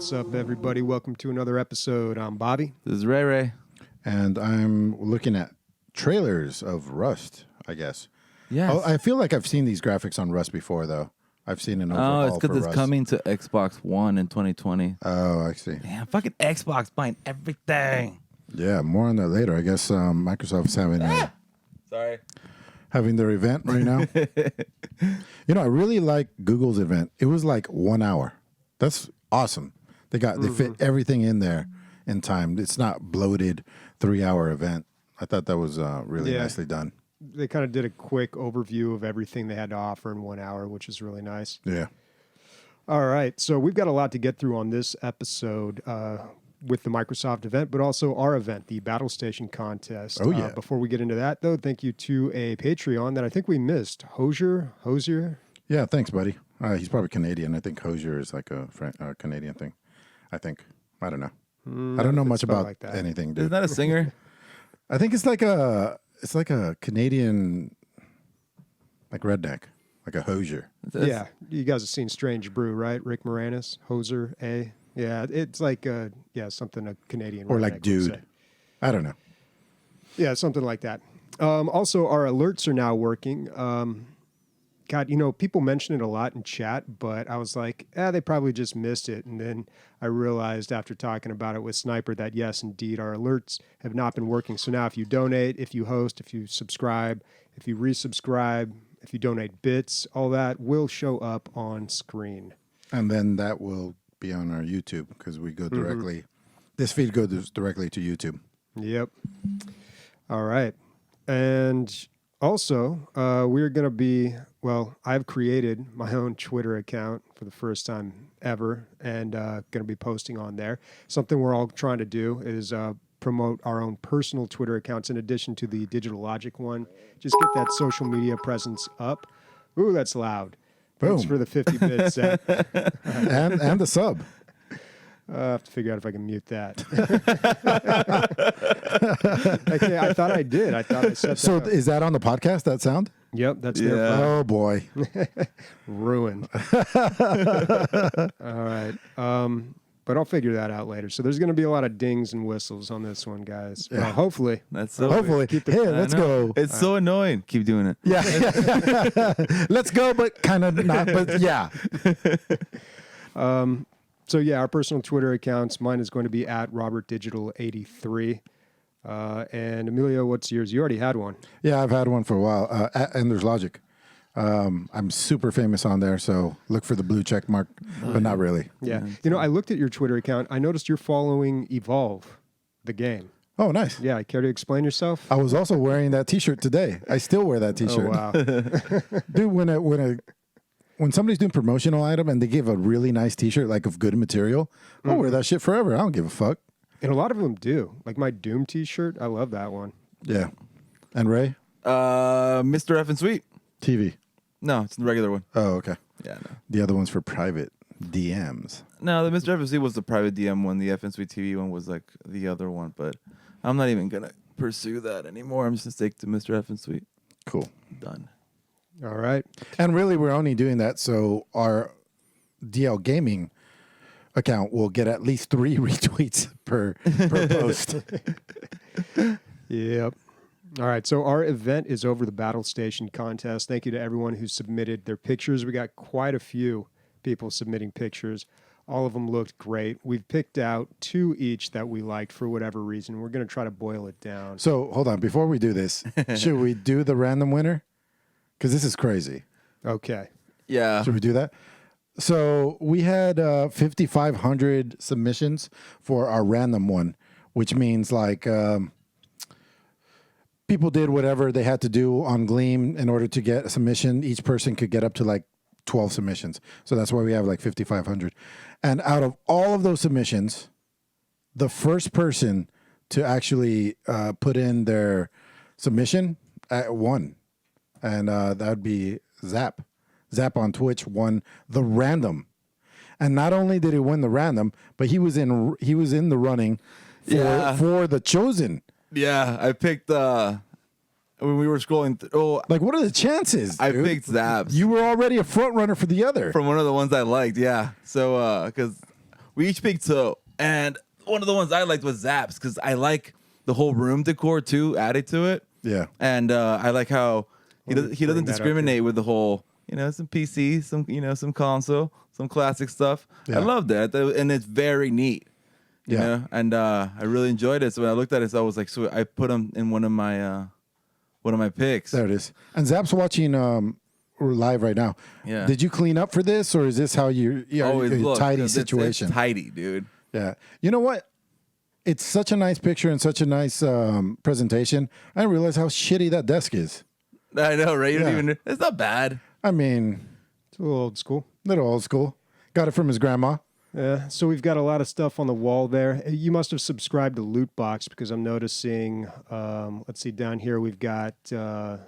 What's up, everybody? Welcome to another episode. I'm Bobby. This is Ray Ray. And I'm looking at trailers of Rust, I guess. Yes. Oh, I feel like I've seen these graphics on Rust before, though. I've seen an overhaul. Oh, it's because it's Rust. coming to Xbox One in 2020. Oh, I see. Damn, fucking Xbox buying everything. Yeah, more on that later. I guess Microsoft's having their event right now. You know, I really like Google's event. It was like 1 hour. That's awesome. They fit everything in there in time. It's not bloated 3-hour event. I thought that was really nicely done. They kind of did a quick overview of everything they had to offer in 1 hour, which is really nice. Yeah. All right. So we've got a lot to get through on this episode with the Microsoft event, but also our event, the Battle Station contest. Oh, yeah. Before we get into that, though, thank you to a Patreon that I think we missed. Hosier? Yeah, thanks, buddy. He's probably Canadian. I think Hosier is like a Canadian thing. I think. I don't know. I don't know much about like that. anything, dude. Isn't that a singer? I think it's like a Canadian, like redneck, like a Hosier. Yeah. You guys have seen Strange Brew, right? Rick Moranis, Hoser, A. Yeah, it's like, something a Canadian Or redneck like would dude. say. I don't know. Yeah, something like that. Also, our alerts are now working. God, you know, people mention it a lot in chat, but I was like, they probably just missed it. And then I realized after talking about it with Sniper that, yes, indeed, our alerts have not been working. So now if you donate, if you host, if you subscribe, if you resubscribe, if you donate bits, all that will show up on screen. And then that will be on our YouTube because we go directly. This feed goes directly to YouTube. Yep. All right. And also, we're going to be, I've created my own Twitter account for the first time ever and going to be posting on there. Something we're all trying to do is promote our own personal Twitter accounts in addition to the Digital Logic one. Just get that social media presence up. Ooh, that's loud. Thanks Boom. for the 50 bits. and the sub. I have to figure out if I can mute that. Okay, I thought I did. I thought I set that So up. is that on the podcast, that sound? Yep, that's their Oh, boy. ruined. All right. But I'll figure that out later. So there's going to be a lot of dings and whistles on this one, guys. Yeah. Hopefully. That's so Hopefully. Hey, I let's know. go. It's so annoying. Keep doing it. Yeah. Let's go, but kind of not. But yeah. So yeah, our personal Twitter accounts. Mine is going to be at RobertDigital83. And Emilio, what's yours? You already had one. Yeah, I've had one for a while. And there's Logic. I'm super famous on there, so look for the blue check mark, but not really. Yeah. You know, I looked at your Twitter account. I noticed you're following Evolve, the game. Oh, nice. Yeah. Care to explain yourself? I was also wearing that T-shirt today. I still wear that T-shirt. Oh, wow. Dude, when somebody's doing promotional item and they give a really nice T-shirt, like of good material, I'll wear that shit forever. I don't give a fuck. And a lot of them do. Like my Doom t-shirt. I love that one. Yeah. And Ray? Mr. F and Sweet. TV. No, it's the regular one. Oh, okay. Yeah, no. The other one's for private DMs. No, the Mr. F and Sweet was the private DM one. The F and Sweet TV one was like the other one, but I'm not even going to pursue that anymore. I'm just going to stick to Mr. F and Sweet. Cool. Done. All right. And really, we're only doing that so our DL Gaming account will get at least 3 retweets per post. Yep. All right. So our event is over the Battle Station contest. Thank you to everyone who submitted their pictures. We got quite a few people submitting pictures. All of them looked great. We've picked out 2 each that we liked for whatever reason. We're going to try to boil it down. So hold on. Before we do this, should we do the random winner? Because this is crazy. Okay. Yeah. Should we do that? So we had 5,500 submissions for our random one, which means like people did whatever they had to do on Gleam in order to get a submission. Each person could get up to like 12 submissions. So that's why we have like 5,500. And out of all of those submissions, the first person to actually put in their submission won. And that would be Zap. Zap on Twitch won the random. And not only did he win the random, but he was in the running for the chosen. Yeah, I picked when we were scrolling through. Like, what are the chances? I dude? picked Zaps You were already a front runner for the other. from one of the ones I liked. Yeah, so because We each picked two, and one of the ones I liked was Zap's because I like the whole room decor too added to it. Yeah. And I like how he doesn't discriminate with the whole, some PC, some console, some classic stuff. Yeah. I love that, and it's very neat. You know? And I really enjoyed it. So when I looked at it, so I was like, sweet. I put him in one of my picks. There it is. And Zap's watching. We're live right now. Yeah. Did you clean up for this, or is this how you tidy situation? It's tidy, dude. Yeah. You know what? It's such a nice picture and such a nice presentation. I didn't realize how shitty that desk is. I know, right? It's not bad. I mean, It's a little old school. little old school. Got it from his grandma. Yeah, so we've got a lot of stuff on the wall there. You must have subscribed to Lootbox because I'm noticing, let's see, down here we've got the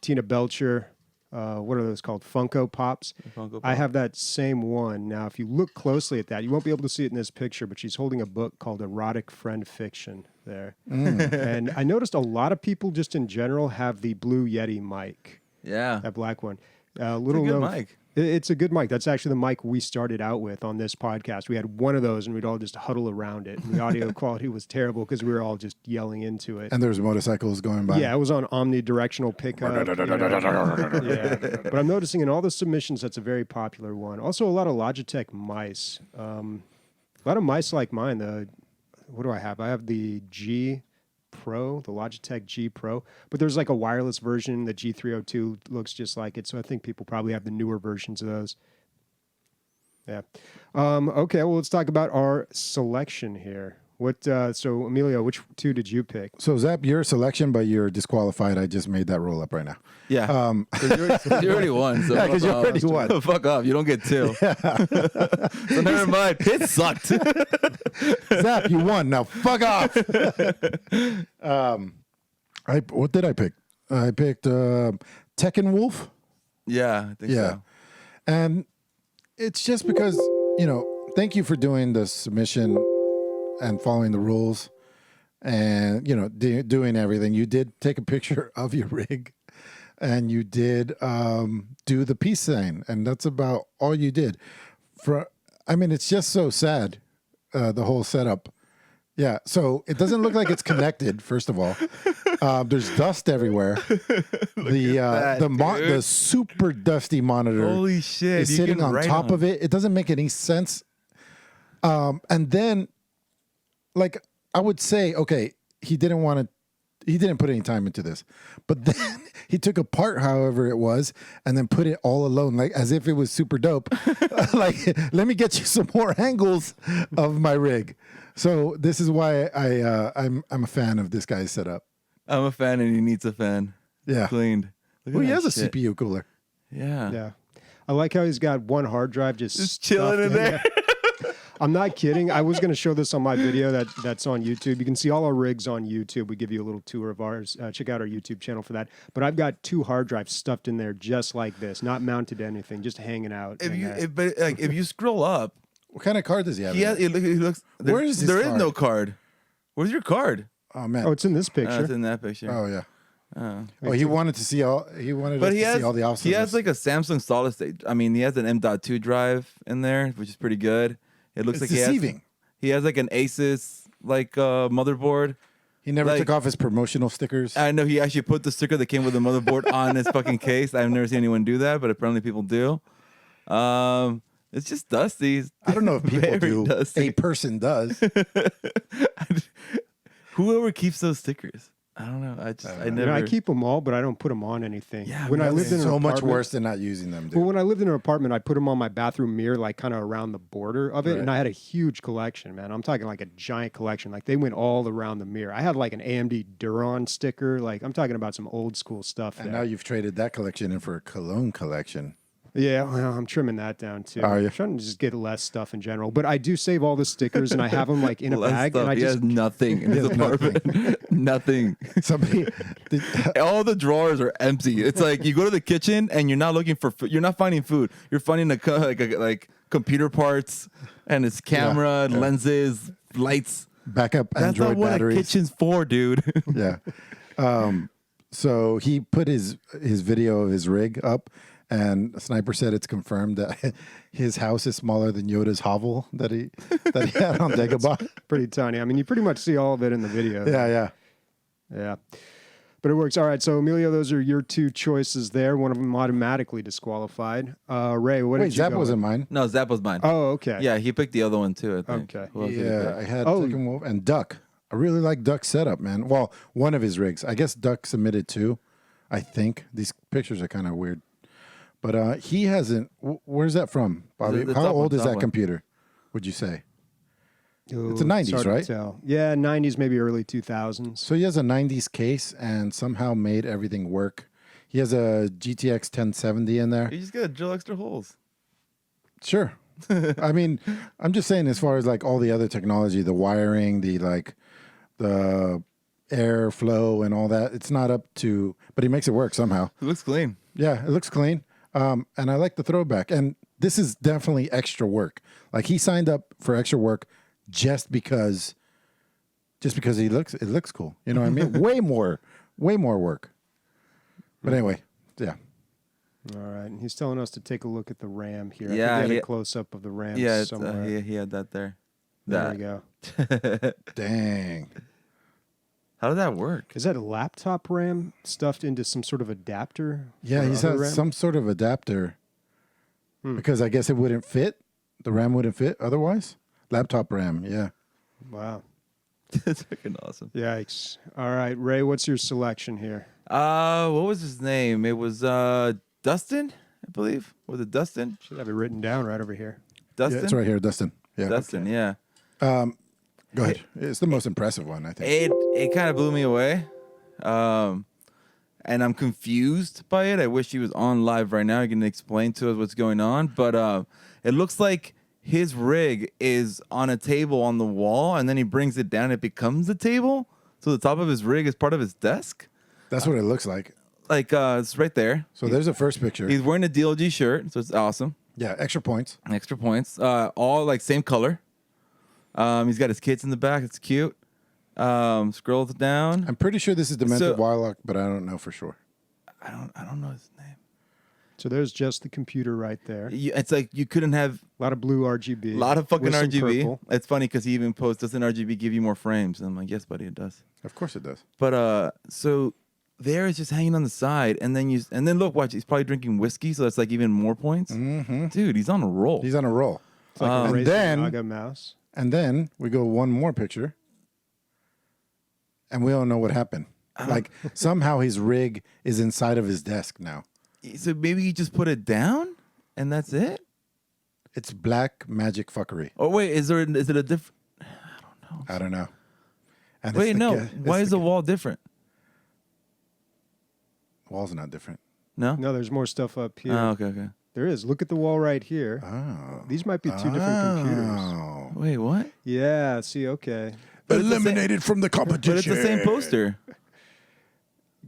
Tina Belcher, what are those called? Funko Pops. Funko Pop. I have that same one. Now, if you look closely at that, you won't be able to see it in this picture, but she's holding a book called Erotic Friend Fiction there. And I noticed a lot of people just in general have the Blue Yeti mic, Yeah. that black one. It's a good mic. It's a good mic. That's actually the mic we started out with on this podcast. We had one of those, and we'd all just huddle around it. And the audio quality was terrible because we were all just yelling into it. And there's motorcycles going by. Yeah, it was on omnidirectional pickup. Yeah, but I'm noticing in all the submissions, that's a very popular one. Also, a lot of Logitech mice. A lot of mice like mine. What do I have? I have the G Pro, the Logitech G Pro, but there's like a wireless version. The G302 looks just like it, so I think people probably have the newer versions of those. Yeah. Okay, well, let's talk about our selection here. So Emilio, which two did you pick? So Zap, your selection, but you're disqualified. I just made that roll up right now. Yeah. 'Cause you already won. So Yeah, 'cause you already won. Fuck off. You don't get two. So never mind. It sucked. Zap, you won. Now fuck off. What did I pick? I picked Tekken Wolf. Yeah, I think so. And it's just because, thank you for doing the submission and following the rules and, doing everything. You did take a picture of your rig and you did do the peace sign. And that's about all you did. It's just so sad, the whole setup. Yeah, so it doesn't look like it's connected, first of all. There's dust everywhere. The super dusty monitor Holy shit, is you sitting can on write top on of it. It doesn't make any sense. And then, I would say, okay, he didn't put any time into this. But then he took apart however it was and then put it all alone, like as if it was super dope. Let me get you some more angles of my rig. So this is why I'm a fan of this guy's setup. I'm a fan and he needs a fan. Yeah. Cleaned. Look at Well, he that has a shit. CPU cooler. Yeah. Yeah. I like how he's got one hard drive just chilling stuffed in there. I'm not kidding. I was going to show this on my video that's on YouTube. You can see all our rigs on YouTube. We give you a little tour of ours. Check out our YouTube channel for that. But I've got 2 hard drives stuffed in there just like this, not mounted to anything, just hanging out. If you scroll up, What kind of card does he have? he looks. Where is his There is card? no card. Where's your card? Oh man. Oh, it's in this picture. It's in that picture. Oh yeah. Oh. Oh, he wanted to see all. He wanted us to see all the officers. He has like a Samsung solid state. I mean, he has an M.2 drive in there, which is pretty good. It looks It's like deceiving. He has like an Asus motherboard. He never like- took off his promotional stickers. I know he actually put the sticker that came with the motherboard on his fucking case. I've never seen anyone do that, but apparently people do. It's just dusty. I don't know if people Very do. dusty. A person does. Whoever keeps those stickers, I don't know. I never. I keep them all, but I don't put them on anything. Yeah, when I really. lived in an So much apartment- worse than not using them, dude. Well, when I lived in an apartment, I put them on my bathroom mirror, like kind of around the border of it, Right. and I had a huge collection, man. I'm talking like a giant collection. Like they went all around the mirror. I had like an AMD Duron sticker. Like I'm talking about some old school stuff. And there. now you've traded that collection in for a cologne collection. Yeah, well, I'm trimming that down too. Are you? I'm trying to just get less stuff in general, but I do save all the stickers and I have them like in a Less bag, stuff. and I He just has nothing in his has apartment. Nothing. Somebody, All the drawers are empty. It's like you go to the kitchen and you're not looking for food. You're not finding food. You're finding like computer parts and its camera, Yeah. lenses, lights. backup That's Android not what batteries. a kitchen's for, dude. Yeah. So he put his video of his rig up, And a sniper said it's confirmed that his house is smaller than Yoda's hovel that he had on Dagobah. Pretty tiny. I mean, you pretty much see all of it in the video. Yeah. But it works. All right. So, Emilio, those are your two choices there. One of them automatically disqualified. Ray, what did you Zap go wasn't with? mine. No, Zap was mine. Oh, okay. Yeah, he picked the other one too, I think. Okay. Who else did he Yeah, pick? I had Oh. Chicken Wolf and Duck. I really like Duck's setup, man. Well, one of his rigs. I guess Duck submitted two, I think. These pictures are kind of weird. But he hasn't. Where's that from, Bobby? The How top old one, is top that one. computer, would you say? Ooh, It's a 90s, hard to right? tell. Yeah, 90s, maybe early 2000s. So he has a 90s case and somehow made everything work. He has a GTX 1070 in there. You just gotta drill extra holes. Sure. I mean, I'm just saying as far as like all the other technology, the wiring, the airflow and all that, it's not up to, but he makes it work somehow. It looks clean. Yeah, it looks clean. And I like the throwback. And this is definitely extra work. Like he signed up for extra work just because it looks cool. You know what I mean? way more work. But anyway, yeah. All right. And he's telling us to take a look at the RAM here. Yeah, I think he had he- a close-up of the RAM Yeah, somewhere. he had that there. There we go. Dang. How did that work? Is that a laptop RAM stuffed into some sort of adapter? Yeah, for he's other had RAM? some sort of adapter because I guess it wouldn't fit. The RAM wouldn't fit otherwise. Laptop RAM, yeah. Wow. It's freaking awesome. Yikes. All right, Ray, what's your selection here? What was his name? It was Dustin, I believe. Was it Dustin? Should have it written down right over here. Dustin. Yeah, it's right here, Dustin. Yeah. Dustin. Yeah. Go ahead. It's the most impressive one, I think. It kind of blew me away, and I'm confused by it. I wish he was on live right now. He can explain to us what's going on. But it looks like his rig is on a table on the wall, and then he brings it down. It becomes a table. So the top of his rig is part of his desk. That's what it looks like. Like it's right there. So there's a first picture. He's wearing a DLG shirt, so it's awesome. Yeah, extra points. Extra points. All like same color. He's got his kids in the back. It's cute. Scroll down. I'm pretty sure this is Demented So- Warlock, but I don't know for sure. I don't know his name. So there's just the computer right there. It's like you couldn't have A lot of blue RGB. a lot of fucking with some RGB. purple. It's funny because he even posts, doesn't RGB give you more frames? And I'm like, yes, buddy, it does. Of course it does. But so there is just hanging on the side, and then look, watch, he's probably drinking whiskey, so that's like even more points. Mm-hmm. Dude, he's on a roll. He's on a roll. It's like a and Razer then- Naga mouse. And then we go one more picture, and we don't know what happened. Like somehow his rig is inside of his desk now. So maybe he just put it down, and that's it. It's black magic fuckery. Oh wait, is it a different? I don't know. And Wait, it's no. it's Why is the wall different? wall's not different? No. No, there's more stuff up here. Oh, okay. There is. Look at the wall right here. Oh. These might be two different computers. Oh. Wait, what? Yeah, see, okay. But it's the same- Eliminated from the competition. But it's the same poster.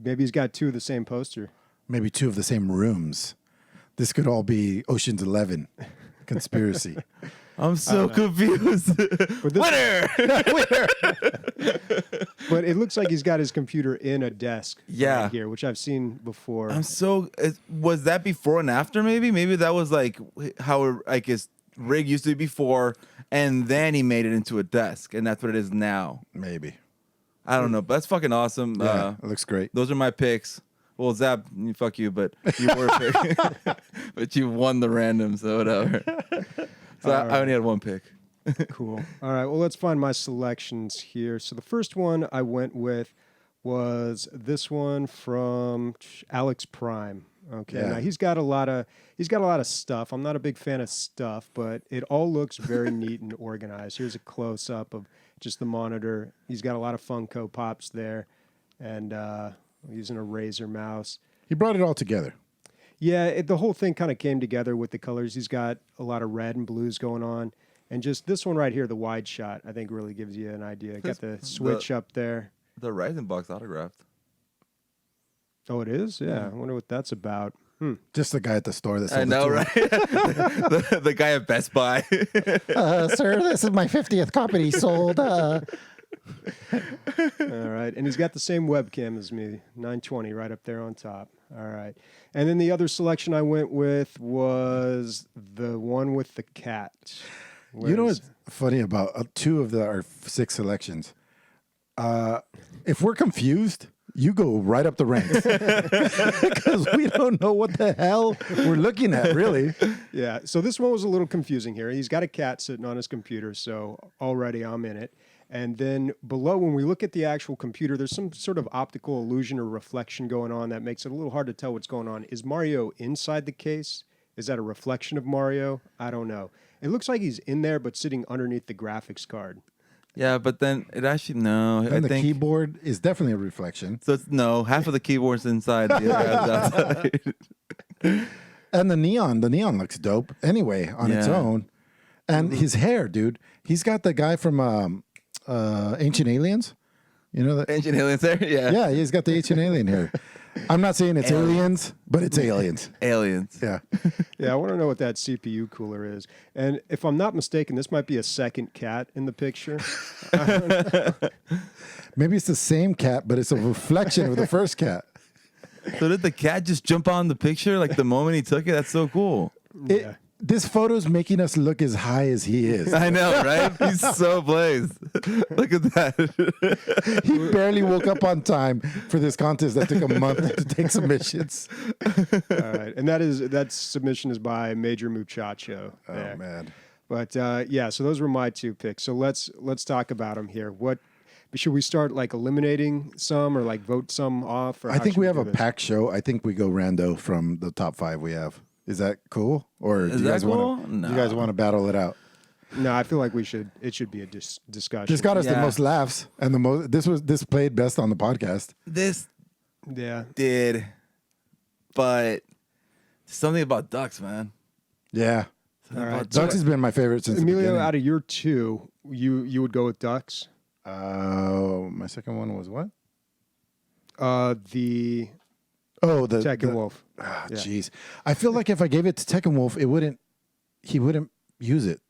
Maybe he's got two of the same poster. Maybe two of the same rooms. This could all be Ocean's 11 conspiracy. I'm so confused. But this- Winner! But it looks like he's got his computer in a desk Yeah. right here, which I've seen before. Was that before and after? Maybe that was like how like his rig used to be before, and then he made it into a desk, and that's what it is now. Maybe. I don't know, but that's fucking awesome. Yeah, it looks great. Those are my picks. Well, Zap, fuck you, but you were a pick. But you won the random, so whatever. So I only had one pick. Cool. All right. Well, let's find my selections here. So the first one I went with was this one from Alex Prime. Okay. Yeah. Now he's got a lot of stuff. I'm not a big fan of stuff, but it all looks very neat and organized. Here's a close up of just the monitor. He's got a lot of Funko Pops there, and using a Razer mouse. He brought it all together. Yeah, the whole thing kind of came together with the colors. He's got a lot of red and blues going on. And just this one right here, the wide shot, I think really gives you an idea. Got the switch up there. The Ryzen box autographed. Oh, it is? Yeah. I wonder what that's about. Just the guy at the store that sold I know, it right? the guy at Best Buy. Sir, this is my 50th copy sold. All right. And he's got the same webcam as me, 920 right up there on top. All right. And then the other selection I went with was the one with the cat. You know what's funny about two of our 6 selections? If we're confused, you go right up the ranks because we don't know what the hell we're looking at, really. Yeah. So this one was a little confusing here. He's got a cat sitting on his computer, so already I'm in it. And then below, when we look at the actual computer, there's some sort of optical illusion or reflection going on that makes it a little hard to tell what's going on. Is Mario inside the case? Is that a reflection of Mario? I don't know. It looks like he's in there, but sitting underneath the graphics card. Yeah, but then it actually no. And I the think keyboard is definitely a reflection. so. It's, no, half of the keyboard's inside. The other half's outside. And the neon looks dope anyway on its Yeah. own. And his hair, dude. He's got the guy from Ancient Aliens. You know that? Ancient aliens there. Yeah. Yeah, he's got the Ancient Alien hair. I'm not saying it's aliens, but it's aliens. Aliens. Yeah. Yeah, I want to know what that CPU cooler is. And if I'm not mistaken, this might be a second cat in the picture. Maybe it's the same cat, but it's a reflection of the first cat. So did the cat just jump on the picture like the moment he took it? That's so cool. Yeah. This photo's making us look as high as he is. I know, right? He's so blazed. Look at that. He barely woke up on time for this contest that took a month to take submissions. All right. And that submission is by Major Muchacho. Oh, there. man. But yeah, so those were my 2 picks. So let's talk about them here. What should we start like eliminating some or like vote some off? Or I how think should we have do a this? packed show. I think we go rando from the top 5 we have. Is that cool? Or do you that guys cool? want to? Do you guys No. want to battle it out? No, I feel like we should. It should be a discussion. This got us the Yeah. most laughs and the most. This played best on the podcast. This Yeah. did, but something about ducks, man. Yeah, Something All right. about Ducks has been my favorite since Emilio, the beginning. out of your 2, you would go with Ducks. My second one was what? The Oh, the Tekken Wolf. Ah, Yeah. jeez. I feel like if I gave it to Tekken Wolf, he wouldn't use it.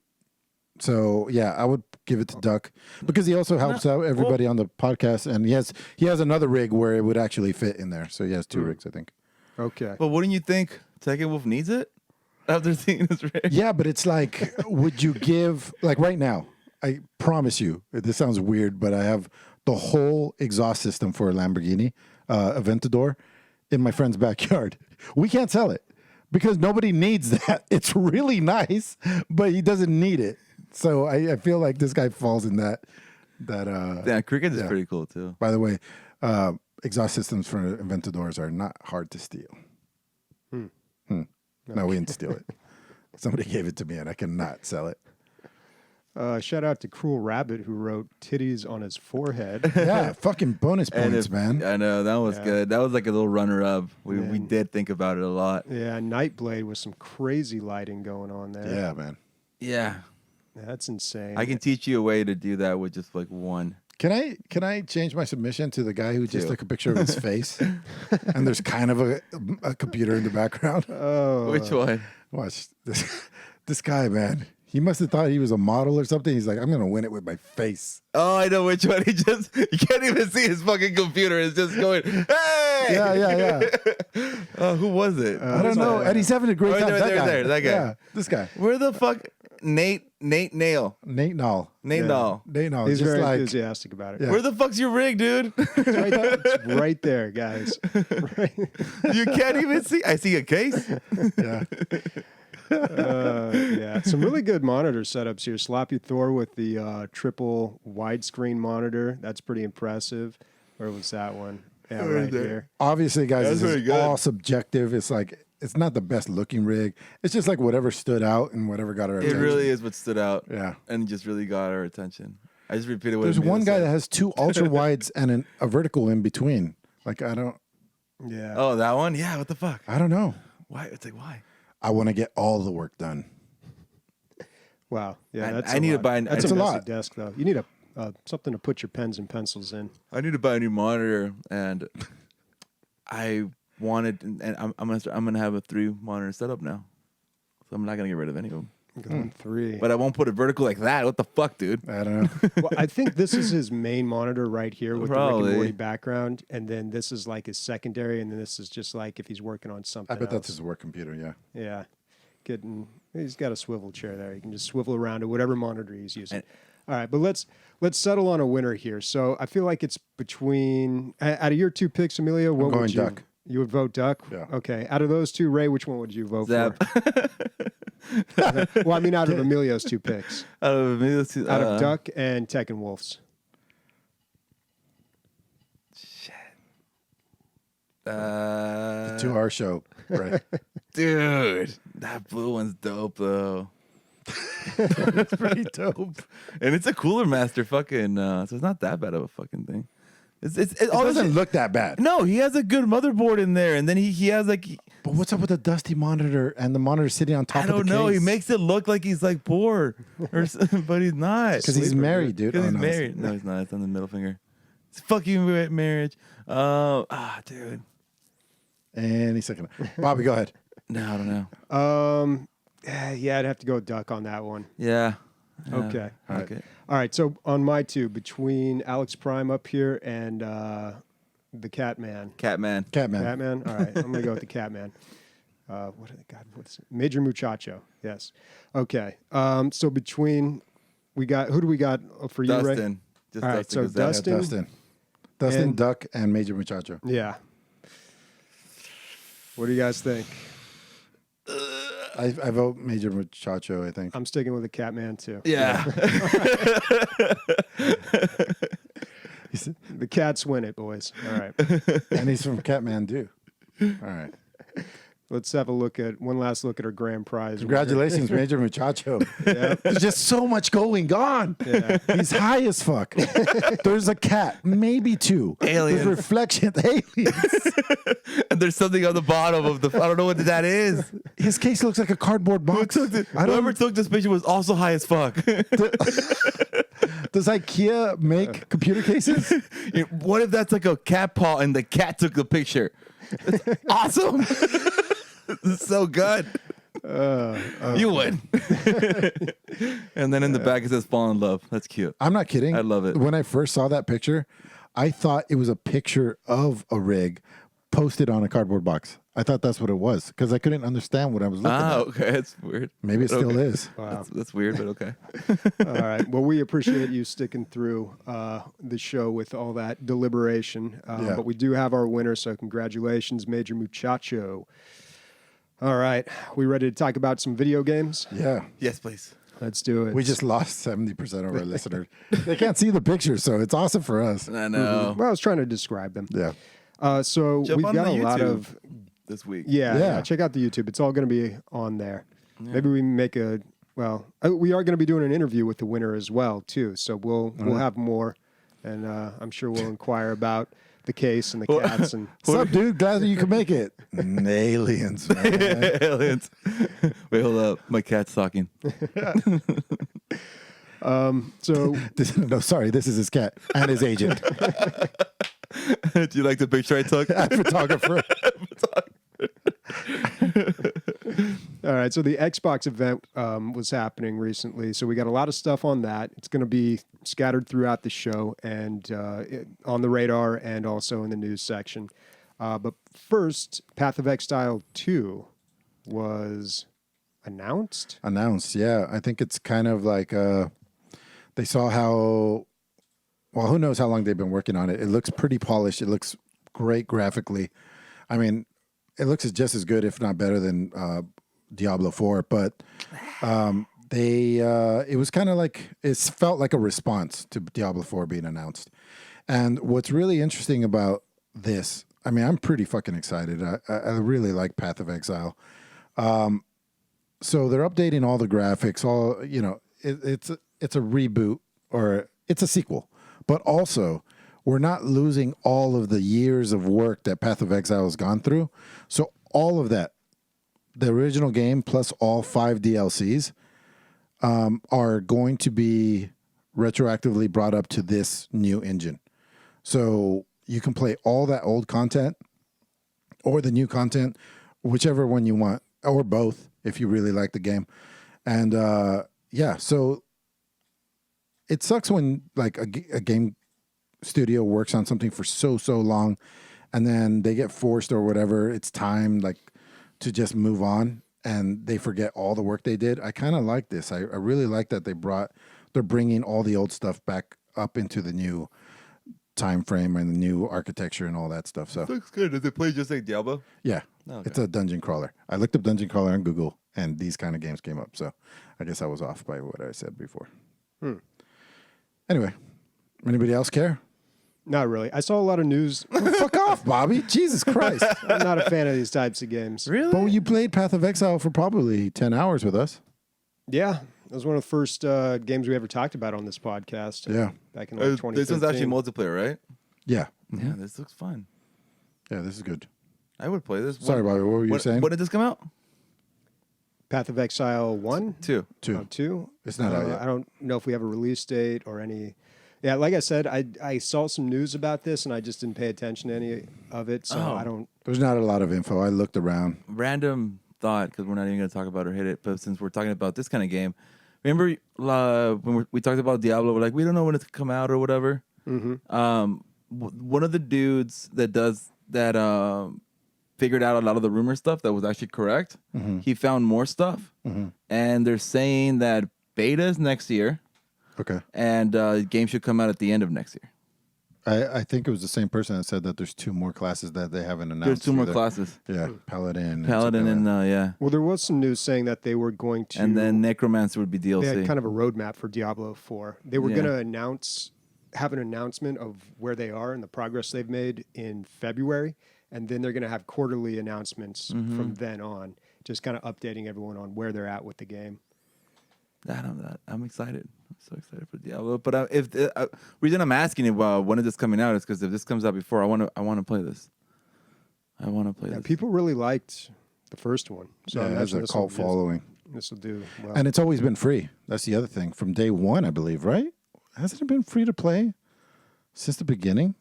So yeah, I would give it to Duck because he also helps out everybody on the podcast, and he has another rig where it would actually fit in there. So he has 2 rigs, I think. Okay. But wouldn't you think Tekken Wolf needs it after seeing this rig? Yeah, but it's like, would you give like right now? I promise you, this sounds weird, but I have the whole exhaust system for a Lamborghini Aventador in my friend's backyard. We can't sell it because nobody needs that. It's really nice, but he doesn't need it. So I feel like this guy falls in that. Yeah, Cricket is Yeah. pretty cool too. By the way, exhaust systems for Aventadors are not hard to steal. No, we didn't steal it. Somebody gave it to me, and I cannot sell it. Shout out to Cruel Rabbit who wrote titties on his forehead. Yeah, fucking bonus And points, man. I know that was Yeah. good. That was like a little runner-up. We Man. did think about it a lot. Yeah, Nightblade with some crazy lighting going on there. Yeah, man. Yeah, That's insane. I can teach you a way to do that with just like one. Can I change my submission to the guy who just Do. took a picture of his face, and there's kind of a computer in the background? Oh, Which one? Watch this guy, man. He must have thought he was a model or something. He's like, I'm gonna win it with my face. Oh, I know which one. You can't even see his fucking computer. It's just going, hey! Yeah. Who was it? I don't know, and he's having a great Oh, time. there, that there, guy. there, that guy. Yeah, this guy, Where the fuck? Nate Nail. Nate Nall. Nate Yeah. Dahl. Nate Nall. he's just very like enthusiastic about it. Yeah. Where the fuck's your rig, dude? It's right there, guys. Right. You can't even see. I see a case. yeah. Yeah, some really good monitor setups here. Sloppy Thor with the triple widescreen monitor. That's pretty impressive. Where was that one? Yeah, right there. here. Obviously, guys, That's this very is good. all subjective. It's like it's not the best looking rig. It's just like whatever stood out and whatever got our It attention. really is what stood out. Yeah. And just really got our attention. I just repeated what There's Emilio one guy said. that has 2 ultra wides and a vertical in between. Like I don't Yeah. Oh, that one? Yeah, what the fuck? know. Why? It's like, why? I want to get all the work done. Wow. Yeah, I- that's I a need to lot. buy an- That's It's a a messy lot. desk, though. You need a something to put your pens and pencils in. I need to buy a new monitor, and I wanted, and I'm gonna have a 3 monitor setup now, so I'm not gonna get rid of any of them. Going 3. But I won't put it vertical like that. What the fuck, dude? I don't know. Well, I think this is his main monitor right here with the Rick Probably. and Morty background, and then this is like his secondary, and then this is just like if he's working on something. I bet else. that's his work computer. Yeah. Yeah, he's got a swivel chair there. You can just swivel around to whatever monitor he's using. All right, but let's settle on a winner here. So I feel like it's between out of your 2 picks, Emilio. What going would you? Duck. You would vote Duck. Yeah. Okay. Out of those 2, Ray, which one would you vote Zap. for? Well, I mean, out of Emilio's 2 picks, Out of Duck and Tekken Wolves. To our show, right? Dude, that blue one's dope though. It's pretty dope. And it's a Cooler Master fucking, so it's not that bad of a fucking thing. It All doesn't look that bad. No, he has a good motherboard in there, and then he has like But what's up with the dusty monitor and the monitor sitting on top I of the don't know. case? He makes it look like he's like poor, but he's not. Because he's married, dude. Because Oh, he's no. married. No, he's not. It's on the middle finger. It's fuck you, marriage. Dude. And he's second. Bobby, go ahead. No, I don't know. Yeah, I'd have to go Duck on that one. Yeah. Okay. Okay. All right. So on my 2, between Alex Prime up here and the Catman. Catman. Catman. Catman. All right. I'm gonna go with the Catman. What's it? Major Muchacho? Yes. Okay. So between who do we got for you, Ray? Dustin. Just All right, Dustin. so 'cause that's- Dustin. Dustin, And- Duck, and Major Muchacho. Yeah. What do you guys think? I vote Major Muchacho, I think. I'm sticking with the Catman too. Yeah. The Cats win it, boys. All right. And he's from Kathmandu. All right. Let's have one last look at our grand prize. Congratulations, Major Muchacho. Yeah. There's just so much going on. Yeah. He's high as fuck. There's a cat, maybe 2. Aliens. There's reflection. Aliens. And there's something on the bottom of the. I don't know what that is. His case looks like a cardboard box. Whoever took this picture was also high as fuck. Does IKEA make computer cases? What if that's like a cat paw and the cat took the picture? That's awesome. This is so good. You win. And then in the back it says "Fall in Love." That's cute. I'm not kidding. I love it. When I first saw that picture, I thought it was a picture of a rig posted on a cardboard box. I thought that's what it was because I couldn't understand what I was looking at. Okay, that's weird. Maybe it But still okay. is. Wow. That's weird, but okay. All right. Well, we appreciate you sticking through the show with all that deliberation. Yeah. But we do have our winner, so congratulations, Major Muchacho. All right. We ready to talk about some video games? Yeah. Yes, please. Let's do it. We just lost 70% of our listeners. They can't see the picture, so it's awesome for us. I know. Well, I was trying to describe them. Yeah. So Jump we've on got the a lot YouTube of this week. yeah. Check out the YouTube. It's all going to be on there. Yeah. Maybe we make we are going to be doing an interview with the winner as well too. So we'll have more, and I'm sure we'll inquire about the case and the cats and. What's up, dude? Glad that you could make it. Aliens, man. Aliens. Wait, hold up. My cat's talking. So No, sorry. This is his cat and his agent. Do you like the picture I took? Photographer. all right, so the Xbox event was happening recently, so we got a lot of stuff on that. It's going to be scattered throughout the show and on the radar and also in the news section. But first, Path of Exile 2 was announced. Announced, yeah. I think it's kind of like they saw how, well, who knows how long they've been working on it. It looks pretty polished. It looks great graphically. I mean, it looks just as good, if not better, than Diablo 4. But it was kind of like, it felt like a response to Diablo 4 being announced. And what's really interesting about this, I mean, I'm pretty fucking excited. I really like Path of Exile. So they're updating all the graphics, all, you know, it's a reboot or it's a sequel, but also we're not losing all of the years of work that Path of Exile has gone through. So all of that, the original game plus all 5 DLCs are going to be retroactively brought up to this new engine. So you can play all that old content or the new content, whichever one you want, or both if you really like the game. And yeah, so it sucks when like a game studio works on something for so long, and then they get forced or whatever. It's time like to just move on, and they forget all the work they did. I kind of like this. I really like that they're bringing all the old stuff back up into the new time frame and the new architecture and all that stuff. So Looks good. Does it play just like Diablo? yeah, Okay. it's a dungeon crawler. I looked up dungeon crawler on Google, and these kind of games came up. So I guess I was off by what I said before. Anyway, anybody else care? Not really. I saw a lot of news. Fuck off, Bobby. Jesus Christ. I'm not a fan of these types of games. Really? But you played Path of Exile for probably 10 hours with us. Yeah, it was one of the first games we ever talked about on this podcast. Yeah. Back in like 2013. This one's actually multiplayer, right? Yeah. Yeah, this looks fun. Yeah, this is good. I would play this. Sorry, Bobby. What were you saying? When did this come out? Path of Exile 1? 2. 2. 2? It's not out yet. I don't know if we have a release date or any... Yeah, like I said, I saw some news about this, and I just didn't pay attention to any of it, so I don't... There's not a lot of info. I looked around. Random thought, because we're not even going to talk about or hit it, but since we're talking about this kind of game, remember when we talked about Diablo, we're like, we don't know when it's going to come out or whatever? Mm-hmm. One of the dudes that figured out a lot of the rumor stuff that was actually correct, he found more stuff, and they're saying that beta is next year, Okay. and game should come out at the end of next year. I think it was the same person that said that there's 2 more classes that they haven't announced. There's 2 more either. classes. Yeah, Paladin. Paladin and, yeah. Well, there was some news saying that they were going to... And then Necromancer would be DLC. They had kind of a roadmap for Diablo 4. They were Yeah. going to have an announcement of where they are and the progress they've made in February, and then they're going to have quarterly announcements from then on, just kind of updating everyone on where they're at with the game. I'm excited. I'm so excited for Diablo. But if the reason I'm asking you when is this coming out is because if this comes out before, I want to play this. I want to play Yeah, this. people really liked the first one. So Yeah, I it has imagine a this cult following. This will do well. And it's always been free. That's the other thing. From day one, I believe, right? Hasn't it been free to play since the beginning?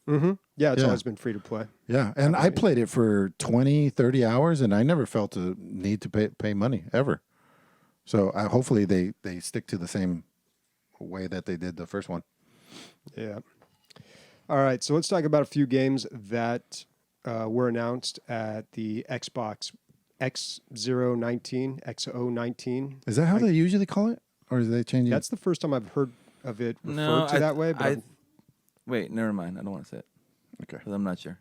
Yeah, it's Yeah. always been free to play. Yeah, and I played it for 20, 30 hours, and I never felt a need to pay money, ever. So hopefully they stick to the same way that they did the first one. Yeah. All right, so let's talk about a few games that were announced at the Xbox X019, XO19. Is that how they usually call it? Or is they changing? That's the first time I've heard of it referred to that way. But Wait, never mind. I don't want to say it. Okay. Because I'm not sure.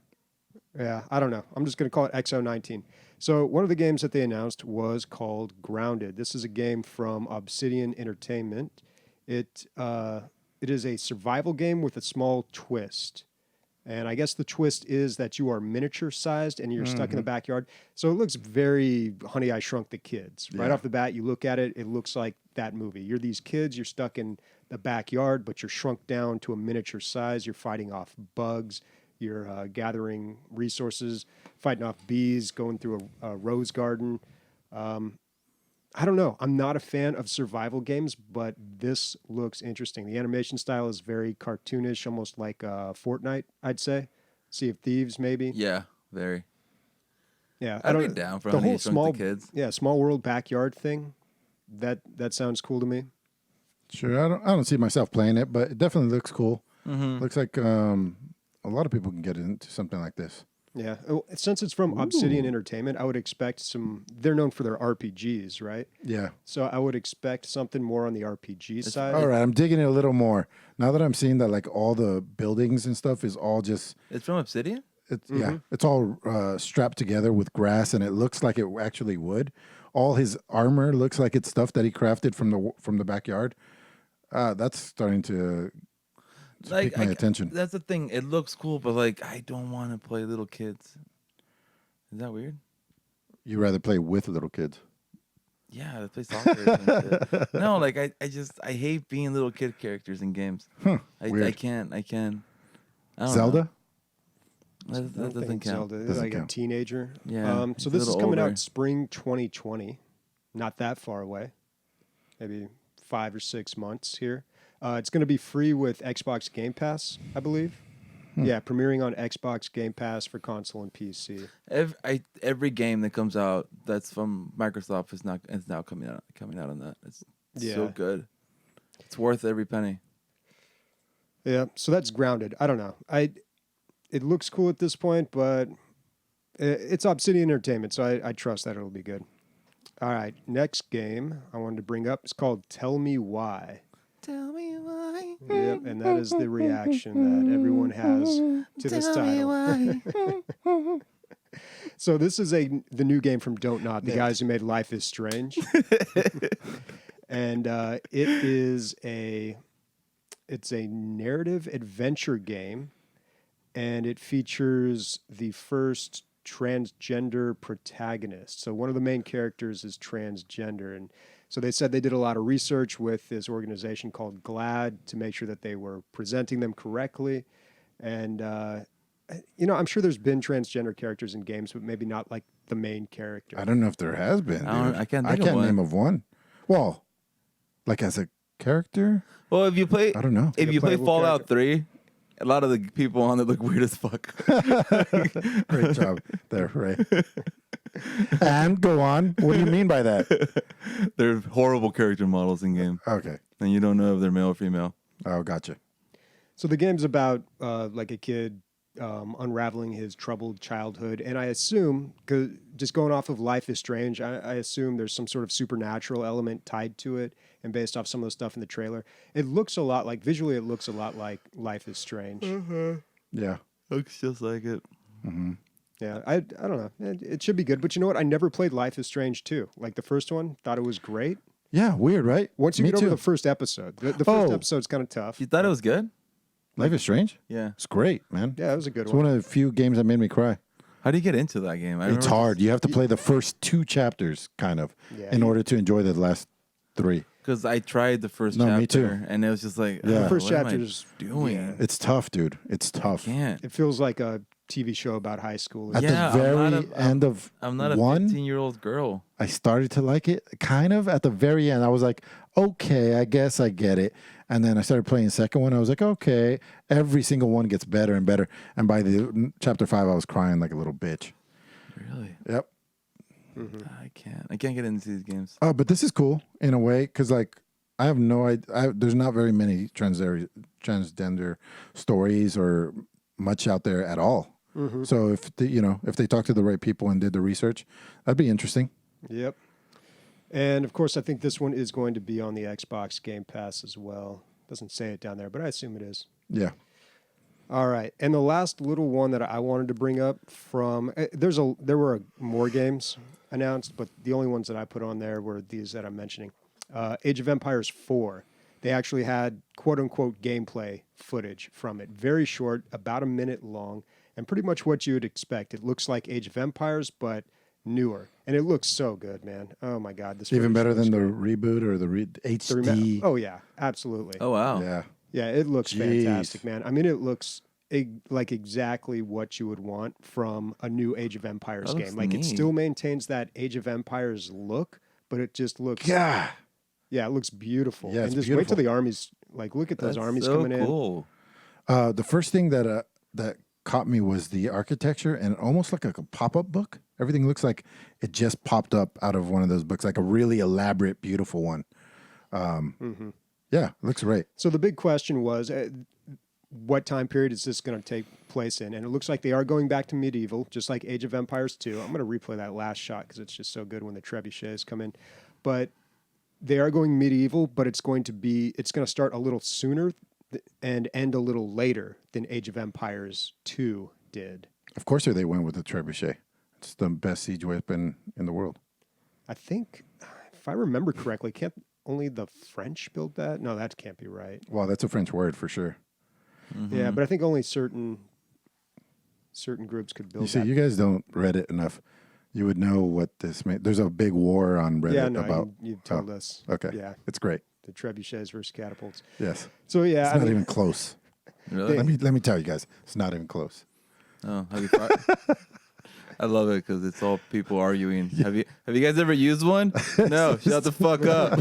yeah, I don't know. I'm just going to call it XO19. So one of the games that they announced was called Grounded. This is a game from Obsidian Entertainment. It is a survival game with a small twist. And I guess the twist is that you are miniature sized and you're stuck in the backyard. So it looks very Honey, I Shrunk the Kids. Right Yeah. off the bat, you look at it, it looks like that movie. You're these kids, you're stuck in the backyard, but you're shrunk down to a miniature size. You're fighting off bugs. You're gathering resources, fighting off bees, going through a rose garden. I don't know. I'm not a fan of survival games, but this looks interesting. The animation style is very cartoonish, almost like Fortnite, I'd say. Sea of Thieves, maybe. Yeah, very. Yeah, I'd be down for the Honey, whole I Shrunk small the Kids. Yeah, small world backyard thing. That sounds cool to me. Sure, I don't see myself playing it, but it definitely looks cool. Looks like a lot of people can get into something like this. Yeah, since it's from Obsidian Entertainment, I would expect some. They're known for their RPGs, right? Yeah. So I would expect something more on the RPG side. All right, I'm digging it a little more now that I'm seeing that like all the buildings and stuff is all just It's from Obsidian? it's all strapped together with grass, and it looks like it actually would. All his armor looks like it's stuff that he crafted from the backyard. That's starting to pique my attention. That's the thing. It looks cool, but like I don't want to play little kids. Is that weird? You rather play with little kids? Yeah, let's play soccer. and shit. No, like I hate being little kid characters in games. I weird. can't. I don't know. Zelda? I That don't doesn't think count. Zelda is Doesn't like a count. teenager. Yeah, So it's a this is little coming older. out spring 2020. Not that far away. Maybe 5 or 6 months here. It's going to be free with Xbox Game Pass, I believe. Yeah, premiering on Xbox Game Pass for console and PC. Every game that comes out that's from Microsoft is now coming out on that. It's so good. It's worth every penny. Yeah, so that's Grounded. I don't know. It looks cool at this point, but it's Obsidian Entertainment, so I trust that it'll be good. All right, next game I wanted to bring up is called Tell Me Why. Tell me why. Yep, and that is the reaction that everyone has to this title. So this is the new game from Don't Nod, the guys who made Life is Strange. And it's a narrative adventure game, and it features the first transgender protagonist. So one of the main characters is transgender, and so they said they did a lot of research with this organization called GLAAD to make sure that they were presenting them correctly. And I'm sure there's been transgender characters in games, but maybe not like the main character. I don't know if there has been. I can't name of one. Well, like as a character. Well, if you play, I don't know. If you play Fallout 3, a lot of the people on it look weird as fuck. Great job there, Ray. And go on. What do you mean by that? They're horrible character models in game. Okay. And you don't know if they're male or female. Oh, gotcha. So the game's about like a kid unraveling his troubled childhood, and I assume, cause just going off of Life is Strange, I assume there's some sort of supernatural element tied to it, and based off some of the stuff in the trailer, it looks a lot like Life is Strange. Mm-hmm. Yeah. Looks just like it. Mm-hmm. Yeah, I don't know. It should be good, but you know what? I never played Life is Strange 2. Like the first one, thought it was great. Yeah, weird, right? Once you Me get over too. the first episode, the first episode's kind of tough. You thought it was good? Life is Strange? Yeah. It's great, man. Yeah, it was a good It's one. one of the few games that made me cry. How do you get into that game? It's hard. You have to play the first 2 chapters, kind of, in order to enjoy the last 3. Because I tried the first No, chapter, me too. and it was just like, Yeah. The first what am I chapter's doing? yeah. It's tough, dude. It's tough. Can't. It feels like a TV show about high school. At Yeah, the very end of I'm not a one, 15-year-old girl. I started to like it, kind of. At the very end, I was like, okay, I guess I get it. And then I started playing the second one. I was like, okay, every single one gets better and better. And by the chapter 5, I was crying like a little bitch. Really? Yep. I can't get into these games. Oh, but this is cool in a way because, like, I have no idea. There's not very many transgender stories or much out there at all. Mm-hmm. So if they talk to the right people and did the research, that'd be interesting. Yep. And of course, I think this one is going to be on the Xbox Game Pass as well. Doesn't say it down there, but I assume it is. Yeah. All right. And the last little one that I wanted to bring up from there were more games announced, but the only ones that I put on there were these that I'm mentioning. Age of Empires 4. They actually had quote unquote gameplay footage from it. Very short, about a minute long, and pretty much what you would expect. It looks like Age of Empires, but newer. And it looks so good, man. Oh my God. This Even footage better looks than the great. reboot or the HD. Oh yeah, absolutely. Oh, wow. Yeah. Yeah, it looks Jeez. fantastic, man. I mean, it looks like exactly what you would want from a new Age of Empires That game. looks Like it neat. still maintains that Age of Empires look, but it just looks Yeah. yeah, it looks beautiful. Yeah, and it's just wait beautiful. till the armies look at those That's armies so coming cool. The first thing that caught me was the architecture and almost like a pop-up book. Everything looks like it just popped up out of one of those books, like a really elaborate, beautiful one. Yeah, it looks great. in. So the big question was what time period is this going to take place in? And it looks like they are going back to medieval, just like Age of Empires 2. I'm going to replay that last shot because it's just so good when the trebuchets come in. But they are going medieval, but it's going to start a little sooner and end a little later than Age of Empires 2 did. Of course, they went with the trebuchet. It's the best siege weapon in the world. I think, if I remember correctly, can't only the French build that? No, that can't be right. Well, that's a French word for sure. Yeah, but I think only certain groups could build You see, that. you guys don't Reddit enough. You would know what this means. There's a big war on Reddit Yeah, no, about. you told us. Okay. Yeah, It's great. the trebuchets versus catapults. Yes. So yeah, It's I not mean, even close. Really? Let me tell you guys, it's not even close. Oh, have you fought? I love it because it's all people arguing. Have you guys ever used one? No, shut the fuck up.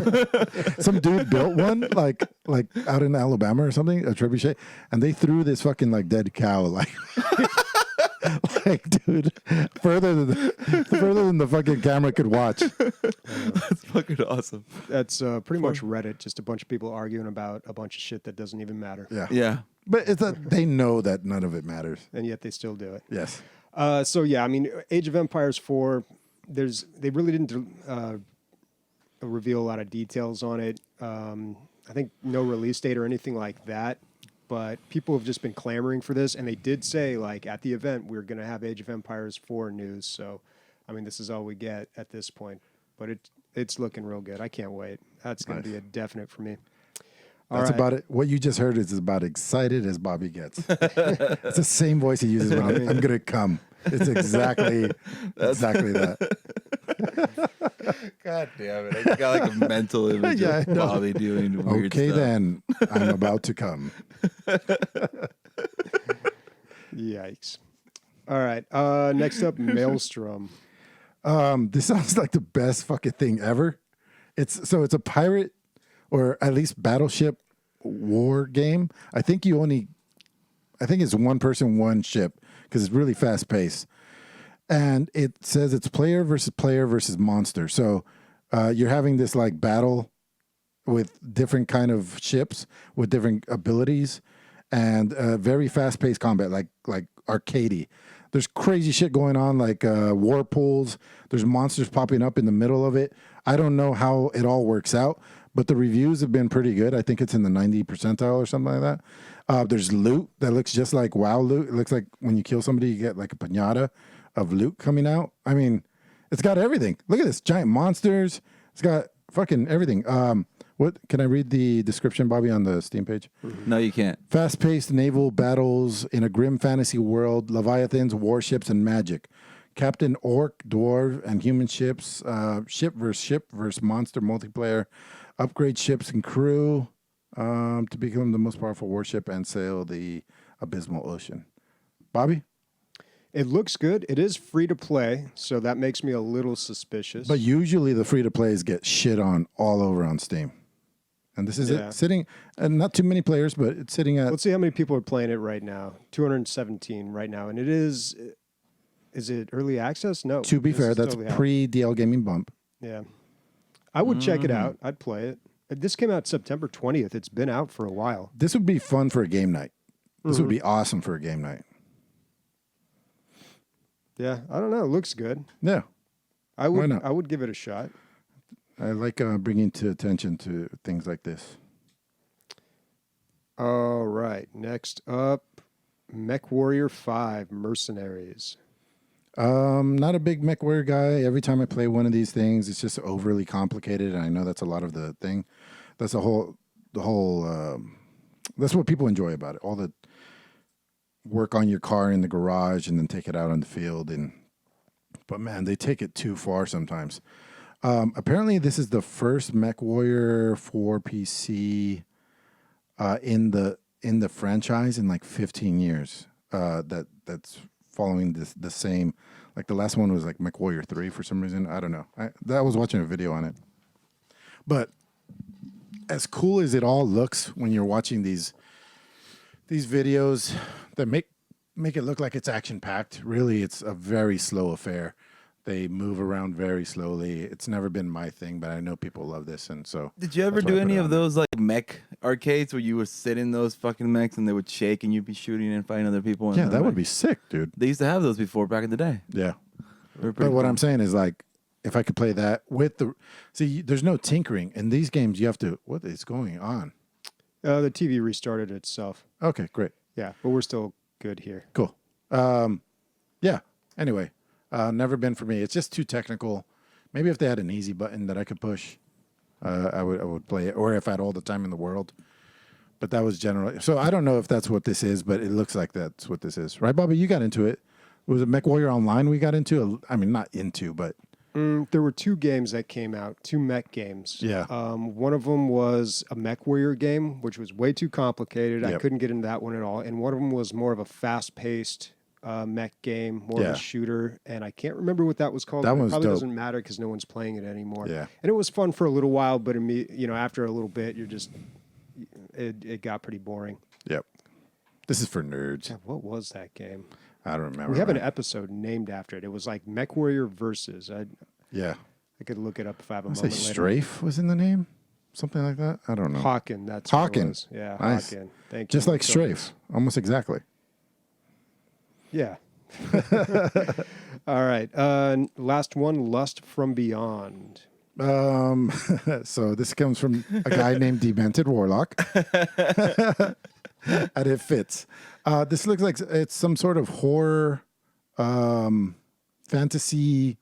Some dude built one like out in Alabama or something, a trebuchet, and they threw this fucking like dead cow like like dude further than the fucking camera could watch. That's fucking awesome. That's pretty much Reddit, just a bunch of people arguing about a bunch of shit that doesn't even matter. Yeah. But they know that none of it matters. And yet they still do it. Yes. So yeah, I mean, Age of Empires 4, they really didn't reveal a lot of details on it. I think no release date or anything like that. But people have just been clamoring for this, and they did say, like, at the event, we're going to have Age of Empires 4 news. So, I mean, this is all we get at this point. But it's looking real good. I can't wait. That's going to be a definite for me. That's about it. What you just heard is about excited as Bobby gets. It's the same voice he uses when I'm going to come. It's exactly that. God damn it. I got like a mental image of Bobby doing weird okay, stuff. then. I'm about to come. Yikes. All right. Next up, Maelstrom. This sounds like the best fucking thing ever. It's a pirate or at least battleship war game. I think it's one person, one ship because it's really fast paced. And it says it's player versus monster. So you're having this like battle with different kind of ships with different abilities and very fast paced combat, like arcadey. There's crazy shit going on, like war pools. There's monsters popping up in the middle of it. I don't know how it all works out, but the reviews have been pretty good. I think it's in the 90 percentile or something like that. There's loot that looks just like WoW loot. It looks like when you kill somebody, you get like a piñata of loot coming out. I mean, it's got everything. Look at this, giant monsters. It's got fucking everything. What can I read the description, Bobby, on the Steam page? No, you can't. Fast-paced naval battles in a grim fantasy world, leviathans, warships, and magic. Captain Orc, dwarf, and human ships. Ship versus monster multiplayer. Upgrade ships and crew to become the most powerful warship and sail the abysmal ocean. Bobby? It looks good. It is free to play, so that makes me a little suspicious. But usually the free-to-plays get shit on all over on Steam. And this is it sitting, and not too many players, but it's sitting at... Let's see how many people are playing it right now. 217 right now. And it is it early access? No. To be fair, that's totally pre-DL Gaming Bump. Yeah. I would check it out. I'd play it. This came out September 20th. It's been out for a while. This would be fun for a game night. This would be awesome for a game night. Yeah, I don't know. It looks good. Yeah. I would. Why not? I would give it a shot. I like bringing to attention to things like this. All right. Next up, Mechwarrior 5 Mercenaries. Not a big Mechwarrior guy. Every time I play one of these things, it's just overly complicated, and I know that's a lot of the thing. That's the whole. That's what people enjoy about it. All the work on your car in the garage and then take it out on the field, but man, they take it too far sometimes. Apparently, this is the first Mechwarrior for PC in the franchise in like 15 years. That's following the same. Like the last one was like Mechwarrior 3 for some reason. I don't know. I was watching a video on it, but as cool as it all looks when you're watching these videos that make it look like it's action packed, really it's a very slow affair. They move around very slowly. It's never been my thing, but I know people love this, and so. Did you ever do any of those like mech arcades where you would sit in those fucking mechs and they would shake and you'd be shooting and fighting other people? Yeah, that would be sick, dude. They used to have those before back in the day. Yeah, but what I'm saying is like, if I could play that with there's no tinkering in these games. You have to. What is going on? The TV restarted itself. Okay, great. Yeah, but we're still good here. Cool. Yeah. Anyway. Never been for me. It's just too technical. Maybe if they had an easy button that I could push, I would play it. Or if I had all the time in the world. But that was generally. So I don't know if that's what this is, but it looks like that's what this is. Right, Bobby? You got into it. Was it Mechwarrior Online we got into? I mean, not into, but... there were two games that came out, two mech games. Yeah. One of them was a Mechwarrior game, which was way too complicated. Yep. I couldn't get into that one at all. And one of them was more of a fast-paced mech game, more of Yeah. a shooter, and I can't remember what that was called. That but one's it probably dope. doesn't matter because no one's playing it anymore. Yeah. And it was fun for a little while, but after a little bit, it got pretty boring. Yep. This is for nerds. Yeah, what was that game? I don't remember. We have an man. episode named after it. It was like Mechwarrior versus. Yeah. I could look it up if I have a I say moment later. Strafe was in the name? Something like that? I don't know. Hawken, that's what it Hawken. was. Yeah, Nice. Hawken. Thank Just you. like Strafe. Almost exactly. Yeah. All right. Last one, Lust from Beyond. So this comes from a guy named Demented Warlock. And it fits. This looks like it's some sort of horror fantasy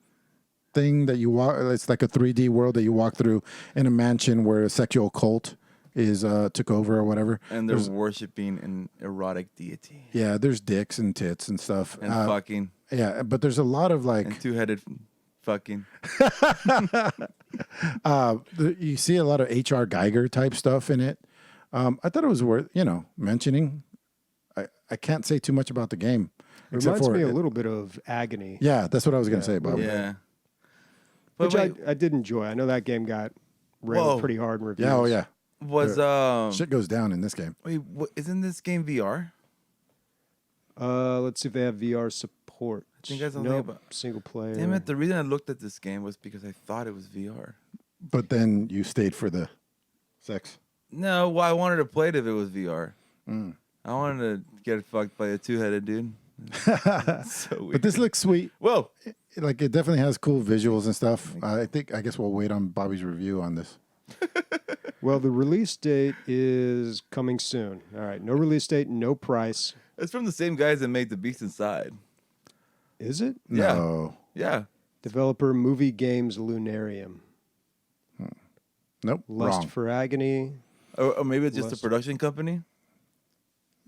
thing that you walk. It's like a 3D world that you walk through in a mansion where a sexual cult is took over or whatever. And they're worshiping an erotic deity. Yeah, there's dicks and tits and stuff. And fucking. Yeah, but there's a lot of like And two-headed fucking. you see a lot of H.R. Geiger type stuff in it. I thought it was worth mentioning. I can't say too much about the game. Reminds me a little bit of Agony, Yeah, that's what I was going to say, Bob. Yeah. But which wait, I did enjoy. I know that game got railed Whoa. pretty hard in reviews. Yeah, oh yeah. was Shit goes down in this game. wait, isn't this game VR? Let's see if they have VR support. I think that's something nope. about- Single player. Damn it! The reason I looked at this game was because I thought it was VR. But then you stayed for the sex. No, well, I wanted to play it if it was VR. Mm. I wanted to get fucked by a two-headed dude. So weird. But this looks sweet. Whoa! Like it definitely has cool visuals and stuff. I guess we'll wait on Bobby's review on this. Well, the release date is coming soon. All right, no release date, no price. It's from the same guys that made The Beast Inside. Is it? Yeah. No. Yeah. Developer Movie Games Lunarium. Nope. Lust Wrong. for Agony. Or maybe it's just a Lust. production company.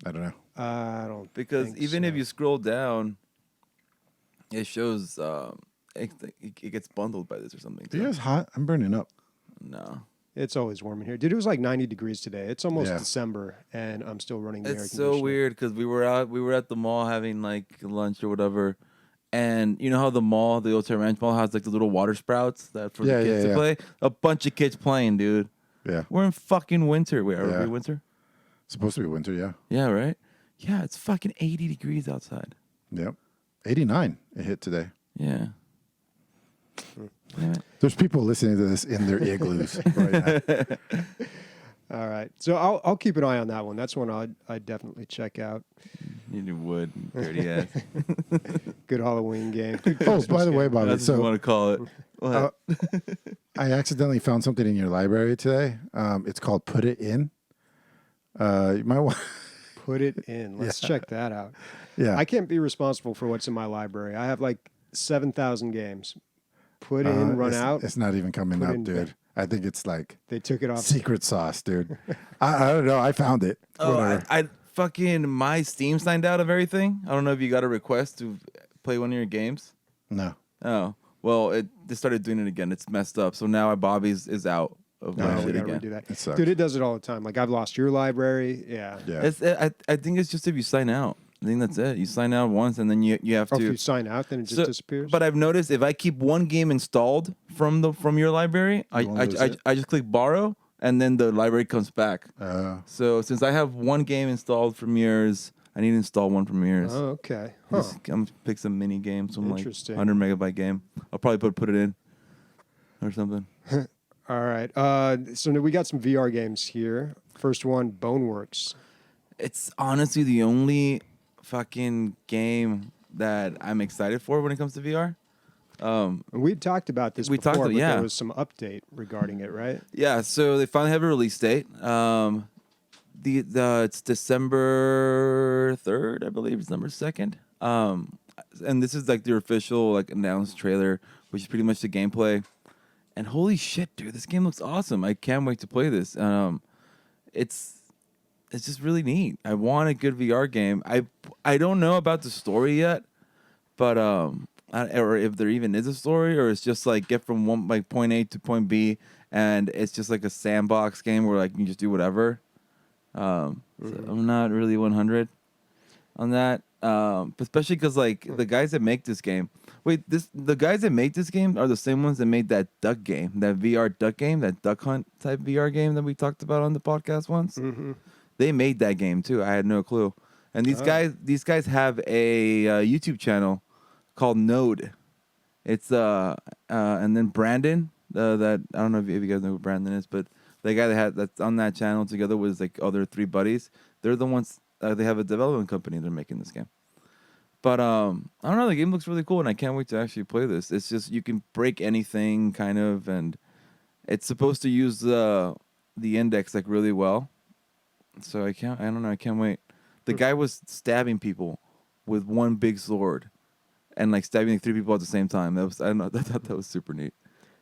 I don't know. I don't Because think even so. if you scroll down, it shows it gets bundled by this or something. Are you guys hot? I'm burning up. No. It's always warm in here. Dude, it was like 90 degrees today. It's almost Yeah. December, and I'm still running the air It's conditioner. so weird because we were at the mall having like lunch or whatever, and you know how the Old Town Ranch Mall has like the little water sprouts that for Yeah, the kids yeah, to yeah. play. A bunch of kids playing, dude. Yeah. We're in fucking winter. Wait, are Yeah. we winter? Supposed to be winter, yeah. Yeah, right. Yeah, it's fucking 80 degrees outside. Yep. 89 it hit today. Yeah. Damn it. There's people listening to this in their igloos right now. All right. So I'll keep an eye on that one. That's one I'd definitely check out. You would, dirty ass. Good Halloween game. Oh, by the way, Bobby, That's what you so want to call it. What? I accidentally found something in your library today. It's called Put It In. You might want. Put it in. Let's check that out. Yeah. I can't be responsible for what's in my library. I have like 7,000 games. Put in, run out. It's not even coming Put up, in dude. bed. I think it's like They took it off. secret sauce, dude. I don't know. I found it. Oh, Whatever. I fucking my Steam signed out of everything. I don't know if you got a request to play one of your games. No. Oh, well, they started doing it again. It's messed up. So now Bobby's is out of my No, we shit gotta again. redo that. It sucks. Dude, it does it all the time. Like I've lost your library. Yeah. Yeah. I think it's just if you sign out. I think that's it. You sign out once and then you have Oh, if to. you sign out, then it just So- disappears. But I've noticed if I keep one game installed from your library, won't lose it? I just click borrow and then the library comes back. So since I have one game installed from yours, I need to install one from yours. Oh, okay. Huh. Just, I'm gonna pick some mini game, some like Interesting. 100 megabyte game. I'll probably put it in or something. All right. So we got some VR games here. First one, Boneworks. It's honestly the only fucking game that I'm excited for when it comes to VR. And we talked about this We before, talked about- but yeah. there was some update regarding it, right? Yeah, so they finally have a release date. It's December 3rd, I believe. December 2nd. And this is like their official like announced trailer, which is pretty much the gameplay. And holy shit, dude, this game looks awesome. I can't wait to play this. It's just really neat. I want a good VR game. I don't know about the story yet, but or if there even is a story, or it's just like get from one like point A to point B, and it's just like a sandbox game where like you can just do whatever. So I'm not really 100 on that. Especially because like the guys that make this game. Wait, the guys that make this game are the same ones that made that duck game, that VR duck game, that duck hunt type VR game that we talked about on the podcast once. Mm-hmm. They made that game too. I had no clue. And these guys have a YouTube channel called Node. It's and then Brandon, that I don't know if you guys know who Brandon is, but the guy that's on that channel together with like other 3 buddies. They're the ones. They have a development company. They're making this game. But I don't know. The game looks really cool, and I can't wait to actually play this. It's just you can break anything, kind of, and it's supposed to use the index like really well. So I don't know. I can't wait. The guy was stabbing people with one big sword, and like stabbing like 3 people at the same time. I don't know. I thought that was super neat.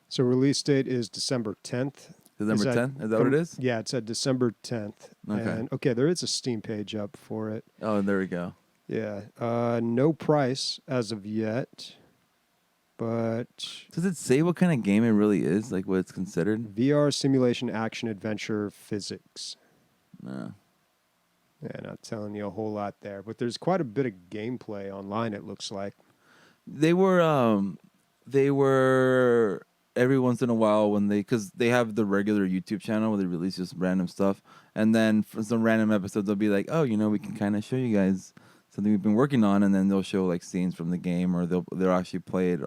So release date is December 10th. December 10th? Is that what it is? Yeah, it said December 10th. Okay. And, okay, there is a Steam page up for it. Oh, there we go. Yeah. No price as of yet, but Does it say what kind of game it really is? Like what it's considered? VR simulation action adventure physics. No. Yeah, not telling you a whole lot there, but there's quite a bit of gameplay online, it looks like. They were every once in a while because they have the regular YouTube channel where they release just random stuff, and then for some random episodes they'll be like, oh, we can kind of show you guys something we've been working on, and then they'll show like scenes from the game, or they'll actually play it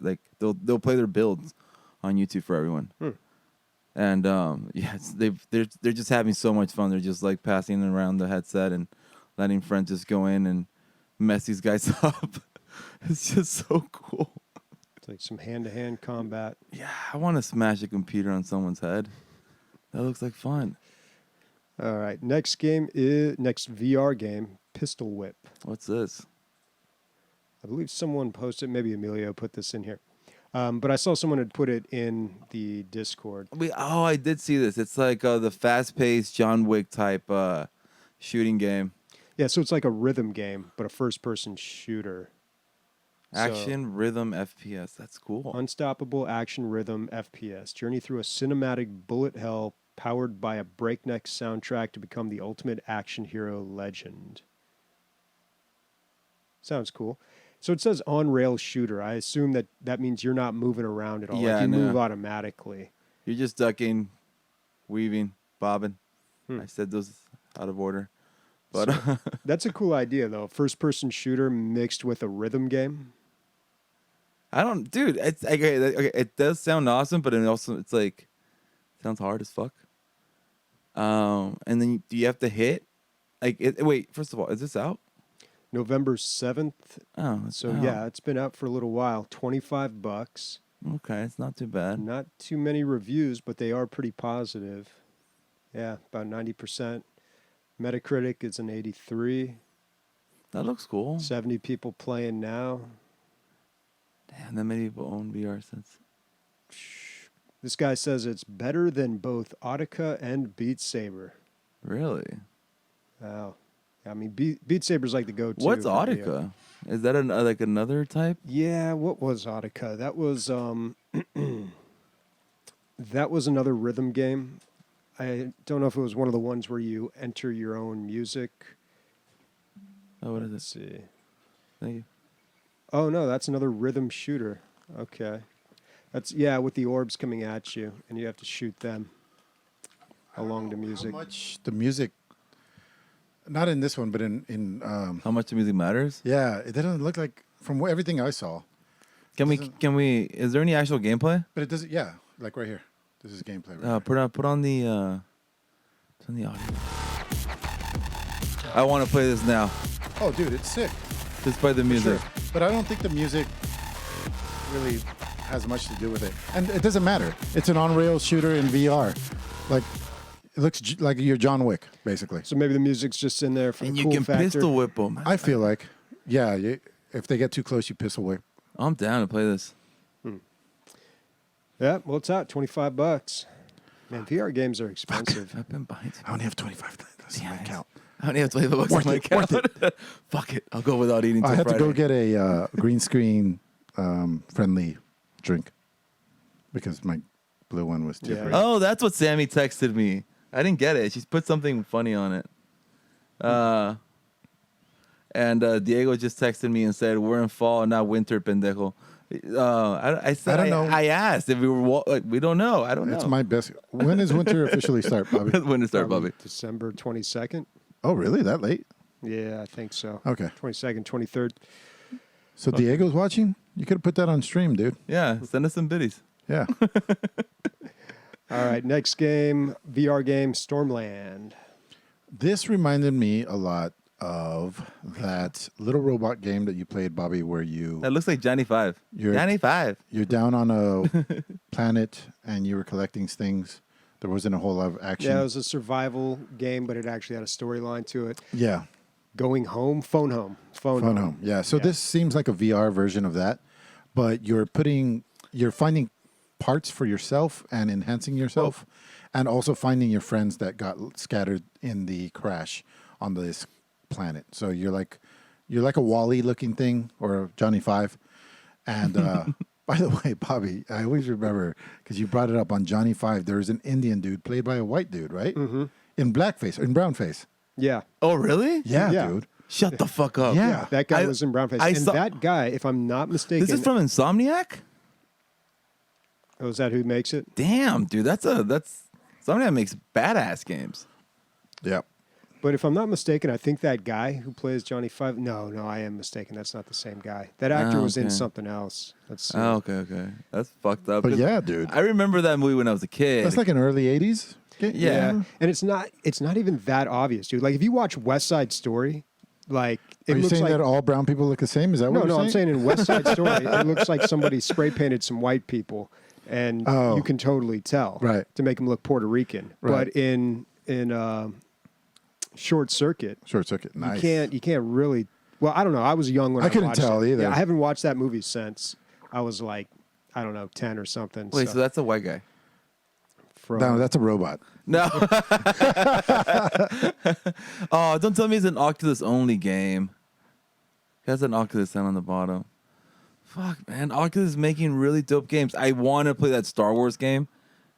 like they'll play their builds on YouTube for everyone. And they're just having so much fun. They're just like passing around the headset and letting friends just go in and mess these guys up. It's just so cool. It's like some hand-to-hand combat. Yeah, I want to smash a computer on someone's head. That looks like fun. All right, next VR game, Pistol Whip. What's this? I believe someone posted, maybe Emilio put this in here. But I saw someone had put it in the Discord. I did see this. It's like the fast-paced John Wick type shooting game. Yeah, so it's like a rhythm game, but a first-person shooter. Action, rhythm, FPS. That's cool. Unstoppable action, rhythm, FPS. Journey through a cinematic bullet hell powered by a breakneck soundtrack to become the ultimate action hero legend. Sounds cool. So it says on-rail shooter. I assume that means you're not moving around at all. Yeah, like you no. move automatically. You're just ducking, weaving, bobbing. I said those out of order. But That's a cool idea, though. First-person shooter mixed with a rhythm game. Dude, it's okay, it does sound awesome, but it's like, sounds hard as fuck. And then do you have to hit? Wait, first of all, is this out? November 7th. Oh, So yeah, it's been out for a little while. $25. Okay, it's not too bad. Not too many reviews, but they are pretty positive. Yeah, about 90%. Metacritic is an 83. That looks cool. 70 people playing now. Damn, that many people own VR sets. This guy says it's better than both Audica and Beat Saber. Really? Wow. I mean, Beat Saber's like the go-to. What's for video. Audica? Is that like another type? Yeah, what was Audica? That was that was another rhythm game. I don't know if it was one of the ones where you enter your own music. Oh, what is Let's it? see. Thank you. Oh no, that's another rhythm shooter. Okay. That's with the orbs coming at you and you have to shoot them along the music. How much the music, not in this one, but in How much the music matters? yeah, it doesn't look like from everything I saw. Can we? Is there any actual gameplay? But it doesn't. Yeah, like right here. This is gameplay. Right Put on the audio. I want to play this now. here. Oh, dude, it's sick. Just by the music. Sure. But I don't think the music really has much to do with it. And it doesn't matter. It's an on-rail shooter in VR. Like, it looks like you're John Wick, basically. So maybe the music's just in there for And the you cool can factor. pistol whip them. I feel like, yeah, if they get too close, you pistol whip. I'm down to play this. Yeah, well, it's out, $25. Man, VR games are expensive. I've been buying. I only have 25. That's my account. I only have $25 on my account. Fuck it. I'll go without eating till I had Friday. to go get a green screen friendly drink because my blue one was too green. Oh, that's what Sammy texted me. I didn't get it. She put something funny on it. And Diego just texted me and said, "We're in fall, not winter, pendejo." I said, I don't know. I asked if we were. We don't know. I don't know. That's my best. When does winter officially start, Bobby? When to start, Bobby? December 22nd. Oh, really? That late? Yeah, I think so. Okay. 22nd, 23rd. So Diego's watching? You could have put that on stream, dude. Yeah, send us some biddies. Yeah. All right, next game, VR game, Stormland. This reminded me a lot of that little robot game that you played, Bobby, where That looks like Johnny Five. Johnny Five. you're down on a planet and you were collecting things. There wasn't a whole lot of action. Yeah, it was a survival game, but it actually had a storyline to it. Yeah. Going home, phone home. Phone home. Yeah. So Yeah. this seems like a VR version of that, but you're finding parts for yourself and enhancing yourself, and also finding your friends that got scattered in the crash on this planet. So you're like a Wall-E looking thing or a Johnny Five. And by the way, Bobby, I always remember because you brought it up on Johnny Five. There's an Indian dude played by a white dude, right? Mm-hmm. In blackface, in brownface. Yeah. Oh, really? Yeah, Yeah. dude. Shut the fuck up. Yeah. That guy was in brownface. I And saw- that guy, if I'm not mistaken, This is from Insomniac? oh, is that who makes it? Damn, dude. That's somebody that makes badass games. Yep. But if I'm not mistaken, I think that guy who plays Johnny Five. No, I am mistaken. That's not the same guy. That actor was in okay. something else. Let's see. Oh, okay. That's fucked up. But 'Cause yeah, dude. I remember that movie when I was a kid. That's like an early 80s game. Yeah. And it's not even that obvious, dude. Like if you watch West Side Story, like it Are you looks saying like that all brown people look the same? Is that what no, you're I'm saying in West Side Story, it looks like somebody spray painted some white people, and Oh. you can totally tell, Right. to make them look Puerto Rican. Right. But in Short Circuit, Short Circuit. Nice. you can't really. Well, I don't know. I was young when I couldn't watched tell it. either. Yeah, I haven't watched that movie since I was like, I don't know, 10 or something. Wait, so that's a white guy? from, No, that's a robot. No. Oh, don't tell me it's an Oculus only game. It has an Oculus sign on the bottom. Fuck, man. Oculus is making really dope games. I want to play that Star Wars game.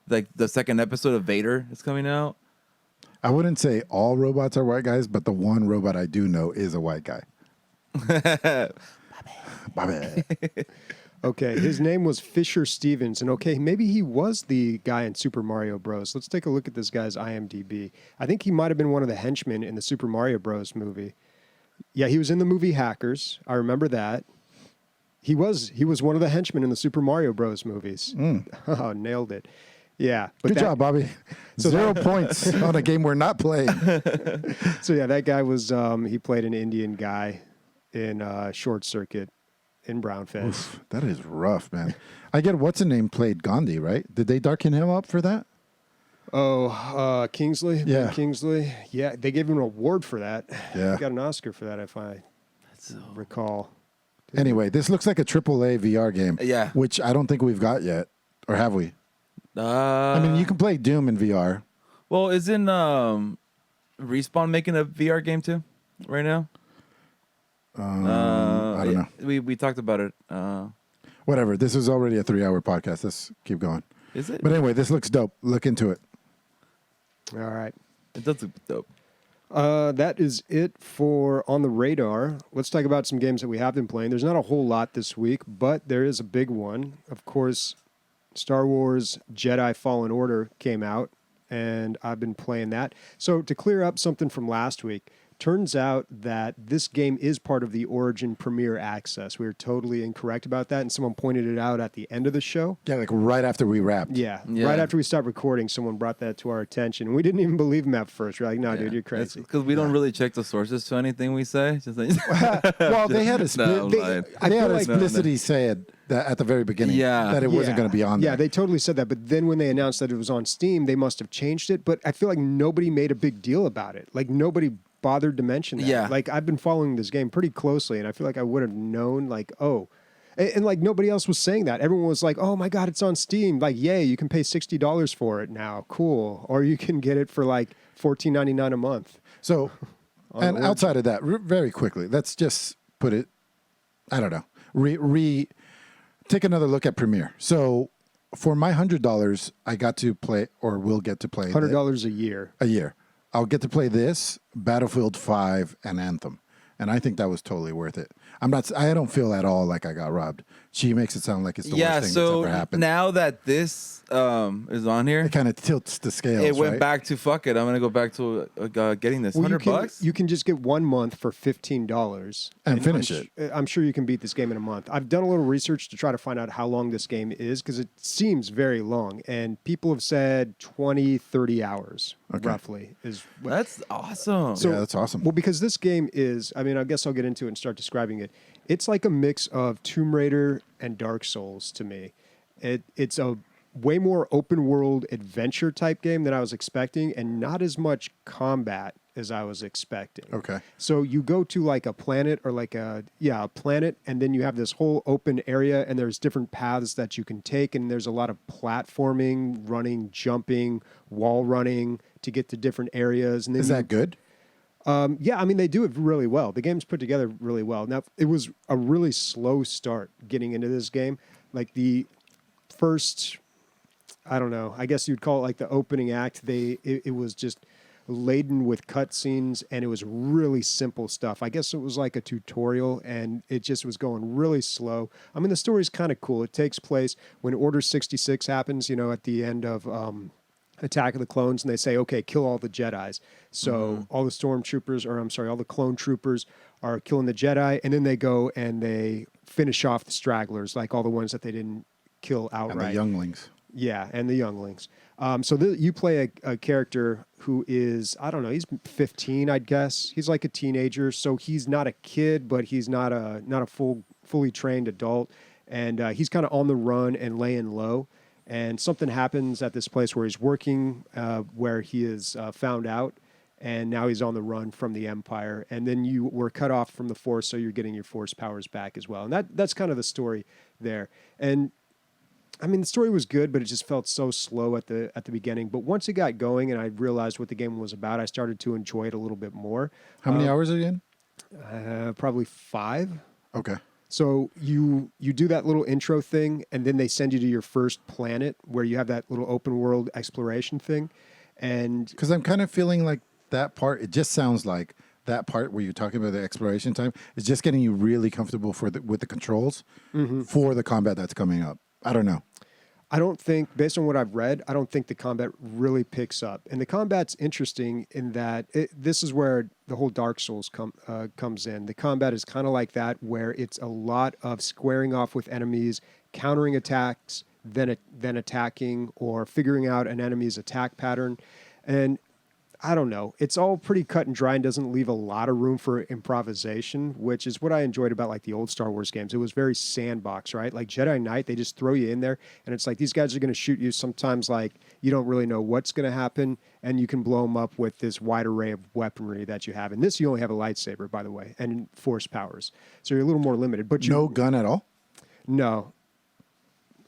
Like the second episode of Vader is coming out. I wouldn't say all robots are white guys, but the one robot I do know is a white guy. Bobby. Okay, his name was Fisher Stevens, and okay, maybe he was the guy in Super Mario Bros. Let's take a look at this guy's IMDb. I think he might have been one of the henchmen in the Super Mario Bros. Movie. Yeah, he was in the movie Hackers. I remember that. He was one of the henchmen in the Super Mario Bros. Movies. Oh, nailed it. Yeah. But Good job, Bobby. So 0 points on a game we're not playing. So yeah, that guy was he played an Indian guy in Short Circuit in Brownface. Oof, that is rough, man. I get what's the name played Gandhi, right? Did they darken him up for that? Oh, Kingsley? Yeah. Ben Kingsley? Yeah, they gave him an award for that. Yeah. He got an Oscar for that, if I recall. Anyway, this looks like a AAA VR game. Yeah. Which I don't think we've got yet. Or have we? I mean, you can play Doom in VR. Well, isn't Respawn making a VR game too right now? I don't know. We talked about it. Whatever. This is already a 3-hour podcast. Let's keep going. Is it? But anyway, this looks dope. Look into it. All right. It does look dope. That is it for On the Radar. Let's talk about some games that we have been playing. There's not a whole lot this week, but there is a big one. Of course, Star Wars Jedi Fallen Order came out, and I've been playing that. So to clear up something from last week, turns out that this game is part of the Origin Premier Access. We were totally incorrect about that, and someone pointed it out at the end of the show. Yeah, like right after we wrapped. Yeah, Yeah. right after we stopped recording, someone brought that to our attention. And we didn't even believe him at first. We're like, no, dude, you're crazy. Because we don't really check the sources to anything we say. Just like, Well, they had a No, I'm lying. they had feel like- explicitly said that at the very beginning Yeah. that it wasn't going to be on there. Yeah, they totally said that. But then when they announced that it was on Steam, they must have changed it. But I feel like nobody made a big deal about it. Like nobody bothered to mention that. Yeah. Like I've been following this game pretty closely, and I feel like I would have known. Like, oh, and like nobody else was saying that. Everyone was like, "Oh my God, it's on Steam! Like, yay, you can pay $60 for it now. Cool." Or you can get it for like $14.99 a month. So, On and Origin. outside of that, very quickly, let's just put it, I don't know, take another look at Premiere. So, for my $100, I got to play, or will get to play $100 a year. a year. I'll get to play this, Battlefield 5, and Anthem. and I think that was totally worth it. I don't feel at all like I got robbed. She makes it sound like it's the worst thing that's ever happened. Now that this is on here, It kind of tilts the scales. it went right? back to fuck it. I'm gonna go back to getting this. Well, $100. You can just get 1 month for $15 And finish it. I'm sure you can beat this game in a month. I've done a little research to try to find out how long this game is because it seems very long, and people have said 20, 30 hours roughly is. That's awesome. Yeah, that's awesome. Well, because this game is, I mean, I guess I'll get into it and start describing it. It's like a mix of Tomb Raider and Dark Souls to me. It's a way more open world adventure type game than I was expecting, and not as much combat as I was expecting. Okay. So you go to like a planet or like a planet, and then you have this whole open area, and there's different paths that you can take, and there's a lot of platforming, running, jumping, wall running to get to different areas. And then Is that good? Yeah, I mean, they do it really well. The game's put together really well. Now, it was a really slow start getting into this game. Like the first, I don't know, I guess you'd call it like the opening act. It was just laden with cutscenes, and it was really simple stuff. I guess it was like a tutorial, and it just was going really slow. I mean, the story's kind of cool. It takes place when Order 66 happens, at the end of Attack of the Clones, and they say, okay, kill all the Jedis. So all the stormtroopers, all the clone troopers are killing the Jedi, and then they go and they finish off the stragglers, like all the ones that they didn't kill outright. And the younglings. Yeah, and the younglings. So you play a character who is, I don't know, he's 15, I'd guess. He's like a teenager, so he's not a kid, but he's not a fully trained adult, and he's kind of on the run and laying low. And something happens at this place where he's working, where he is found out, and now he's on the run from the Empire. And then you were cut off from the Force, so you're getting your Force powers back as well. And that's kind of the story there. And I mean, the story was good, but it just felt so slow at the beginning. But once it got going and I realized what the game was about, I started to enjoy it a little bit more. How many hours are you in? Probably 5. Okay. So you do that little intro thing, and then they send you to your first planet where you have that little open world exploration thing. And Because I'm kind of feeling like that part, it just sounds like that part where you're talking about the exploration time is just getting you really comfortable with the controls for the combat that's coming up. I don't know. I don't think, based on what I've read, I don't think the combat really picks up. And the combat's interesting in that this is where the whole Dark Souls comes in. The combat is kind of like that, where it's a lot of squaring off with enemies, countering attacks, then attacking, or figuring out an enemy's attack pattern. And I don't know. It's all pretty cut and dry and doesn't leave a lot of room for improvisation, which is what I enjoyed about like the old Star Wars games. It was very sandbox, right? Like Jedi Knight, they just throw you in there, and it's like these guys are going to shoot you. Sometimes like you don't really know what's going to happen, and you can blow them up with this wide array of weaponry that you have. And this, you only have a lightsaber, by the way, and Force powers, so you're a little more limited. But No gun at all? No.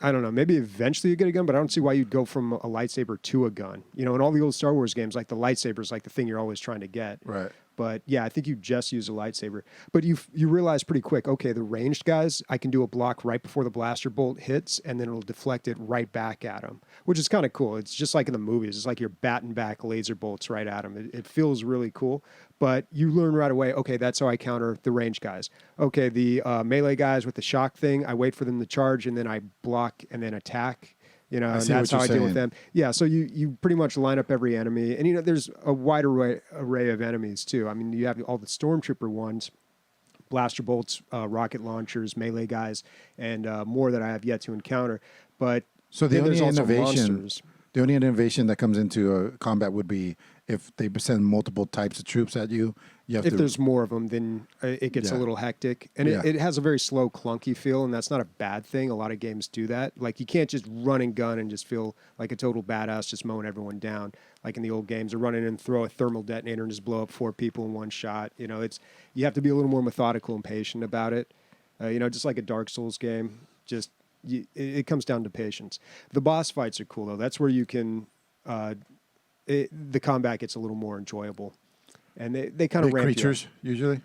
I don't know. Maybe eventually you get a gun, but I don't see why you'd go from a lightsaber to a gun. In all the old Star Wars games, like the lightsaber is like the thing you're always trying to get. Right. But yeah, I think you just use a lightsaber. But you realize pretty quick, okay, the ranged guys, I can do a block right before the blaster bolt hits, and then it'll deflect it right back at them, which is kind of cool. It's just like in the movies. It's like you're batting back laser bolts right at them. It feels really cool. But you learn right away, okay, that's how I counter the ranged guys. Okay, the melee guys with the shock thing, I wait for them to charge, and then I block and then attack. And that's how I deal with them. Yeah, so you pretty much line up every enemy. And, there's a wide array of enemies, too. I mean, you have all the Stormtrooper ones, blaster bolts, rocket launchers, melee guys, and more that I have yet to encounter. But So the only there's also innovation, monsters. the only innovation that comes into combat would be if they send multiple types of troops at you. You have If to. there's more of them, then it gets a Yeah. little hectic. And Yeah. it has a very slow, clunky feel, and that's not a bad thing. A lot of games do that. Like, you can't just run and gun and just feel like a total badass just mowing everyone down. Like in the old games, or run in and throw a thermal detonator and just blow up 4 people in one shot. You have to be a little more methodical and patient about it. Just like a Dark Souls game, it comes down to patience. The boss fights are cool, though. That's where you can... the combat gets a little more enjoyable. And they kind of ramp creatures, usually?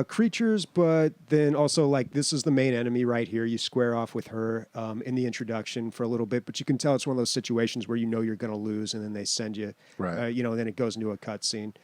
creatures, but then also like this is the main enemy right here. You square off with her in the introduction for a little bit, but you can tell it's one of those situations where you're going to lose, and then they send you, Right. then it goes into a cutscene.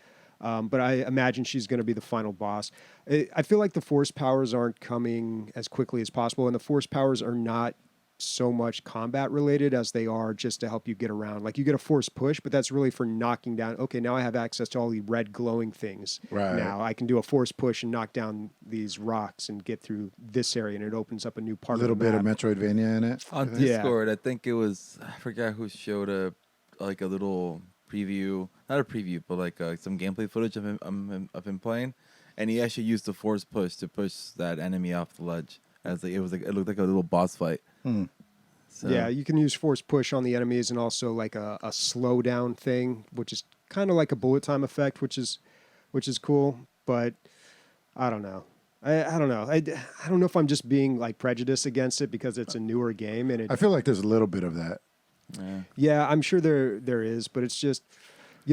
But I imagine she's going to be the final boss. I feel like the force powers aren't coming as quickly as possible, and the force powers are not so much combat related as they are just to help you get around. Like you get a force push, but that's really for knocking down. Okay, now I have access to all the red glowing things. Right. Now I can do a force push and knock down these rocks and get through this area, and it opens up a new part A little of the bit of map. Metroidvania in it. On Yeah. Discord, I think it was, I forgot who showed a little preview, not a preview, but like some gameplay footage of him playing, and he actually used the force push to push that enemy off the ledge. As like, it looked like a little boss fight. So, Yeah, you can use force push on the enemies and also like a slow down thing, which is kind of like a bullet time effect, which is cool. But I don't know. I don't know. I don't know if I'm just being like prejudiced against it because it's a newer game and it. I feel like there's a little bit of that. yeah. Yeah, I'm sure there is, but it's just,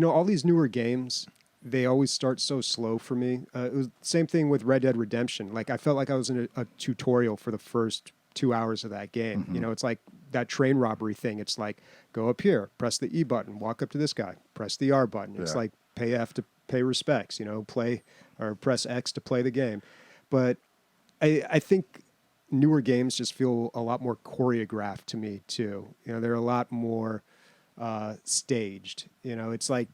all these newer games, they always start so slow for me. It was the same thing with Red Dead Redemption. Like I felt like I was in a tutorial for the first 2 hours of that game. It's like that train robbery thing. It's like go up here, press the E button, walk up to this guy, press the R button. It's Yeah. like pay F to pay respects. Play or press X to play the game. But I think newer games just feel a lot more choreographed to me too. They're a lot more staged. It's like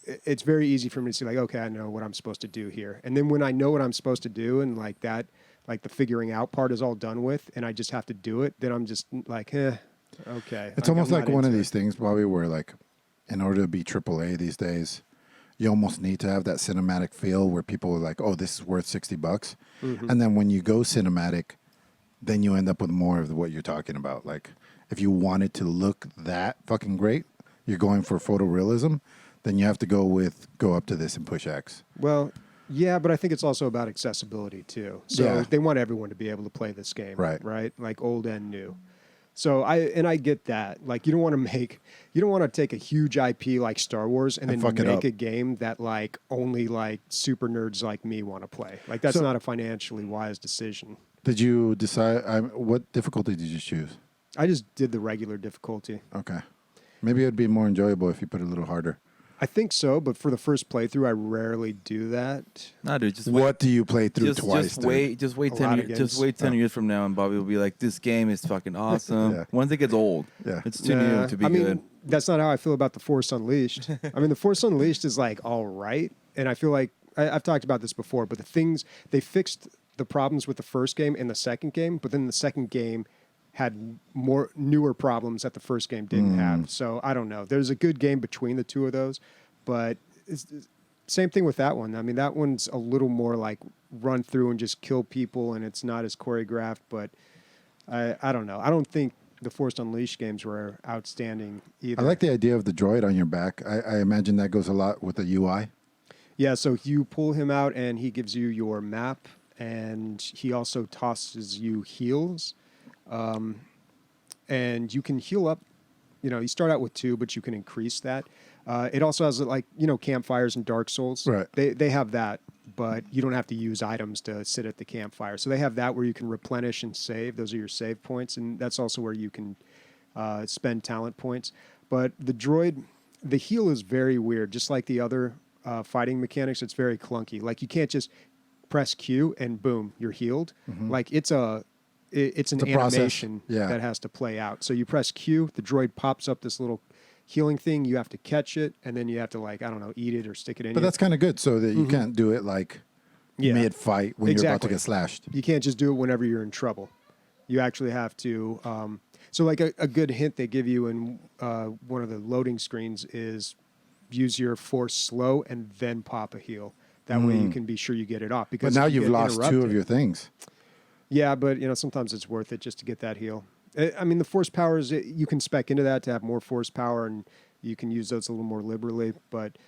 it's very easy for me to see like, okay, I know what I'm supposed to do here. And then when I know what I'm supposed to do and like that, like the figuring out part is all done with and I just have to do it, then I'm just like, okay. It's I'm almost not like one of into these things, Bobby, where like in order to be AAA these days, you almost need to have that cinematic feel where people are like, oh, this is worth $60. And then when you go cinematic, then you end up with more of what you're talking about. Like if you want it to look that fucking great, you're going for photorealism, then you have to go up to this and push X. Well, yeah, but I think it's also about accessibility too. So Yeah. they want everyone to be able to play this game, Right. Right, like old and new. So I get that. Like you don't want to take a huge IP like Star Wars and And then fuck it make up. a game that like only like super nerds like me want to play. Like that's So- not a financially wise decision. Did you decide, what difficulty did you choose? I just did the regular difficulty. Okay. Maybe it'd be more enjoyable if you put it a little harder. I think so, but for the first playthrough, I rarely do that. Nah, dude, just wait. What do you play through Just, twice? just dude? wait, just wait A 10 lot years. of Just games. wait 10 years from now, and Bobby will be like, "This game is fucking awesome." Yeah. Once it gets old, Yeah. it's too Nah, new to be I mean, good. that's not how I feel about the Force Unleashed. I mean, the Force Unleashed is like all right, and I feel like I've talked about this before, but the things they fixed the problems with the first game and the second game, but then the second game had more newer problems that the first game didn't have. So I don't know. There's a good game between the two of those, but it's same thing with that one. I mean, that one's a little more like run through and just kill people, and it's not as choreographed. But I don't know. I don't think the Force Unleashed games were outstanding either. I like the idea of the droid on your back. I imagine that goes a lot with the UI. Yeah, so you pull him out and he gives you your map, and he also tosses you heals. And you can heal up. You start out with 2, but you can increase that. It also has like, campfires in Dark Souls. Right. They have that, but you don't have to use items to sit at the campfire. So they have that where you can replenish and save. Those are your save points, and that's also where you can spend talent points. But the droid, the heal is very weird. Just like the other fighting mechanics, it's very clunky. Like you can't just press Q and boom, you're healed. Like it's an It's a process. animation Yeah. that has to play out. So you press Q, the droid pops up this little healing thing. You have to catch it, and then you have to like, I don't know, eat it or stick it in. But you. that's kind of good so that you can't do it like Yeah. mid-fight when you're about to Exactly. get slashed. You can't just do it whenever you're in trouble. You actually have to. So like a good hint they give you in one of the loading screens is use your force slow and then pop a heal. That way you can be sure you get it off. But Because now if you you've get lost 2 of interrupted- your things. Yeah, but sometimes it's worth it just to get that heal. I mean, the force powers, you can spec into that to have more force power, and you can use those a little more liberally. But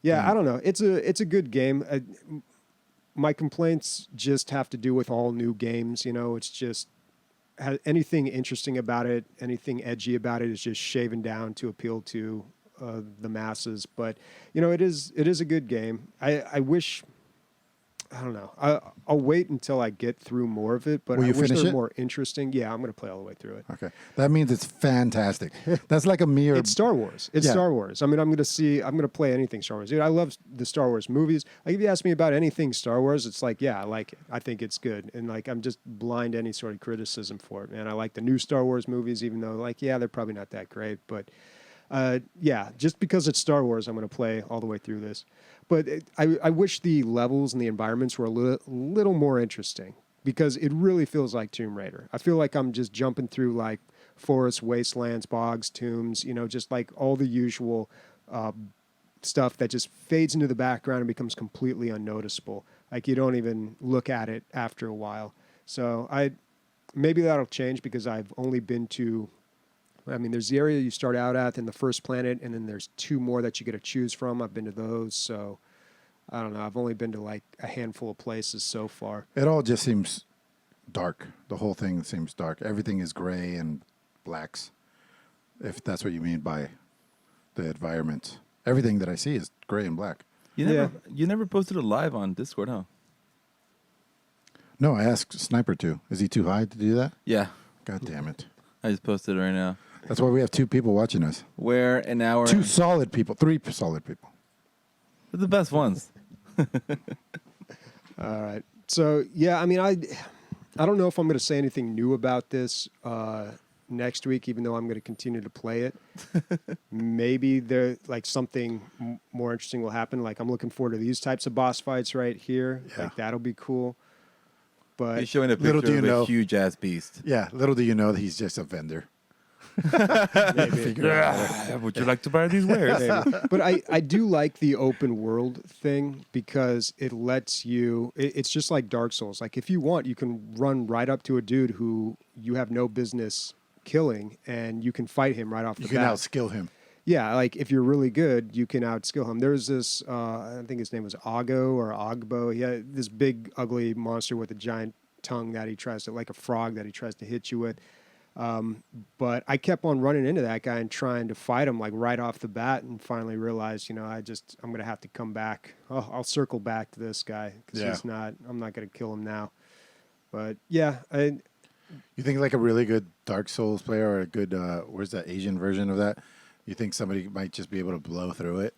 yeah, I don't know. It's a good game. My complaints just have to do with all new games. It's just anything interesting about it, anything edgy about it is just shaven down to appeal to the masses. But it is a good game. I wish I don't know. I'll wait until I get through more of it, but Will I you wish finish they're it? more interesting. Yeah, I'm going to play all the way through it. Okay, that means it's fantastic. That's like a mere. It's Star Wars. It's Yeah. Star Wars. I mean, I'm going to play anything Star Wars. Dude, I love the Star Wars movies. Like, if you ask me about anything Star Wars, it's like, yeah, I like it. I think it's good. And like, I'm just blind to any sort of criticism for it, man. I like the new Star Wars movies, even though, like, yeah, they're probably not that great. But yeah, just because it's Star Wars, I'm going to play all the way through this. But I wish the levels and the environments were a little more interesting, because it really feels like Tomb Raider. I feel like I'm just jumping through like forests, wastelands, bogs, tombs, just like all the usual stuff that just fades into the background and becomes completely unnoticeable. Like you don't even look at it after a while. So maybe that'll change, because I've only been to, I mean, there's the area you start out at, then the first planet, and then there's 2 more that you get to choose from. I've been to those, so I don't know. I've only been to like a handful of places so far. It all just seems dark. The whole thing seems dark. Everything is gray and blacks, if that's what you mean by the environment. Everything that I see is gray and black. You never posted a live on Discord, huh? No, I asked Sniper to. Is he too high to do that? Yeah. God damn it. I just posted it right now. That's why we have 2 people watching us. Where an hour. 2 solid people. 3 solid people. They're the best ones. All right. So, yeah, I mean, I don't know if I'm going to say anything new about this next week, even though I'm going to continue to play it. Maybe there, like, something more interesting will happen. Like, I'm looking forward to these types of boss fights right here. Yeah. Like, that'll be cool. But He's showing a Little picture do of you know. a huge ass beast. Yeah, little do you know that he's just a vendor. Would you like to buy these wares? maybe. But I do like the open world thing, because it lets you, it's just like Dark Souls. Like, if you want, you can run right up to a dude who you have no business killing, and you can fight him right off the You can bat. outskill him. Yeah, like if you're really good, you can outskill him. There's this, I think his name was Oggo or Ogbo. He had this big, ugly monster with a giant tongue that he tries to, like a frog that he tries to hit you with. But I kept on running into that guy and trying to fight him like right off the bat, and finally realized, I'm going to have to come back. I'll circle back to this guy, because I'm not going to kill him now. But yeah, You think like a really good Dark Souls player or a good, where's that Asian version of that? You think somebody might just be able to blow through it?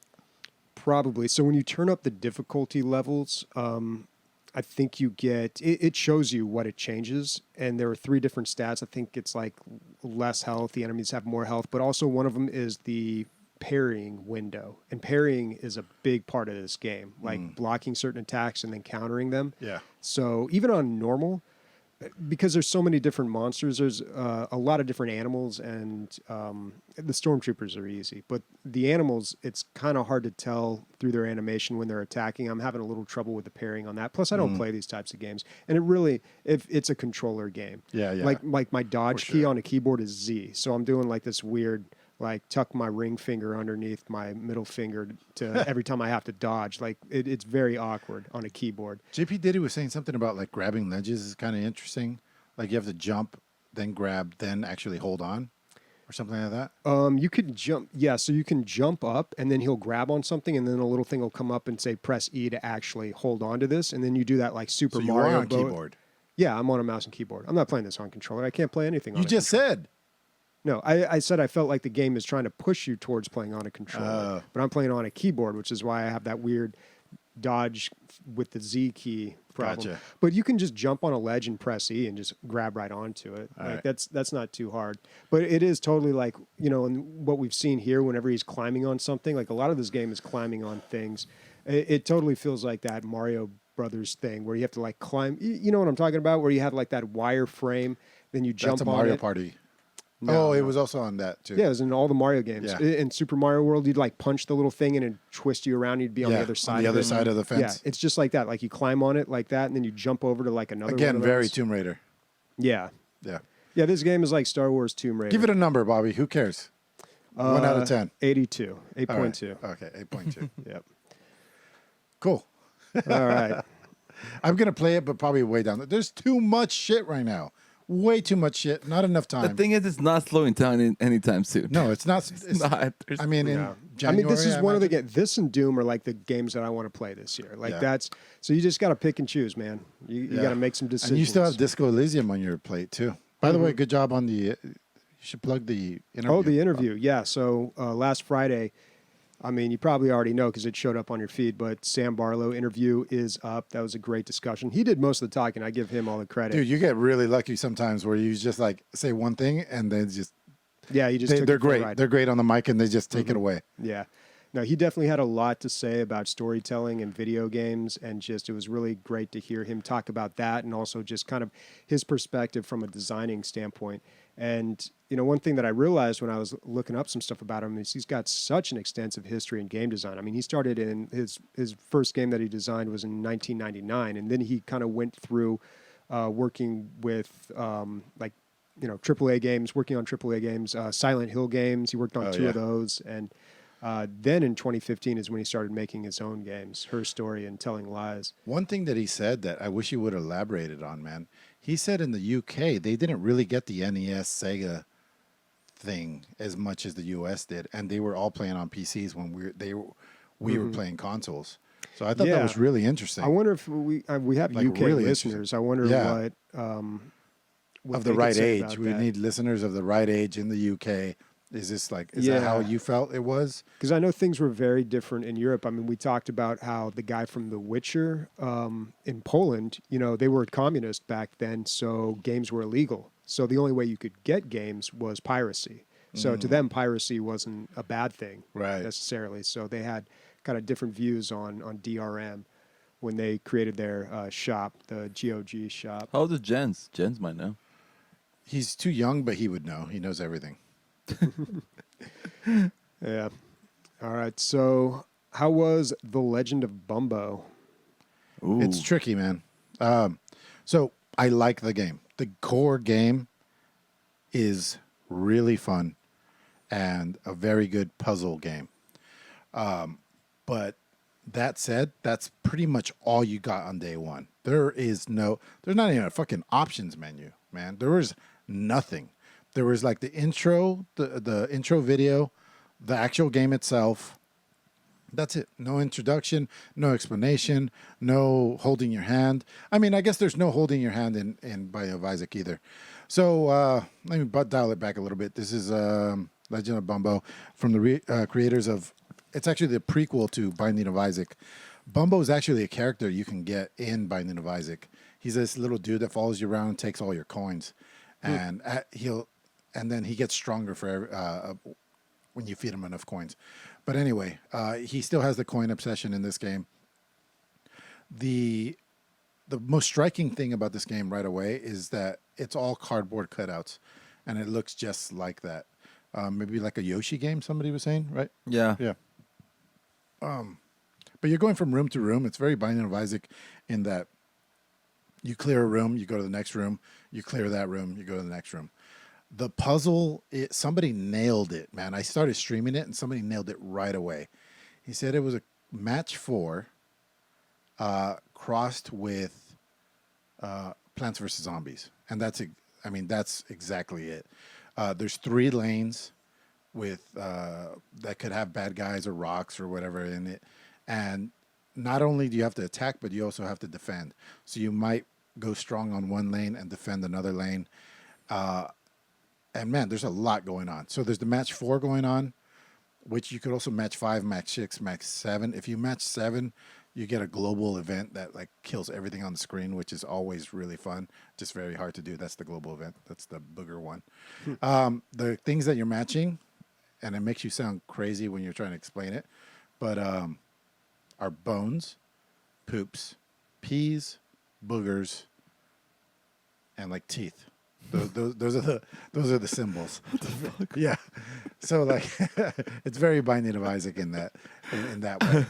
probably. So when you turn up the difficulty levels, I think you get, it shows you what it changes. And there are 3 different stats. I think it's like less health. The enemies have more health. But also one of them is the parrying window. And parrying is a big part of this game. Like blocking certain attacks and then countering them. Yeah. So even on normal, because there's so many different monsters, there's a lot of different animals, and the stormtroopers are easy. But the animals, it's kind of hard to tell through their animation when they're attacking. I'm having a little trouble with the pairing on that. Plus, I don't play these types of games, and it really, if it's a controller game, Yeah. like my dodge For key sure. on a keyboard is Z, so I'm doing like this weird, like tuck my ring finger underneath my middle finger to every time I have to dodge. Like it's very awkward on a keyboard. JP Diddy was saying something about like grabbing ledges is kind of interesting. Like you have to jump, then grab, then actually hold on, or something like that. You could jump, yeah. So you can jump up, and then he'll grab on something, and then a little thing will come up and say "press E" to actually hold on to this, and then you do that like Super So you Mario are on boat. keyboard. Yeah, I'm on a mouse and keyboard. I'm not playing this on controller. I can't play anything on. You just said. No, I said I felt like the game is trying to push you towards playing on a controller, but I'm playing on a keyboard, which is why I have that weird dodge with the Z key problem. Gotcha. But you can just jump on a ledge and press E and just grab right onto it. All Like right. that's not too hard. But it is totally like, and what we've seen here, whenever he's climbing on something, like a lot of this game is climbing on things. It totally feels like that Mario Brothers thing where you have to like climb. You know what I'm talking about? Where you have like that wire frame, then you jump That's a on Mario it. Party. No, it no. was also on that too. Yeah, it was in all the Mario games. Yeah. In Super Mario World, you'd like punch the little thing and it'd twist you around. You'd be on the other side. On the of other it. side of the Yeah, fence. it's just like that. Like you climb on it like that, and then you jump over to like another. Again, one of very those. Tomb Raider. Yeah, Yeah. yeah. This game is like Star Wars Tomb Raider. Give it a number, Bobby. Who cares? 1 out of 10. 82, All right. 8.2. Okay, 8.2. Yep. Cool. All right. I'm gonna play it, but probably way down. There's too much shit right now. way too much shit, not enough The time. thing is, it's not slowing down anytime soon. No, it's not. It's not. I mean, in No. January, this is I one of the imagine. this and Doom are like the games that I want to play this year. Like Yeah. that's so you just got to pick and choose, man. You Yeah. got to make some decisions. And you still have Disco Elysium on your plate too. By the way, good job on the. You should plug the interview. Oh, the interview. Yeah. So last Friday, I mean, you probably already know because it showed up on your feed, but Sam Barlow interview is up. That was a great discussion. He did most of the talking. I give him all the credit. Dude, you get really lucky sometimes where you just like say one thing and then just yeah, you just took they're it for a great. ride. They're great on the mic and they just take it away. Yeah. No, he definitely had a lot to say about storytelling and video games, and just it was really great to hear him talk about that and also just kind of his perspective from a designing standpoint. And, you know, one thing that I realized when I was looking up some stuff about him is he's got such an extensive history in game design. I mean, he started in his first game that he designed was in 1999, and then he kind of went through working with like, you know, AAA games, working on AAA games, Silent Hill games. He worked on two of those, and then in 2015 is when he started making his own games, Her Story and Telling Lies. One thing that he said that I wish he would have elaborated on, man. He said in the UK they didn't really get the NES Sega thing as much as the US did, and they were all playing on PCs when we were playing consoles. So I thought that was really interesting. I wonder if we have Like, UK really listeners. I wonder Yeah. what of they the could right say age. about We that. need listeners of the right age in the UK. Is this like is that how Yeah. you felt it was? Because I know things were very different in Europe. I mean, we talked about how the guy from The Witcher in Poland, you know, they were communist back then, so games were illegal. So the only way you could get games was piracy. So to them, piracy wasn't a bad thing Right. necessarily. So they had kind of different views on DRM when they created their shop, the GOG shop. How old is Jens? Jens might know. He's too young, but he would know. He knows everything. Yeah. All right. So how was The Legend of Bumbo? Ooh. It's tricky, man. So I like the game. The core game is really fun and a very good puzzle game. But that said, that's pretty much all you got on day one. There's not even a fucking options menu, man. There was nothing. There was like the intro, the intro video, the actual game itself. That's it. No introduction, no explanation, no holding your hand. I mean, I guess there's no holding your hand in Bio of Isaac either. So let me dial it back a little bit. This is Legend of Bumbo from the creators of, it's actually the prequel to Binding of Isaac. Bumbo is actually a character you can get in Binding of Isaac. He's this little dude that follows you around and takes all your coins. And and then he gets stronger for when you feed him enough coins. But anyway, he still has the coin obsession in this game. The most striking thing about this game right away is that it's all cardboard cutouts, and it looks just like that. Maybe like a Yoshi game, somebody was saying, right? Yeah. Yeah. But you're going from room to room. It's very Binding of Isaac in that you clear a room, you go to the next room, you clear that room, you go to the next room. The puzzle, somebody nailed it, man. I started streaming it, and somebody nailed it right away. He said it was a match 4 crossed with Plants vs. Zombies. And that's exactly it. There's 3 lanes with that could have bad guys or rocks or whatever in it. And not only do you have to attack, but you also have to defend. So you might go strong on one lane and defend another lane. And man, there's a lot going on. So there's the match 4 going on, which you could also match 5, match 6, match 7. If you match 7, you get a global event that like kills everything on the screen, which is always really fun. Just very hard to do. That's the global event. That's the booger one. The things that you're matching, and it makes you sound crazy when you're trying to explain it, but are bones, poops, peas, boogers, and like teeth. Those are the symbols. Yeah. So like it's very Binding of Isaac in that way.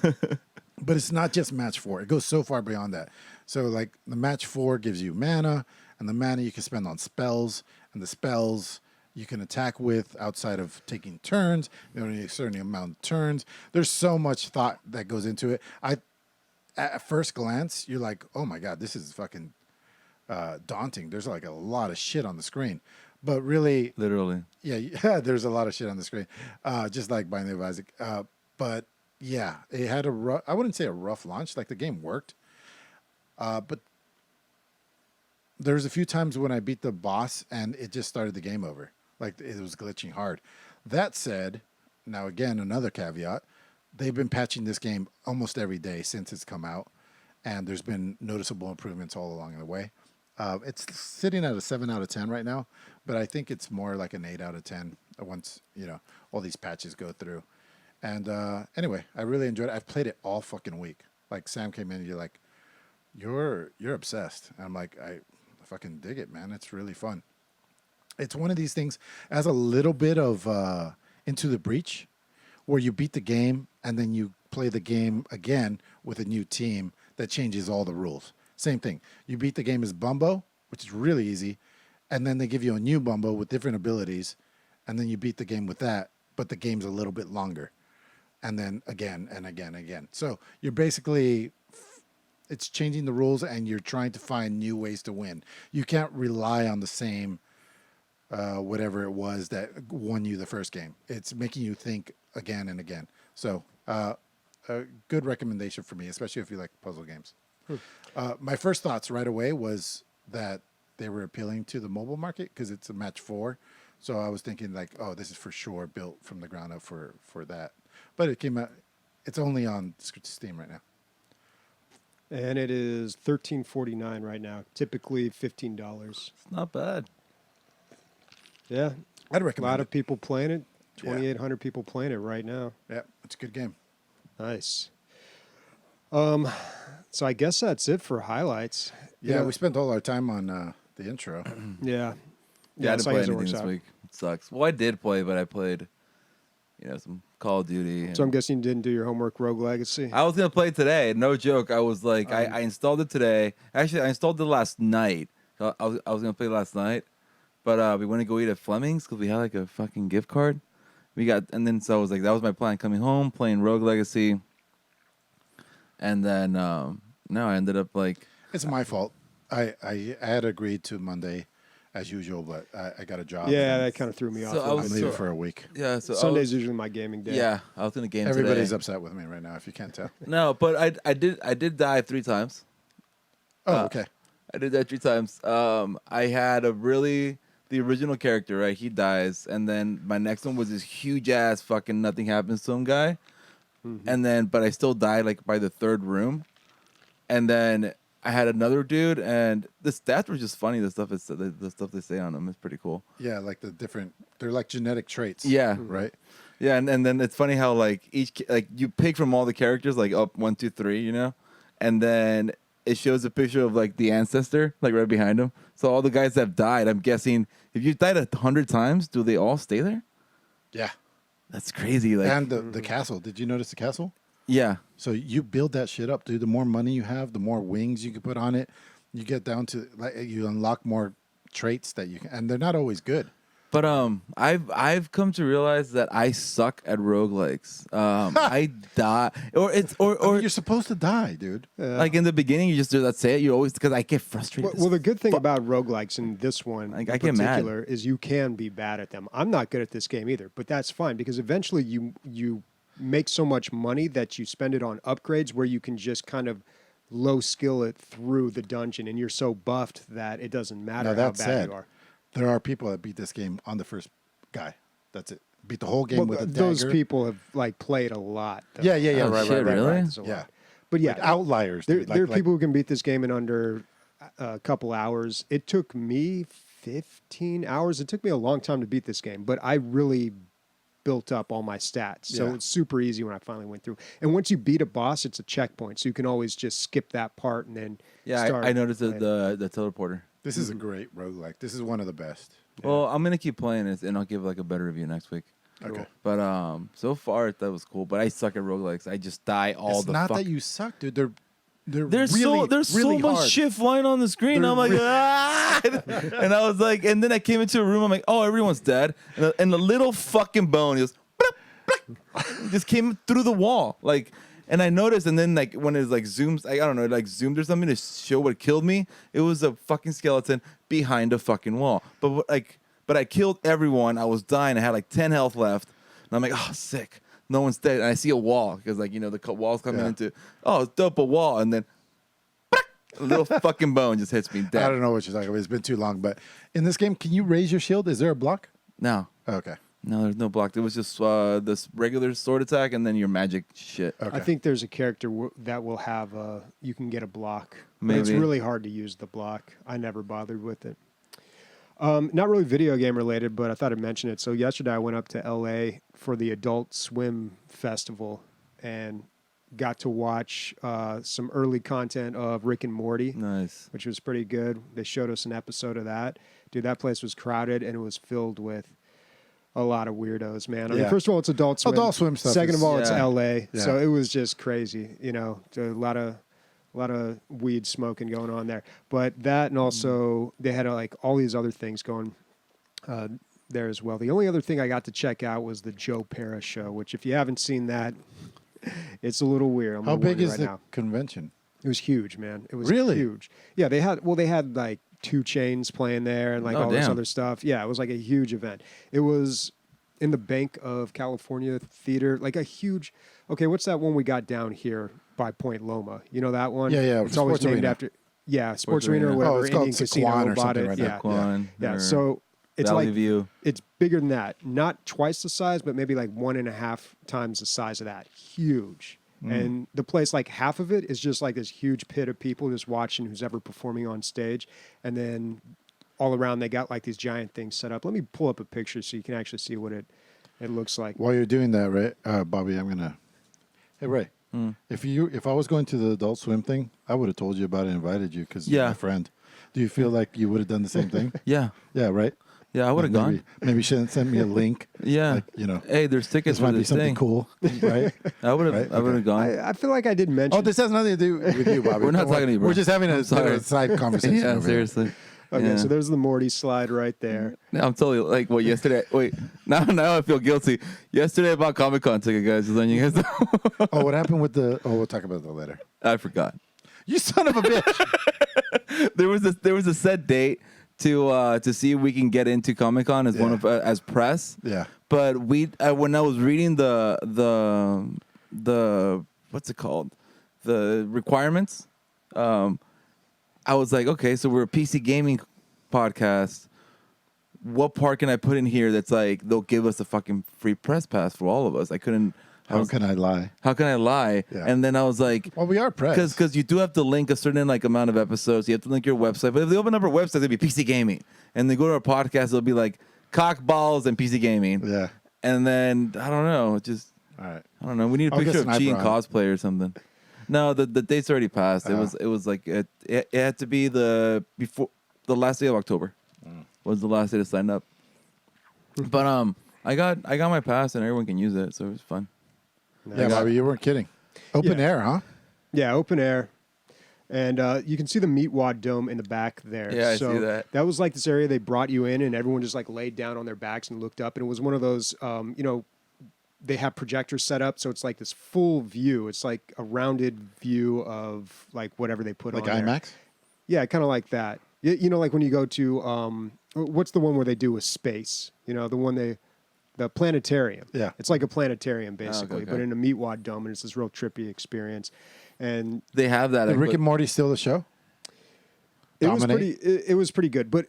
But it's not just match 4. It goes so far beyond that. So like the match 4 gives you mana, and the mana you can spend on spells, and the spells you can attack with outside of taking turns. You don't need a certain amount of turns. There's so much thought that goes into it. At first glance, you're like, oh my God, this is fucking daunting. There's like a lot of shit on the screen, but really, Literally. yeah, there's a lot of shit on the screen, just like Binding of Isaac. But yeah, it had I wouldn't say a rough launch. Like the game worked, but there was a few times when I beat the boss and it just started the game over. Like it was glitching hard. That said, now again, another caveat, they've been patching this game almost every day since it's come out, and there's been noticeable improvements all along the way. It's sitting at a 7 out of 10 right now, but I think it's more like an 8 out of 10 once, all these patches go through. And anyway, I really enjoyed it. I've played it all fucking week. Like Sam came in and you're like, you're obsessed. And I'm like, I fucking dig it, man. It's really fun. It's one of these things as a little bit of Into the Breach, where you beat the game and then you play the game again with a new team that changes all the rules. Same thing. You beat the game as Bumbo, which is really easy, and then they give you a new Bumbo with different abilities, and then you beat the game with that, but the game's a little bit longer. And then again and again and again. So you're basically, it's changing the rules and you're trying to find new ways to win. You can't rely on the same whatever it was that won you the first game. It's making you think again and again. So a good recommendation for me, especially if you like puzzle games. My first thoughts right away was that they were appealing to the mobile market because it's a match 4. So I was thinking like, oh, this is for sure built from the ground up for that. But it came out, it's only on Steam right now. And it is $13.49 right now. Typically $15. It's not bad. Yeah. I'd A recommend lot it. of people playing it. 2,800 people playing it right now. Yeah, it's a good game. Nice. So I guess that's it for highlights. Yeah, You know, we spent all our time on the intro. yeah. Yeah, I didn't so play guess it anything works this out. week. It sucks. Well, I did play, but I played, some Call of Duty. So I'm guessing you didn't do your homework, Rogue Legacy. I was gonna play today. No joke. I was like, I installed it today. Actually, I installed it last night. I was gonna play last night, but we went to go eat at Fleming's because we had like a fucking gift card. So I was like, that was my plan: coming home, playing Rogue Legacy, and then no, I ended up like. It's my fault. I had agreed to Monday as usual, but I got a job. Yeah, and that kind of threw me So off. I a I'm was- bit. leaving so- for a week. Yeah, so Sunday's usually my gaming day. Yeah, I was in a game Everybody's today. upset with me right now, if you can't tell. No, but I did die 3 times. Oh, okay. I did that 3 times. I had the original character, right? He dies, and then my next one was this huge ass fucking nothing happens to him guy, and then but I still died like by the 3rd room, and then I had another dude, and the stats were just funny. The stuff they say on them is pretty cool. Yeah, like they're like genetic traits. Yeah, Right? yeah, and then it's funny how like you pick from all the characters like up 1, 2, 3, and then it shows a picture of like the ancestor like right behind him. So all the guys that have died, I'm guessing if you've died 100 times, do they all stay there? Yeah. That's crazy. Like, And the castle. Did you notice the castle? yeah, So you build that shit up, dude. The more money you have, the more wings you can put on it. You get down to like you unlock more traits that you can, and they're not always good. but I've come to realize that I suck at roguelikes. I die, or You're supposed to die, dude. like in the beginning, you just do that. Say it. You always because I get frustrated. Well, the good thing about roguelikes in this one Like, in I get mad. particular is you can be bad at them. I'm not good at this game either, but that's fine because eventually you make so much money that you spend it on upgrades where you can just kind of low skill it through the dungeon, and you're so buffed that it doesn't matter Now how that bad said, you are. there are people that beat this game on the first guy. That's it. Beat the whole game Well, with a those dagger. people have like played a lot. though. Yeah, yeah, yeah. Oh, right, shit, right, right, really? right. Practice a lot. Yeah. But yeah, Like outliers. there Dude. are people who can beat this game in under a couple hours. It took me 15 hours. It took me a long time to beat this game, but I really built up all my stats. So Yeah. it's super easy when I finally went through. And once you beat a boss, it's a checkpoint. So you can always just skip that part and then yeah, start I noticed playing. the teleporter. This is a great roguelike. This is one of the best. Well, I'm gonna keep playing it, and I'll give like a better review next week. Okay. But so far that was cool. But I suck at roguelikes. I just die all It's the not fuck. that you suck, dude. They're There's really, there's really so much hard. shit flying on the screen. They're I'm like, ah! And I was like, and then I came into a room. I'm like, oh, everyone's dead. And the little fucking bone, he goes, bloop, bloop. Just came through the wall. Like, And I noticed, and then like when it like zooms, I don't know, it like zoomed or something to show what killed me. It was a fucking skeleton behind a fucking wall. But I killed everyone. I was dying. I had like 10 health left, and I'm like, oh, sick. No one's dead. And I see a wall because like the wall's coming into. Oh, it's dope, a wall, and then a little fucking bone just hits me dead. I don't know what you're talking about. It's been too long. But in this game, can you raise your shield? Is there a block? No. Okay. No, there's no block. It was just this regular sword attack and then your magic shit. Okay. I think there's a character that will have you can get a block. But it's Maybe. really hard to use the block. I never bothered with it. Not really video game related, but I thought I'd mention it. So yesterday I went up to LA for the Adult Swim Festival and got to watch some early content of Rick and Morty. Nice. Which was pretty good. They showed us an episode of that. Dude, that place was crowded and it was filled with a lot of weirdos, man. I mean, first of all, it's Adult Swim. Adult Swim stuff. Second of all, it's Yeah. LA. Yeah. So it was just crazy. You know, a lot of weed smoking going on there. But that, and also they had like all these other things going there as well. The only other thing I got to check out was the Joe Pera show, which if you haven't seen that, it's a little weird. How big is right the now. convention? It was huge, man. It was Really? huge. Yeah, they had like 2 Chainz playing there and like Oh, all this damn. other stuff. Yeah, it was like a huge event. It was in the Bank of California Theater, like a huge. Okay, what's that one we got down here by Point Loma? You know that one? Yeah, yeah, It's always Sports named Arena. after. Yeah, Sports Sports Arena or Arena. whatever. Oh, it's called Indian Sequan Casino or bought something it. right yeah, now. Quan, yeah. or So it's Valley like View. it's bigger than that. Not twice the size, but maybe like 1.5 times the size of that. Huge. And the place, like half of it is just like this huge pit of people just watching who's ever performing on stage. And then all around they got like these giant things set up. Let me pull up a picture so you can actually see what it looks like. While you're doing that, Ray, Bobby, I'm gonna. Hey, Ray. If I was going to the Adult Swim thing, I would have told you about it and invited you because you're Yeah. my friend. Do you feel like you would have done the same thing? Yeah. Yeah, right. Yeah, I would have gone. Maybe shouldn't send me a link. Yeah. Like, you know, Hey, there's tickets this might for be this something thing. cool, right? I would have. Right? I would have gone. I feel like I did mention. Oh, this has nothing to do with you, Bobby. We're not Don't worry. talking to you, bro. We're just having a sorry. side conversation. yeah, over here. seriously. Okay, Yeah. so there's the Morty slide right there. I'm totally like what yesterday. Wait, now I feel guilty. Yesterday about Comic-Con ticket, guys. Just letting you guys know. Oh, what happened with the? Oh, we'll talk about that later. I forgot. You son of a bitch! There was a set date to see if we can get into Comic-Con as one of as press. Yeah. But when I was reading the what's it called, the requirements, I was like, okay, so we're a PC gaming podcast. What part can I put in here that's like they'll give us a fucking free press pass for all of us? I couldn't. How can I lie? How can I lie? Yeah. And then I was like, Well, we are press. because you do have to link a certain like amount of episodes. You have to link your website. But if they open up our website, it'll be PC Gaming. And they go to our podcast, it'll be like cock balls and PC Gaming. Yeah. And then I don't know, just All right. I don't know. We need a I'll get picture of Sniper G and on. cosplay or something. No, the date's already passed. Oh. It was like it had to be before the last day of October. Was the last day to sign up. But I got my pass and everyone can use it, so it was fun. Yeah, Bobby, you weren't kidding. Open Yeah. air, huh? Yeah, open air. And you can see the Meatwad Dome in the back there. Yeah, I so see that. That was like this area they brought you in, and everyone just like laid down on their backs and looked up. And it was one of those, they have projectors set up, so it's like this full view. It's like a rounded view of like whatever they put Like on there. IMAX? Yeah, kind of like that. You know, like when you go to, what's the one where they do with space? You know, the planetarium. Yeah. It's like a planetarium, basically, okay. but in a Meatwad Dome, and it's this real trippy experience. And They have that. Did Rick and Morty steal the show? it was Dominate? it was pretty good, but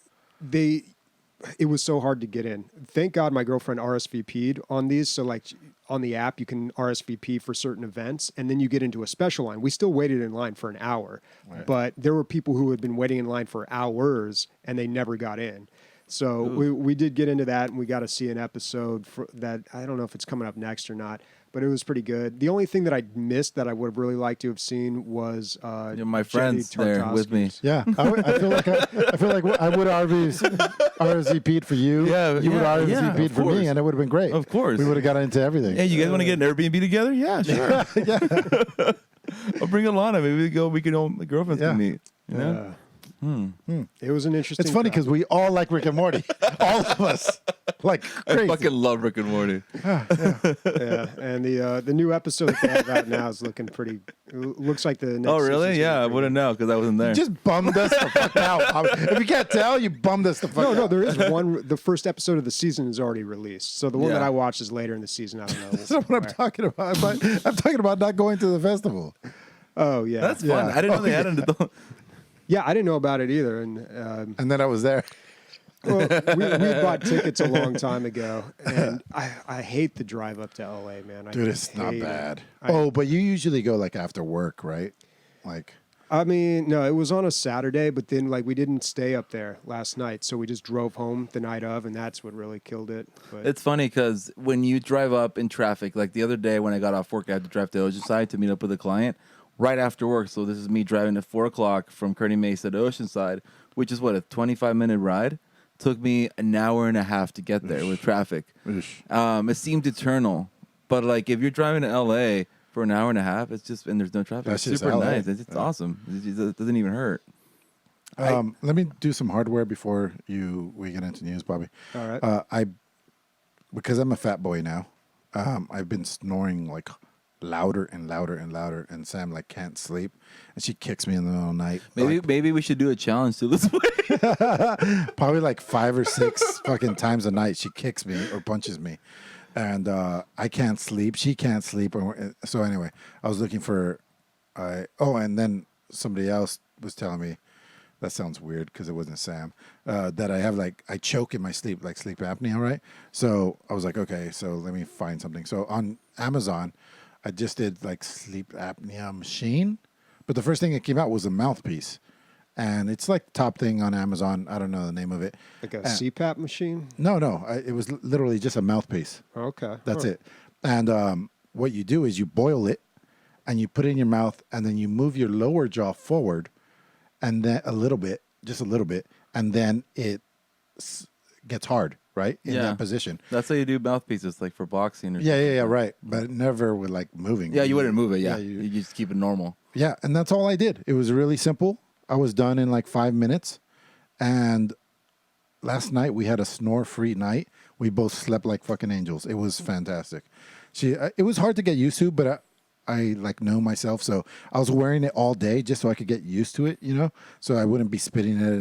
it was so hard to get in. Thank God my girlfriend RSVP'd on these. So like on the app, you can RSVP for certain events, and then you get into a special line. We still waited in line for an hour, but there were people who had been waiting in line for hours and they never got in. So we did get into that, and we got to see an episode that I don't know if it's coming up next or not, but it was pretty good. The only thing that I missed that I would have really liked to have seen was my Jenny friends there with me. Tartakovsky's. Yeah, I feel like I would RSVP'd for you. Yeah, you would yeah, RSVP'd of for course. me, and it would have been great. Of course. we would have got into everything. Hey, you guys want to get an Airbnb together? Yeah, sure. I'll bring Alana. Maybe we can all the girlfriends Yeah. can meet. You know? It was an interesting. It's funny drive. because we all like Rick and Morty. All of us. Like I crazy. fucking love Rick and Morty. Yeah, and the new episode that they have out now is looking pretty. Looks like the next. Oh, really? season's Yeah, I gonna be wouldn't know because I wasn't there. You just bummed us the fuck out. If you can't tell, you bummed us the fuck out. No, there is one. The first episode of the season is already released. So the one Yeah. that I watched is later in the season. I don't know. That's not what I'm talking about. I'm talking about not going to the festival. Oh yeah, That's fun. Yeah. I didn't know they had it. yeah. I didn't know about it either, and And then I was there. well, we bought tickets a long time ago, and I hate the drive up to LA, man. Dude, it's not hate it. bad. But you usually go like after work, right? Like, I mean, no, it was on a Saturday, but then like we didn't stay up there last night, so we just drove home the night of, and that's what really killed it. But It's funny because when you drive up in traffic, like the other day when I got off work, I had to drive to Oceanside to meet up with a client right after work. So this is me driving at 4 o'clock from Kearny Mesa to Oceanside, which is what, a 25-minute ride? Took me an hour and a half to get there with traffic. It seemed eternal, but like if you're driving to LA for an hour and a half, it's just and there's no traffic. That's It's just super LA. nice. It's awesome. It doesn't even hurt. let me do some hardware before we get into news, Bobby. all right, Because I'm a fat boy now, I've been snoring like louder and louder and louder, and Sam like can't sleep, and she kicks me in the middle of the night. Maybe we should do a challenge to this way. Probably like 5 or 6 fucking times a night she kicks me or punches me, and I can't sleep. She can't sleep. So anyway, I was looking for. And then somebody else was telling me. That sounds weird because it wasn't Sam. That I have I choke in my sleep, like sleep apnea, right? So I was like, okay, so let me find something. So on Amazon, I just did like sleep apnea machine, but the first thing that came out was a mouthpiece, and it's like the top thing on Amazon. I don't know the name of it. like a CPAP machine. No, it was literally just a mouthpiece. Okay, That's Huh. it. And what you do is you boil it, and you put it in your mouth, and then you move your lower jaw forward, and then just a little bit, and then it gets hard, right? In that position. That's how you do mouthpieces, like for boxing or Yeah, right. But never with like moving. Yeah, you wouldn't move it. Yeah, you- you just keep it normal. Yeah, and that's all I did. It was really simple. I was done in like 5 minutes. And last night we had a snore-free night. We both slept like fucking angels. It was fantastic. It was hard to get used to, but I like know myself, so I was wearing it all day just so I could get used to it, so I wouldn't be spitting it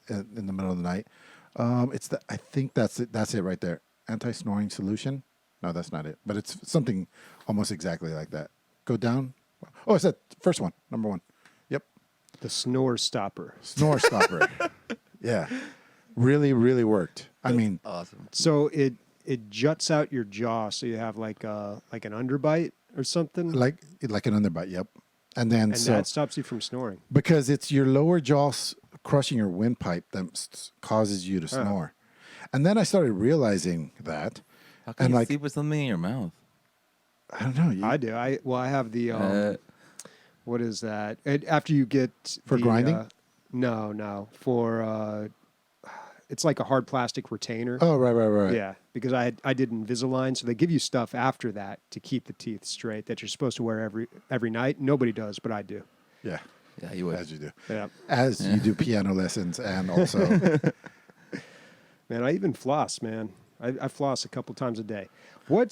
in the middle of the night. I think that's it. That's it right there. Anti-snoring solution. No, that's not it. But it's something almost exactly like that. Go down. Oh, it's that first one, number 1. Yep. The snore stopper. Snore stopper. Yeah. Really, really worked. I mean, Awesome. So it juts out your jaw, so you have like an underbite or something, like an underbite. Yep. And then and that stops you from snoring. because it's your lower jaw crushing your windpipe that causes you to snore. And then I started realizing that. How can And you like, sleep with something in your mouth? I don't know. I do. I have the what is that? After you get For grinding? No, for it's like a hard plastic retainer. Oh, right. Yeah, because I did Invisalign, so they give you stuff after that to keep the teeth straight that you're supposed to wear every night. Nobody does, but I do. Yeah. Yeah, you would. As you do. Yeah, As you do piano lessons and also. man, I even floss, man. I floss a couple times a day. What?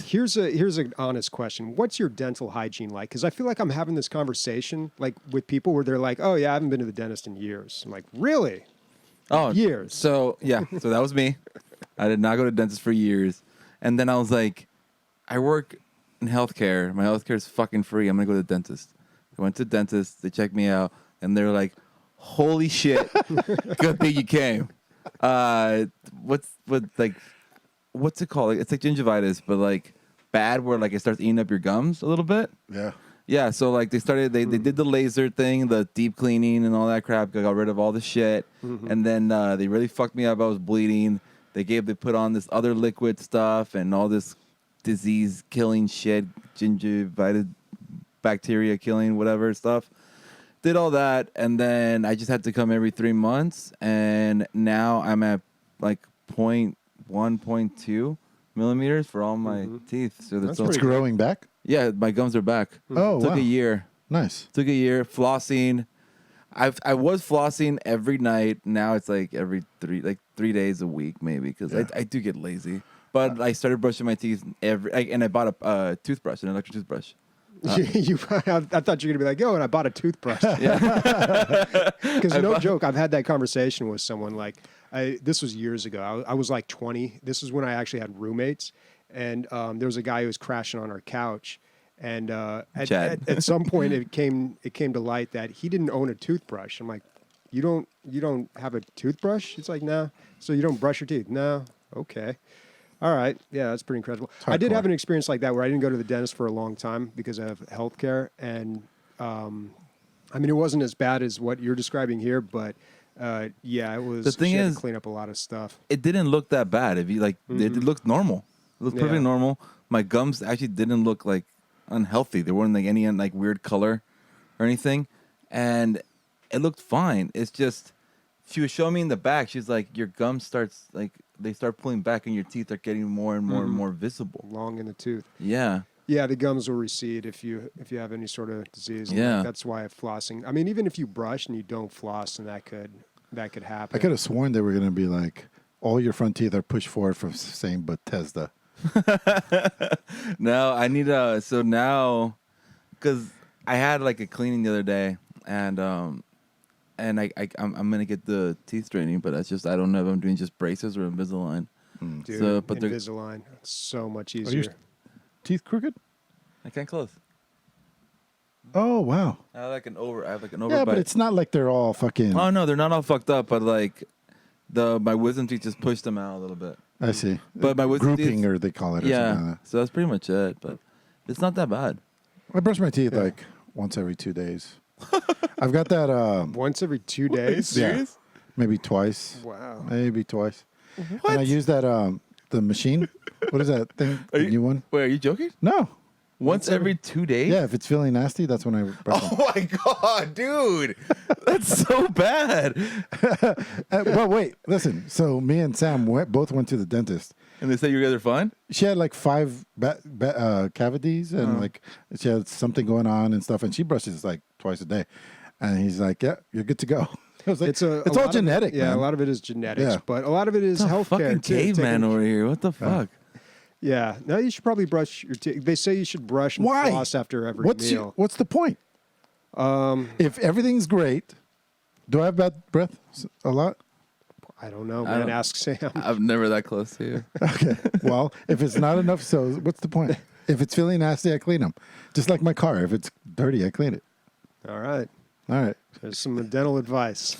Here's an honest question. What's your dental hygiene like? Because I feel like I'm having this conversation like with people where they're like, "Oh yeah, I haven't been to the dentist in years." I'm like, "Really?" Oh, Years. So so that was me. I did not go to dentist for years, and then I was like, I work in healthcare. My healthcare is fucking free. I'm gonna go to the dentist. I went to the dentist. They checked me out, and they're like, "Holy shit, good thing you came." What's it called? It's like gingivitis, but like bad, where like it starts eating up your gums a little bit. Yeah. Yeah, so like they did the laser thing, the deep cleaning and all that crap. I got rid of all the shit, and then they really fucked me up. I was bleeding. They put on this other liquid stuff and all this disease killing shit, gingivitis, bacteria killing whatever stuff. Did all that, and then I just had to come every 3 months, and now I'm at like 0.1, 0.2 millimeters for all my teeth. So that's all. It's growing back. Yeah, my gums are back. Oh, Took wow. a year. Nice. Took a year flossing. I was flossing every night. Now it's like every 3 days a week maybe because I do get lazy. But I started brushing my teeth and I bought a toothbrush, an electric toothbrush. I thought you were gonna be like, "Yo," and I bought a toothbrush. Because joke, I've had that conversation with someone. Like, this was years ago. I was like 20. This is when I actually had roommates, and there was a guy who was crashing on our couch. And at some point, it came to light that he didn't own a toothbrush. I'm like, "You don't have a toothbrush?" He's like, "No." "So you don't brush your teeth?" "No." "Okay." All right. Yeah, that's pretty incredible. I did have an experience like that where I didn't go to the dentist for a long time because of healthcare. And, I mean, it wasn't as bad as what you're describing here, but, yeah, it was. The thing is, to clean up a lot of stuff. It didn't look that bad. If you it looked normal. It looked perfectly normal. My gums actually didn't look like unhealthy. There weren't like any like weird color or anything. And it looked fine. It's just, she was showing me in the back. She's like, your gums starts they start pulling back and your teeth are getting more and more and more visible. Long in the tooth. Yeah. Yeah, the gums will recede if you have any sort of disease. Yeah. That's why flossing. I mean, even if you brush and you don't floss, and that could happen. I could have sworn they were going to be like, all your front teeth are pushed forward from saying Bethesda. No, I need so now, because I had like a cleaning the other day, and I'm gonna get the teeth straightening, but that's just, I don't know if I'm doing just braces or Invisalign. Dude, So, but Invisalign, it's so much Are your easier. teeth crooked? I can't close. Oh, wow. I have like an over Yeah, but it's not like they're all fucking... Oh no, they're not all fucked up, but like my wisdom teeth just pushed them out a little bit. I see. But my wisdom grouping, teeth, or they call it. Or yeah. something like that. So that's pretty much it. But it's not that bad. I brush my teeth like once every 2 days. I've got that. Once every 2 days. Serious? Maybe twice. Wow. Maybe twice. What? And I use that the machine. What is that thing? The new one? Wait, are you joking? No. Once every 2 days? Yeah, if it's feeling nasty, that's when I brush them. Oh my god, dude, that's so bad. But wait, listen. So me and Sam both went to the dentist. And they say you guys are fine? She had like 5 cavities, and like she had something going on and stuff. And she brushes like twice a day. And he's like, "Yeah, you're good to go." I was like, it's all genetic. Yeah, man. a lot of it is genetics, Yeah. but a lot of it is It's a healthcare. fucking caveman over here. What the fuck? Yeah, no, you should probably brush your teeth. They say you should brush and Why? floss after every meal. What's the point? If everything's great, do I have bad breath a lot? I don't know, man. Ask Sam. I'm never that close to you. Okay. Well, if it's not enough, so what's the point? If it's feeling nasty, I clean them. Just like my car. If it's dirty, I clean it. All right. All right. There's some dental advice.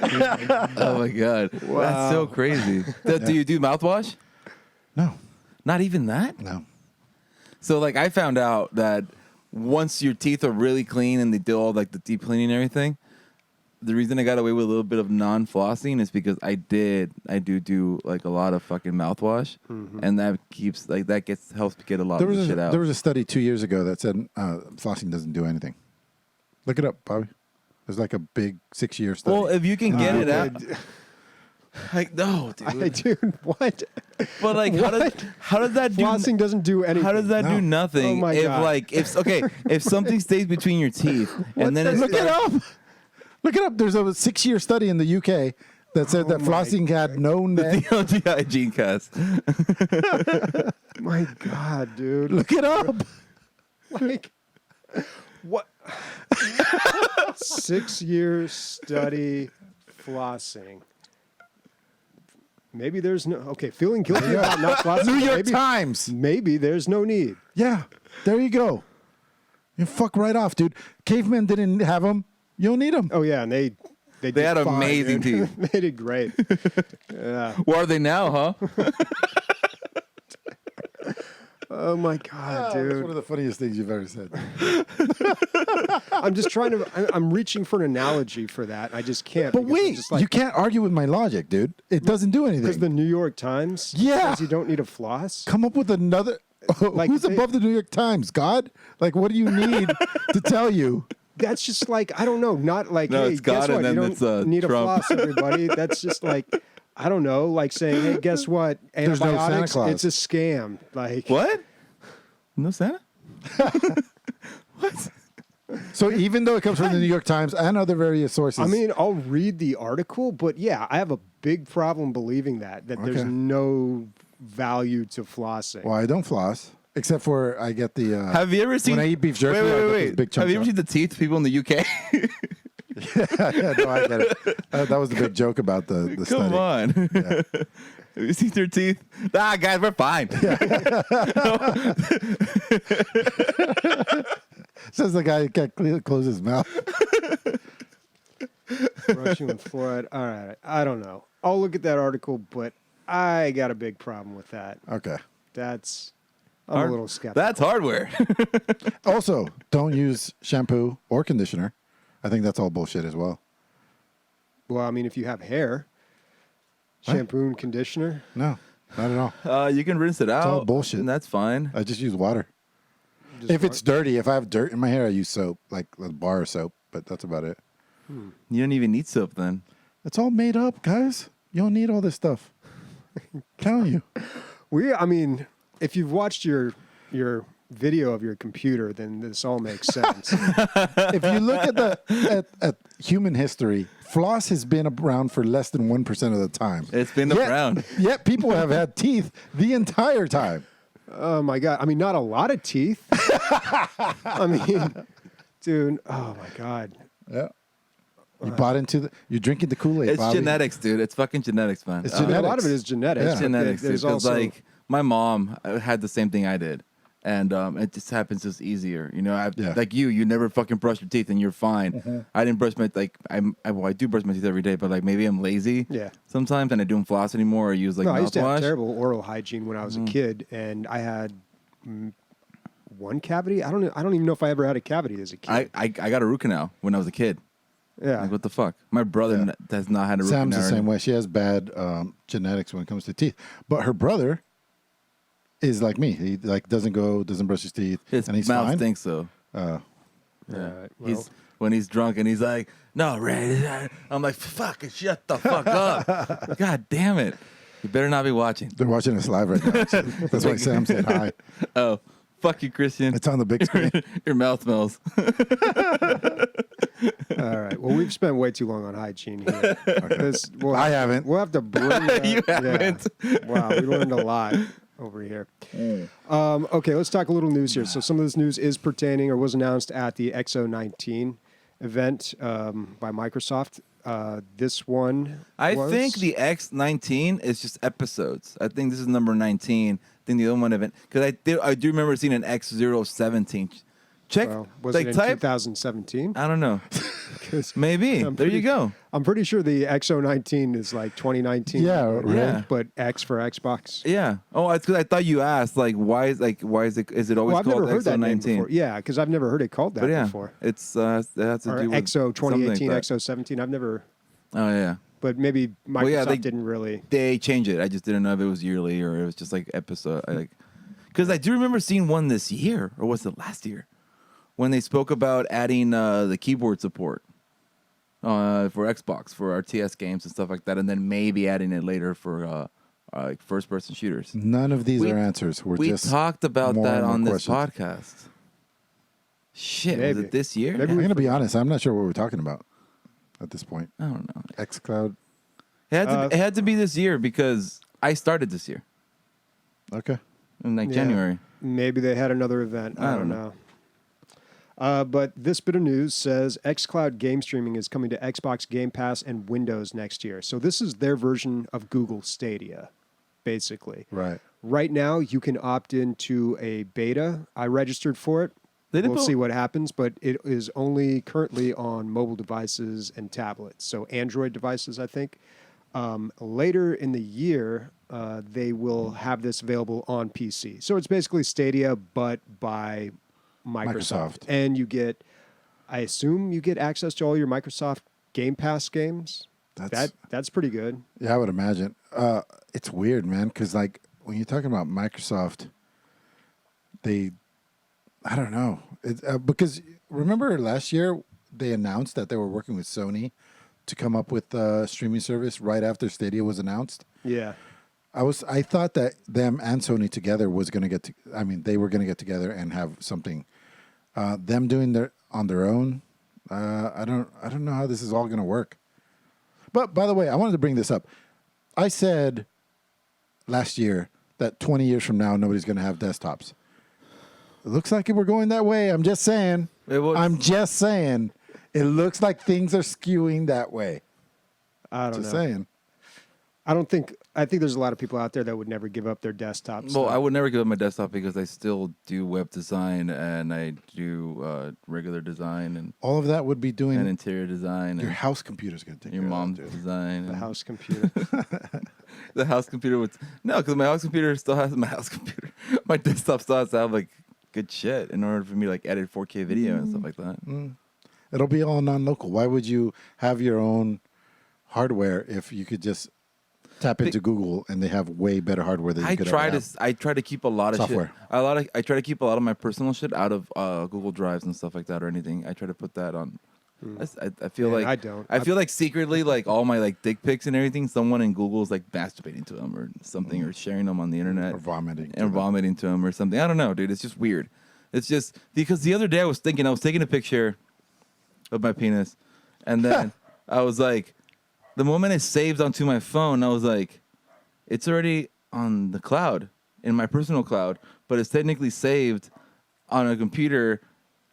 Oh my god, that's so crazy. Do you do mouthwash? No. Not even that. No. So like, I found out that once your teeth are really clean and they do all like the deep cleaning and everything, the reason I got away with a little bit of non-flossing is because I do like a lot of fucking mouthwash, and that keeps helps get a lot of the shit out. There was a study 2 years ago that said flossing doesn't do anything. Look it up, Bobby. There's like a big 6-year study. Well, if you can get it out, like no, dude. Dude, what? But like, how does that do? Flossing doesn't do anything. How does that do nothing? Oh my God. If something stays between your teeth and then Look it up. Look it up. There's a 6-year study in the UK that said that flossing had no net. DLG hygiene cast. My God, dude. Look it up. Like, what? 6-year study flossing. Maybe there's no... Okay, feeling guilty about not flossing. New York Times. Maybe there's no need. Yeah. There you go. You fuck right off, dude. Cavemen didn't have them. You don't need them. Oh, yeah, and they did had fine, amazing dude. teeth. They did great. Yeah. Where are they now, huh? Oh, my God, That's dude. one of the funniest things you've ever said. I'm just trying to... I'm reaching for an analogy for that. I just can't. But because I'm wait, just like, you can't argue with my logic, dude. It doesn't do anything. because the New York Times Yeah. says you don't need a floss. Come up with another... Like, who's above the New York Times? God? Like, what do you need to tell you? That's just like, I don't know, not like, No, hey, it's guess God, what? and You then don't it's, need a Trump. floss, everybody. That's just like, I don't know, like saying, hey, guess what? There's no Santa Antibiotics, Claus. it's a scam. Like, What? No Santa? What? So even though it comes from the New York Times and other various sources, I mean, I'll read the article, but yeah, I have a big problem believing that there's Okay. no value to flossing. well, I don't floss except for I get the. Have you ever seen? when I eat beef jerky? I get these big Have you ever chunks seen the teeth people in the UK? yeah, no, I get it. That was the big joke about the Come study. on. Have you seen their teeth? Ah, guys, we're fine. Says the guy who can't close his mouth. Brushing with fluoride. All right, I don't know. I'll look at that article, but I got a big problem with that. Okay. I'm a little skeptical. That's hardware. Also, don't use shampoo or conditioner. I think that's all bullshit as well. Well, I mean, if you have hair, shampoo and conditioner. No, not at all. You can rinse it out. all bullshit. And that's fine. I just use water. Just If it's dirty, if I have dirt in my hair, I use soap, like a bar of soap, but that's about it. You don't even need soap then. It's all made up, guys. You don't need all this stuff. Telling you. I mean, if you've watched your video of your computer, then this all makes sense. If you look at human history, floss has been around for less than 1% of the time. It's been Yet- around. Yet people have had teeth the entire time. Oh my god! I mean, not a lot of teeth. I mean, dude. Oh my god. Yeah. You bought into you're drinking the Kool-Aid, It's Bobby. genetics, dude. It's fucking genetics, man. It's A lot genetics. of it is genetics. Yeah. It's but genetics, dude. There's 'Cause, also like, my mom had the same thing I did. And it just happens just easier. You know, Yeah. like you never fucking brush your teeth and you're fine. I didn't brush my, I do brush my teeth every day, but like maybe I'm lazy Yeah. sometimes and I don't floss anymore or use like no. I used to have mouthwash. terrible oral hygiene when I was a kid, and I had one cavity. I don't even know if I ever had a cavity as a kid. I got a root canal when I was a kid. yeah. Like, what the fuck? My brother Yeah. has not had a root Sam's canal. the same way. She has bad genetics when it comes to teeth. But her brother is like me. He like doesn't brush his teeth, His and he's mouth fine. stinks though. Uh, Yeah. Alright, He's when he's drunk and he's like, "No, Ray." I'm like, "Fucking shut the fuck up." God damn it. You better not be watching. they're watching us live right now. actually. That's why Sam said hi. Oh, fuck you, Christian. It's on the big screen. Your mouth smells. All right. Well, we've spent way too long on hygiene here. I haven't. We'll have to bring that. You yeah. haven't. Wow, we learned a lot over here. Okay, let's talk a little news here. So some of this news is pertaining or was announced at the XO19 event by Microsoft. This one I was- think the X19 is just episodes. I think this is number 19. I think the other one event because I do remember seeing an X017. Check was like it in type. 2017? I don't know. 'Cause Maybe. I'm There you go. I'm pretty sure the XO19 is like 2019. Yeah, right. Yeah. But X for Xbox. Yeah. Oh, it's because I thought you asked why is it always Well, I've called never heard that name XO19? before. Yeah, because I've never heard it called that But yeah, before. it's it has to Or do with XO something 2018, like that. XO 17. I've never, Oh yeah. but maybe Microsoft Well, yeah, didn't really. They changed it. I just didn't know if it was yearly or it was just like episode. Because I do remember seeing one this year, or was it last year, when they spoke about adding the keyboard support for Xbox for RTS games and stuff like that, and then maybe adding it later for like first-person shooters. None of these We- are answers. We just talked about more that and more on this questions. podcast. Shit, Maybe. was it this year? Maybe I'm we- going to be honest. I'm not sure what we're talking about at this point. I don't know. xCloud. It had to be this year because I started this year Okay. in like Yeah. January. Maybe they had another event. I don't know. But this bit of news says xCloud game streaming is coming to Xbox Game Pass and Windows next year. So this is their version of Google Stadia, basically. Right. Right now, you can opt into a beta. I registered for it. They did We'll put- see what happens, but it is only currently on mobile devices and tablets, so Android devices, I think. Later in the year, they will have this available on PC. So it's basically Stadia, but by Microsoft. And you get, I assume you get access to all your Microsoft Game Pass games. That's pretty good. Yeah, I would imagine. It's weird, man, because like when you're talking about Microsoft, I don't know, because remember last year they announced that they were working with Sony to come up with a streaming service right after Stadia was announced. Yeah. I thought that them and Sony together was going to they were going to get together and have something. Them doing their on their own. I don't know how this is all going to work. But by the way, I wanted to bring this up. I said last year that 20 years from now, nobody's going to have desktops. It looks like we're going that way. I'm just saying. I'm just saying. It looks like things are skewing that way. I don't know. Just saying. I think there's a lot of people out there that would never give up their desktops. Well, I would never give up my desktop because I still do web design and I do regular design and All of that would be doing and interior design your and house computer's going to take your care mom's of that, dude. design. The and house computer. the house computer would no, because my house computer still has my house computer. My desktop still has to have like good shit in order for me to like edit 4K video and stuff like that. It'll be all non-local. Why would you have your own hardware if you could just tap into Google and they have way better hardware than you could ever have? I try to keep a lot of Software. shit. I try to keep a lot of my personal shit out of Google Drives and stuff like that or anything. I try to put that on. I feel Man, like I don't. I feel like secretly like all my like dick pics and everything. Someone in Google is like masturbating to them or something or sharing them on the internet Or vomiting. and vomiting to them or something. I don't know, dude. It's just weird. It's just because the other day I was taking a picture of my penis, and then I was like, the moment it saved onto my phone, I was like, it's already on the cloud, in my personal cloud, but it's technically saved on a computer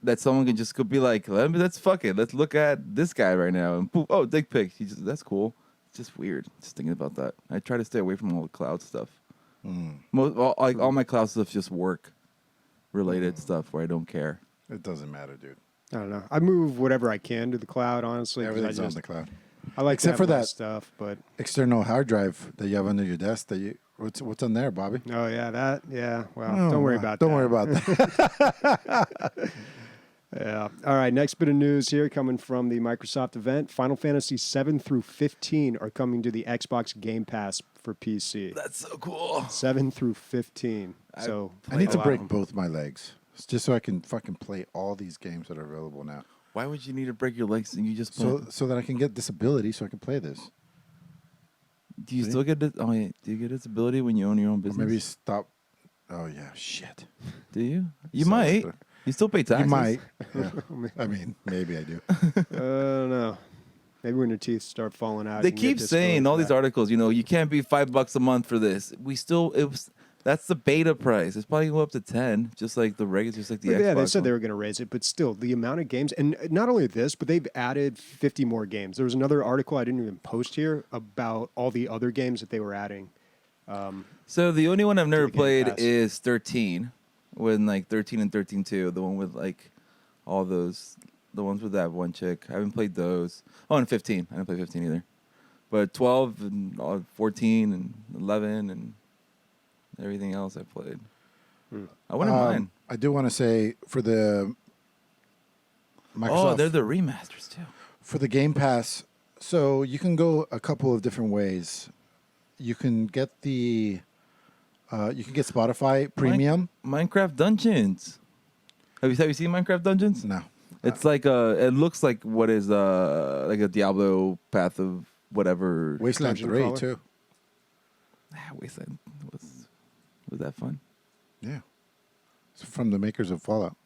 that someone can just go be like, let's fuck it. Let's look at this guy right now. And poof, oh, dick pic. That's cool. It's just weird. Just thinking about that. I try to stay away from all the cloud stuff. All my cloud stuff is just work related stuff where I don't care. It doesn't matter, dude. I don't know. I move whatever I can to the cloud, honestly. 'cause Everything's I on just, the cloud. I like Except to have for my that. stuff, but External hard drive that you have under your desk. What's on there, Bobby? oh yeah. Well, Oh, don't worry wow. about Don't that. worry about that. Yeah. All right. Next bit of news here coming from the Microsoft event. Final Fantasy 7 through 15 are coming to the Xbox Game Pass for PC. That's so cool. 7 through 15. So I need to allow break them. both my legs just so I can fucking play all these games that are available now. Why would you need to break your legs and you just So that I can get disability so I can play this. do you still get do you get disability when you own your own Or business? maybe stop. Oh yeah, shit. Do you? You So- might. You still pay taxes. You might. Yeah. I mean, maybe I do. I don't know. Maybe when your teeth start falling out. They you can get keep saying disability all for these that. articles, you can't be $5 a month for this. That's the beta price. It's probably go up to 10, just like the regular, just like the Xbox. Yeah, they said one. they were going to raise it, but still, the amount of games, and not only this, but they've added 50 more games. There was another article I didn't even post here about all the other games that they were adding. So the only one I've never the Game played Pass. is 13, when like 13 and 13-2, the one with like all those, the ones with that one chick. I haven't played those. Oh, and 15. I didn't play 15 either. But 12 and 14 and 11 and everything else I played. I wouldn't mind. I do want to say for the Microsoft, Oh, they're the remasters too. for the Game Pass, so you can go a couple of different ways. You can get Spotify Premium. Minecraft Dungeons. Have you seen Minecraft Dungeons? No. It's like it looks like what is like a Diablo Path of whatever. Wasteland Dungeon 3 crawler? too. Wasteland was that fun? Yeah. It's from the makers of Fallout.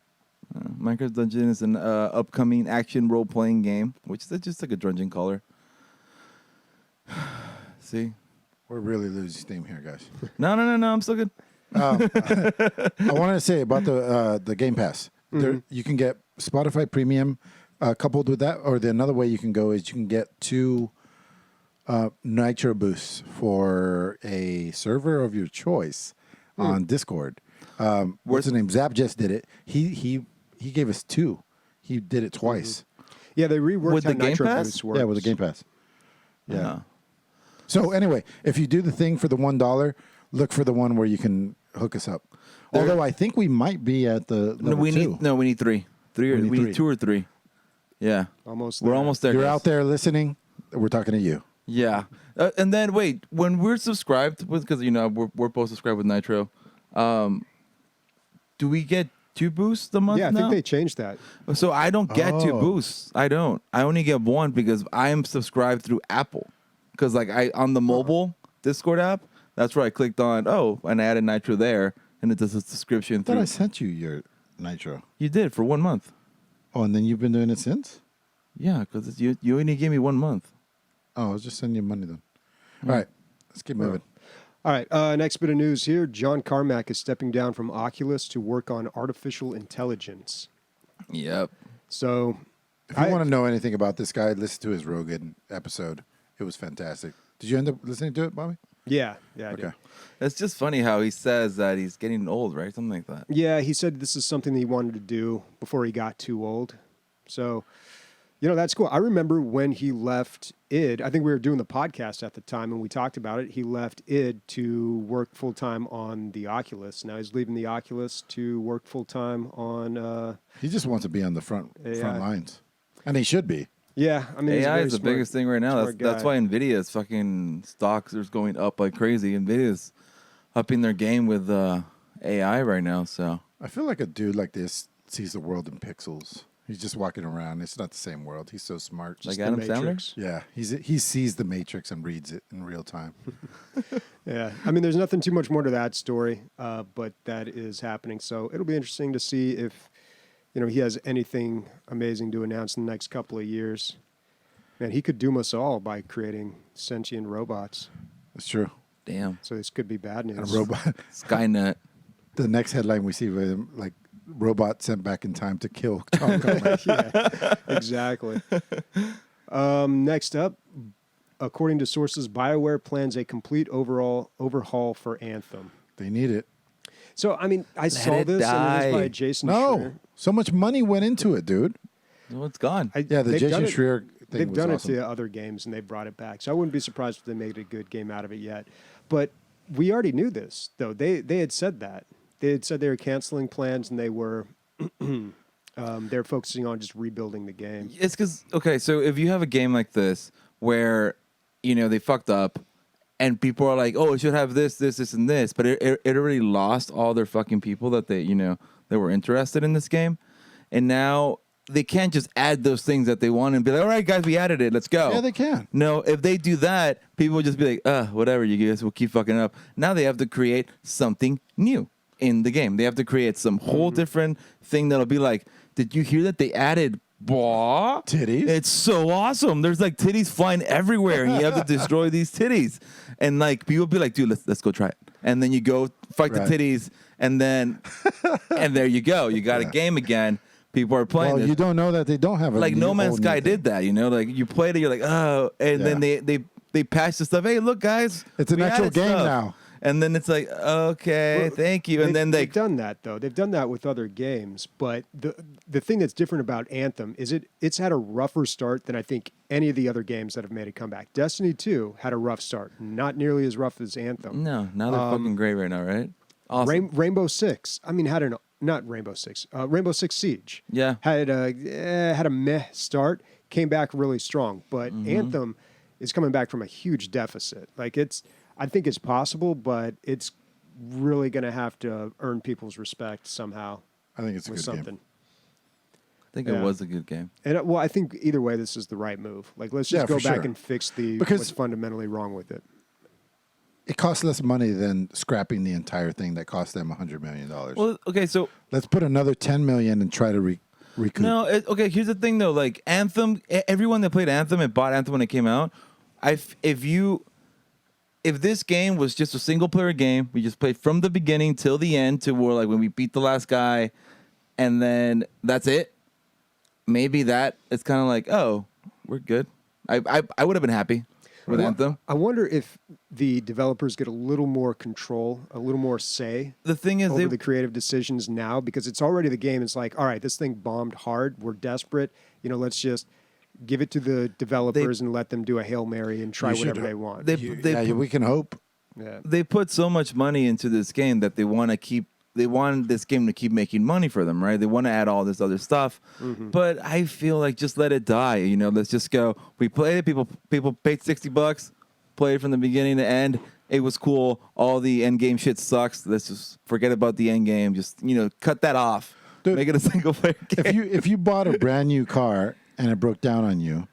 Minecraft Dungeon is an upcoming action role playing game, which is just like a dungeon crawler. See? We're really losing steam here, guys. No, I'm still good. I wanted to say about the Game Pass. There, you can get Spotify Premium coupled with that, or another way you can go is you can get 2 Nitro boosts for a server of your choice on Discord. What's his name? Zap just did it. He gave us 2. He did it twice. Yeah, they reworked With how the Game Nitro Pass? Boost works. Yeah, with the Game Pass. Yeah. Uh, So anyway, if you do the thing for the $1, look for the one where you can hook us up. Although I think we might be at the level we 2. need 3. We need need 3. 2 or 3. Yeah. Almost We're there. almost there. You're guys. out there listening. We're talking to you. Yeah, and then wait, when we're subscribed with, because we're both subscribed with Nitro, do we get 2 boosts a month? Yeah, I now? think they changed that. So I don't get 2 Oh. boosts. I don't. I only get 1 because I am subscribed through Apple. Because like on the mobile Discord app, that's where I clicked on. Oh, and I added Nitro there, and it does a subscription I thought through. I sent you your Nitro. You did for 1 month. Oh, and then you've been doing it since? Yeah, because you only gave me 1 month. Oh, I was just sending you money then. All right, let's keep moving. All right, next bit of news here. John Carmack is stepping down from Oculus to work on artificial intelligence. Yep. So, If you want to know anything about this guy, listen to his Rogan episode. It was fantastic. Did you end up listening to it, Bobby? yeah, I Okay. did. It's just funny how he says that he's getting old, right? Something like that. Yeah, he said this is something that he wanted to do before he got too old. So, you know, that's cool. I remember when he left id, I think we were doing the podcast at the time and we talked about it. He left id to work full-time on the Oculus. Now he's leaving the Oculus to work full-time on... He just wants to be on the front AI. lines. And he should be. yeah, I mean, he's a AI very is the smart- biggest thing right now. smart That's guy. why Nvidia's fucking stocks are going up like crazy. Nvidia's upping their game with AI right now. So I feel like a dude like this sees the world in pixels. He's just walking around. It's not the same world. He's so smart. like The Adam Sandler. Matrix. Yeah, he sees the Matrix and reads it in real time. Yeah, I mean, there's nothing too much more to that story, but that is happening. So it'll be interesting to see if, you know, he has anything amazing to announce in the next couple of years. Man, he could doom us all by creating sentient robots. That's true. Damn. So this could be bad news. A robot. Skynet. The next headline we see with him, like robot sent back in time to kill Tom Carmack. Yeah, exactly. Next up, according to sources, BioWare plans a complete overhaul for Anthem. They need it. So, I mean, I saw it this, and it was die. by Jason No, Schreier. so much money went into it, dude. No, it's gone. Yeah, the They've Jason done it- Schreier thing They've was done awesome. it to other games, and they've brought it back. So I wouldn't be surprised if they made a good game out of it yet. But we already knew this, though. They had said that. They had said they were canceling plans, and they were they're focusing on just rebuilding the game. It's because, okay, so if you have a game like this where, you know, they fucked up and people are like, oh, it should have this, and this, but it already lost all their fucking people that they, you know, that were interested in this game. And now they can't just add those things that they want and be like, all right, guys, we added it. Let's go. Yeah, they can. No, if they do that, people will just be like, whatever, you guys will keep fucking up. Now they have to create something new in the game. They have to create some whole different thing that'll be like, did you hear that they added Titties? It's so awesome. There's like titties flying everywhere, and you have to destroy these titties. And like people be like, dude, let's go try it. And then you go fight Right. the titties, and then and there you go. You got a game again. People are playing Well, this. you don't know that they don't have a Like No Man's whole new Sky thing. did that, you know. Like you played it, you're like, oh, and then they patched the stuff. Hey, look, guys, It's an we actual added game stuff. now. And then it's like, okay, Well, thank you. And then they've done that, though. They've done that with other games. But the thing that's different about Anthem is it's had a rougher start than I think any of the other games that have made a comeback. Destiny 2 had a rough start, not nearly as rough as Anthem. no, now they're fucking great right now, right? Awesome. Rainbow Six, I mean, not Rainbow Six, Rainbow Six Siege. Yeah. Had a meh start, came back really strong. But Anthem is coming back from a huge deficit. Like I think it's possible, but it's really going to have to earn people's respect somehow I think it's a with good something. game. I think Yeah. it was a good game. And well, I think either way, this is the right move. Like, let's just Yeah, go for back sure. and fix Because- what's fundamentally wrong with it. It costs less money than scrapping the entire thing that cost them $100 million. Well, okay, so Let's put another $10 million and try to recoup. no, okay. Here's the thing, though. Like Anthem, everyone that played Anthem and bought Anthem when it came out, if this game was just a single player game, we just played from the beginning till the end to where like when we beat the last guy, and then that's it. Maybe that it's kind of like, oh, we're good. I would have been happy with Anthem. I wonder if the developers get a little more control, a little more say The thing is, over the creative decisions now, because it's already the game. It's like, all right, this thing bombed hard. We're desperate. You know, let's just give it to the developers and let them do a Hail Mary and try You should whatever ho- they want. We can hope. Yeah. they put so much money into this game that they want to keep. They want this game to keep making money for them, right? They want to add all this other stuff, but I feel like just let it die. You know, let's just go. We played it. People paid $60, played from the beginning to end. It was cool. All the end game shit sucks. Let's just forget about the end game. Just cut that off. Dude, Make it a single player game. If you bought a brand new car and it broke down on you,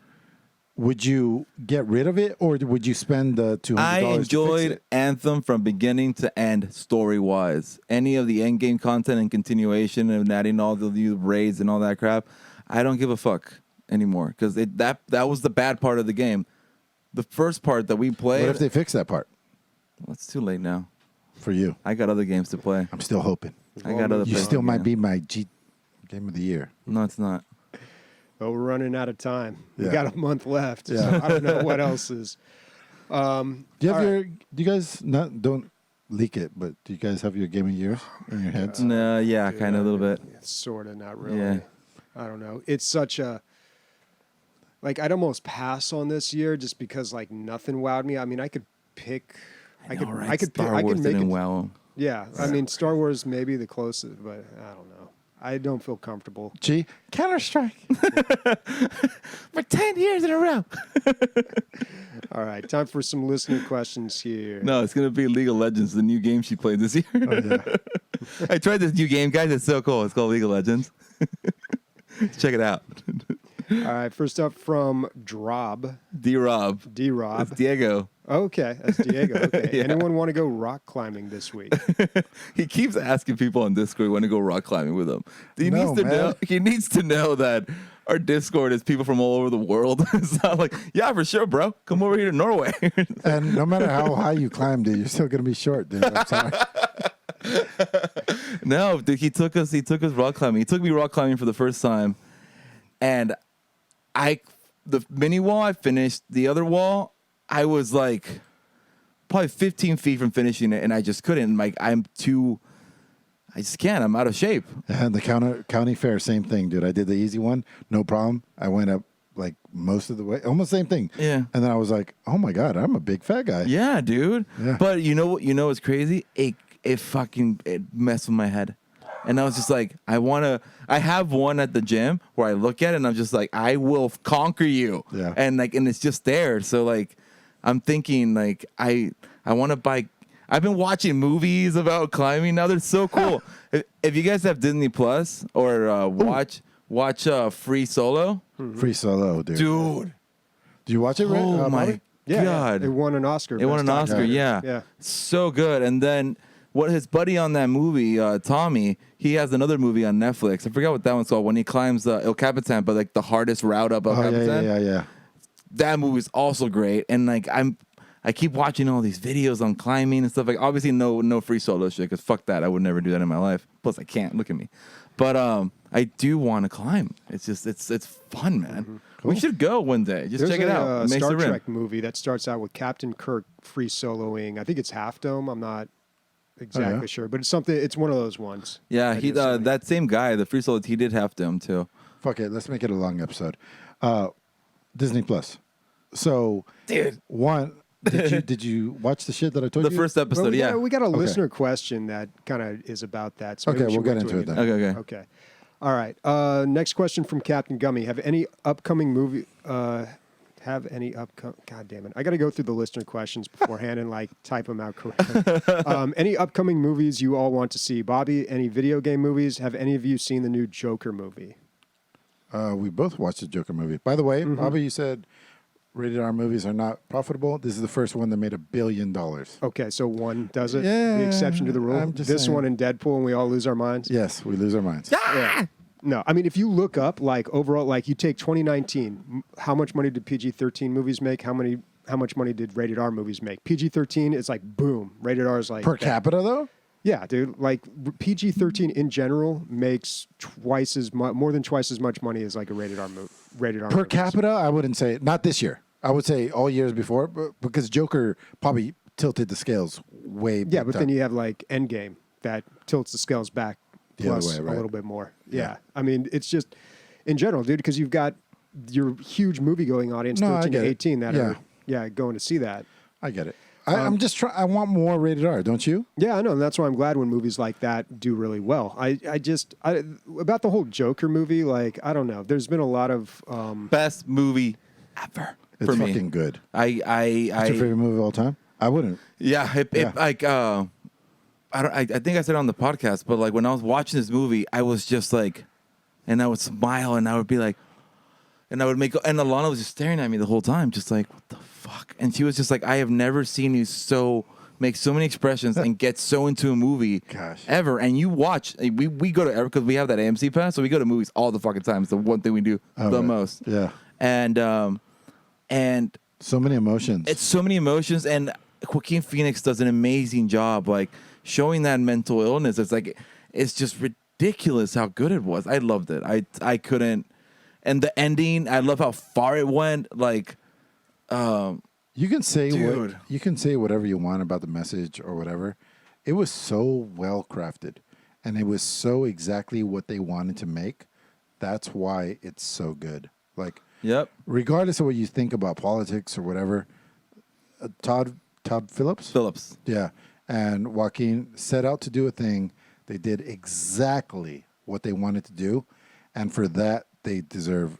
would you get rid of it or would you spend the $200 I to fix enjoyed it? Anthem from beginning to end, story-wise. Any of the end game content and continuation and adding all the new raids and all that crap, I don't give a fuck anymore because that was the bad part of the game. The first part that we played. What if they fix that part Well, it's too late now. for you? I got other games to play. I'm still hoping. I got other. You places still to might go. be my game of the year. No, it's not. Oh, we're running out of time. We Yeah. got a month left. Yeah. So I don't know what else is. Do you have All your? Do you guys don't leak it? But do you guys have your game of years in your heads? No, yeah, kind of a little bit. Sort of, not really. Yeah. I don't know. It's such a like I'd almost pass on this year just because like nothing wowed me. I mean, I could pick. I could pick. Star I Wars could make didn't it. wow. Yeah, I mean, Star Wars maybe the closest, but I don't know. I don't feel comfortable. G Counter-Strike. For 10 years in a row. All right, time for some listener questions here. No, it's gonna be League of Legends, the new game she played this year. Oh, yeah. I tried this new game, guys. It's so cool. It's called League of Legends. Check it out. All right, first up from Drob. D-Rob. It's D-Rob. Diego. Okay, that's Diego. Okay. Yeah. Anyone want to go rock climbing this week? He keeps asking people on Discord when to go rock climbing with him. He No, needs to man. know. He needs to know that our Discord is people from all over the world. It's not like, yeah, for sure, bro. Come over here to Norway. And no matter how high you climb, dude, you're still gonna be short, dude. I'm sorry. No, dude, he took us rock climbing. He took me rock climbing for the first time, and the mini wall I finished. The other wall, I was like probably 15 feet from finishing it, and I just couldn't. Like I just can't. I'm out of shape. And the county fair, same thing, dude. I did the easy one, no problem. I went up like most of the way, almost same thing. Yeah. And then I was like, oh my god, I'm a big fat guy. Yeah, dude. Yeah. But you know what? You know what's crazy? It messed with my head. And I was just like, I have one at the gym where I look at it and I'm just like, I will conquer you. Yeah. And it's just there. So like, I'm thinking like, I want to buy. I've been watching movies about climbing now. They're so cool. If you guys have Disney Plus or watch Free Solo, Free Solo, dude. dude. Do you watch it, Ray? Oh my Bobby? Yeah, God. it won an Oscar. It won Best an Oscar, Documentary. yeah. Yeah. So good. And then what his buddy on that movie, Tommy, he has another movie on Netflix. I forgot what that one's called. When he climbs El Capitan, but like the hardest route up El Oh Capitan. yeah. That movie's also great. And like I keep watching all these videos on climbing and stuff. Like obviously no free solo shit, because fuck that. I would never do that in my life. Plus I can't. Look at me. But I do want to climb. It's just it's fun, man. Mm-hmm. We should go one day. Just There's check it out. a Mace Star the Rim. Trek movie that starts out with Captain Kirk free soloing. I think it's Half Dome. I'm not exactly sure, but it's something. It's one of those ones. Yeah, I he guess so. that same guy, the free solo, he did have them too. Fuck it. Let's make it a long episode. Disney Plus. So, Dude. one, did you watch the shit that I told The you? first episode, Well, we got a Okay. listener question that kind of is about that. So Okay, maybe we we'll should get wait till into we it get then. there. Okay. Okay. All right. Next question from Captain Gummy. Have any upcoming movie? God damn it! I got to go through the listener questions beforehand and like type them out correctly. Any upcoming movies you all want to see? Bobby, any video game movies? Have any of you seen the new Joker movie? We both watched the Joker movie. By the way, Mm-hmm. Bobby, you said rated R movies are not profitable. This is the first one that made $1 billion. Okay, so one does it. Yeah, The exception to the rule. I'm just This saying. one and Deadpool, and we all lose our minds. Yes, we lose our minds. Yeah. No, I mean, if you look up like overall, like you take 2019, how much money did PG-13 movies make? How much money did rated R movies make? PG-13 is like boom. Rated R is like Per capita, though? Yeah, dude. Like PG-13 in general makes more than twice as much money as like a rated R movie. Rated R Per movies. capita, I wouldn't say, not this year. I would say all years before, because Joker probably tilted the scales way Yeah, big but time. then you have like Endgame that tilts the scales back The other plus way, right? a little bit more. Yeah. Yeah. I mean, it's just in general, dude, because you've got your huge movie going audience, No, I 13 to get it. 18, that Yeah. are going to see that. I get it. I'm just trying. I want more rated R, don't you? Yeah, I know, and that's why I'm glad when movies like that do really well. I about the whole Joker movie, like I don't know. There's been a lot of Best movie ever It's for fucking me. good. I It's your favorite movie of all time? I wouldn't. Yeah, like I think I said it on the podcast, but like when I was watching this movie, I was just like, and I would smile and I would be like, and I would make, and Alana was just staring at me the whole time, just like, what the fuck? And she was just like, I have never seen you so make so many expressions and get so into a movie ever. And you watch, we go to, because we have that AMC pass, so we go to movies all the fucking time. It's the one thing we do most. Yeah. And so many emotions. it's so many emotions, and Joaquin Phoenix does an amazing job, like showing that mental illness. It's like, it's just ridiculous how good it was. I loved it. I couldn't, and the ending, I love how far it went. Like, you can say Dude. you can say whatever you want about the message or whatever. It was so well crafted, and it was so exactly what they wanted to make. That's why it's so good. Like, yep. regardless of what you think about politics or whatever, Todd Phillips, yeah, and Joaquin set out to do a thing. They did exactly what they wanted to do, and for that they deserve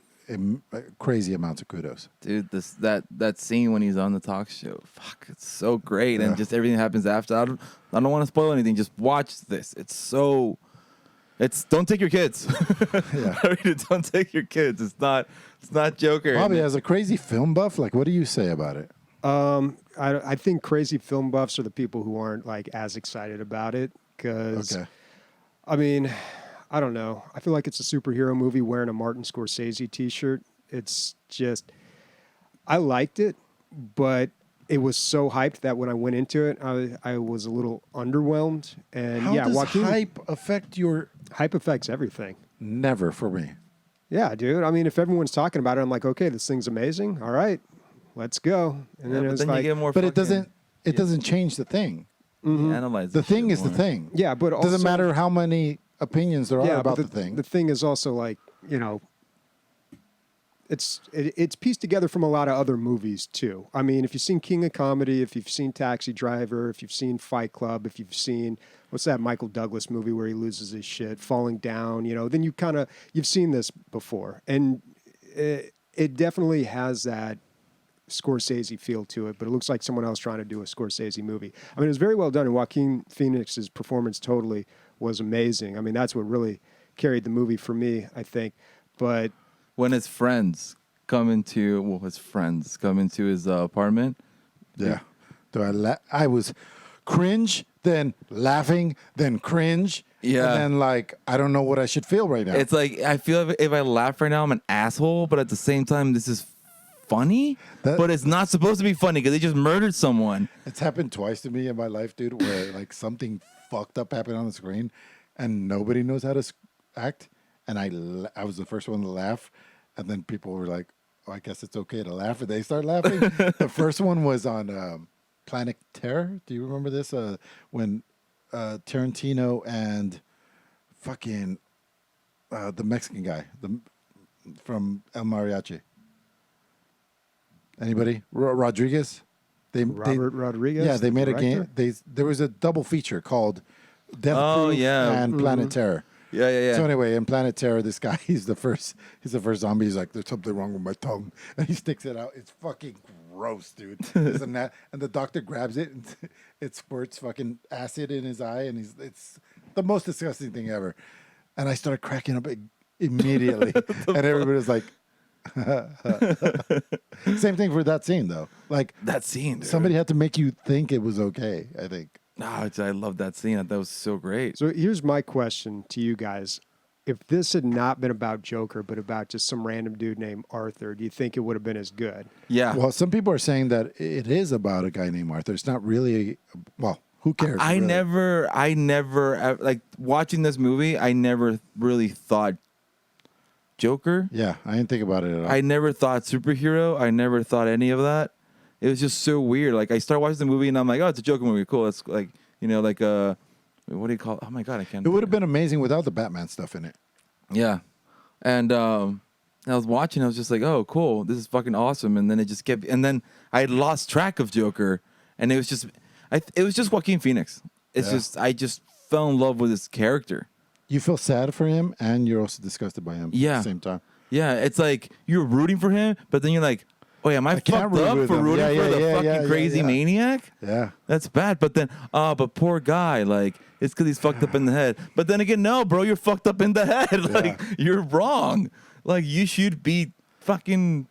crazy amounts of kudos. Dude, that scene when he's on the talk show, fuck, it's so great, and just everything happens after. I don't want to spoil anything. Just watch this. Don't take your kids. Yeah. I mean, don't take your kids. It's not Joker. Bobby, as a crazy film buff, like, what do you say about it? I think crazy film buffs are the people who aren't like as excited about it because, I mean, I don't know. I feel like it's a superhero movie wearing a Martin Scorsese T-shirt. It's just, I liked it, but it was so hyped that when I went into it, I was a little underwhelmed. And How yeah, does Joaquin, hype affect your? hype affects everything. Never for me. Yeah, dude. I mean, if everyone's talking about it, I'm like, okay, this thing's amazing. All right, let's go. And then it was then like, you get more. But it doesn't change the thing. Analyze The thing shit is the more. thing. yeah, but It also, doesn't matter how many opinions there are yeah, about but the thing. The thing is also like, it's pieced together from a lot of other movies too. I mean, if you've seen King of Comedy, if you've seen Taxi Driver, if you've seen Fight Club, if you've seen what's that Michael Douglas movie where he loses his shit, Falling Down, then you've seen this before, and it definitely has that Scorsese feel to it, but it looks like someone else trying to do a Scorsese movie. I mean, it was very well done, and Joaquin Phoenix's performance totally was amazing. I mean, that's what really carried the movie for me, I think. But when his friends come into his apartment. Yeah. I was cringe, then laughing, then cringe. Yeah. And then, like, I don't know what I should feel right now. It's like, I feel if I laugh right now, I'm an asshole, but at the same time, this is funny, but it's not supposed to be funny because they just murdered someone. It's happened twice to me in my life, dude, where like something fucked up happened on the screen and nobody knows how to act. And I was the first one to laugh. And then people were like, oh, I guess it's okay to laugh. And they start laughing. The first one was on Planet Terror. Do you remember this? When Tarantino and fucking the Mexican guy from El Mariachi. Anybody? Rodriguez? Robert Rodriguez? Yeah, they made a director? game. There was a double feature called Death Proof and Planet Terror. Yeah. So anyway, in Planet Terror, this guy, he's the first zombie. He's like, there's something wrong with my tongue. And he sticks it out. It's fucking gross, dude. And the doctor grabs it and it squirts fucking acid in his eye. And it's the most disgusting thing ever. And I started cracking up immediately. And everybody was like, same thing for that scene, though. Like, That scene, dude. somebody had to make you think it was okay, I think. No, I love that scene. That was so great. So here's my question to you guys. If this had not been about Joker, but about just some random dude named Arthur, do you think it would have been as good? Yeah. Well, some people are saying that it is about a guy named Arthur. It's not really, well, who cares? I really? never, like, watching this movie, I never really thought Joker. Yeah, I didn't think about it at all. I never thought superhero. I never thought any of that. It was just so weird. Like, I started watching the movie and I'm like, oh, it's a Joker movie. Cool. It's like, what do you call it? Oh my God, I can't. It would have been amazing without the Batman stuff in it. Yeah. And I was watching, I was just like, oh, cool. This is fucking awesome. And then it just kept, and then I had lost track of Joker. And it was just, it was just Joaquin Phoenix. It's just, I just fell in love with his character. You feel sad for him and you're also disgusted by him at the same time. Yeah. It's like you're rooting for him, but then you're like, oh, yeah, am I can't fucked root up with for him. rooting for the fucking crazy yeah. maniac? Yeah. That's bad. But then, but poor guy, like, it's because he's fucked up in the head. But then again, no, bro, you're fucked up in the head. Like, you're wrong. Like, you should be fucking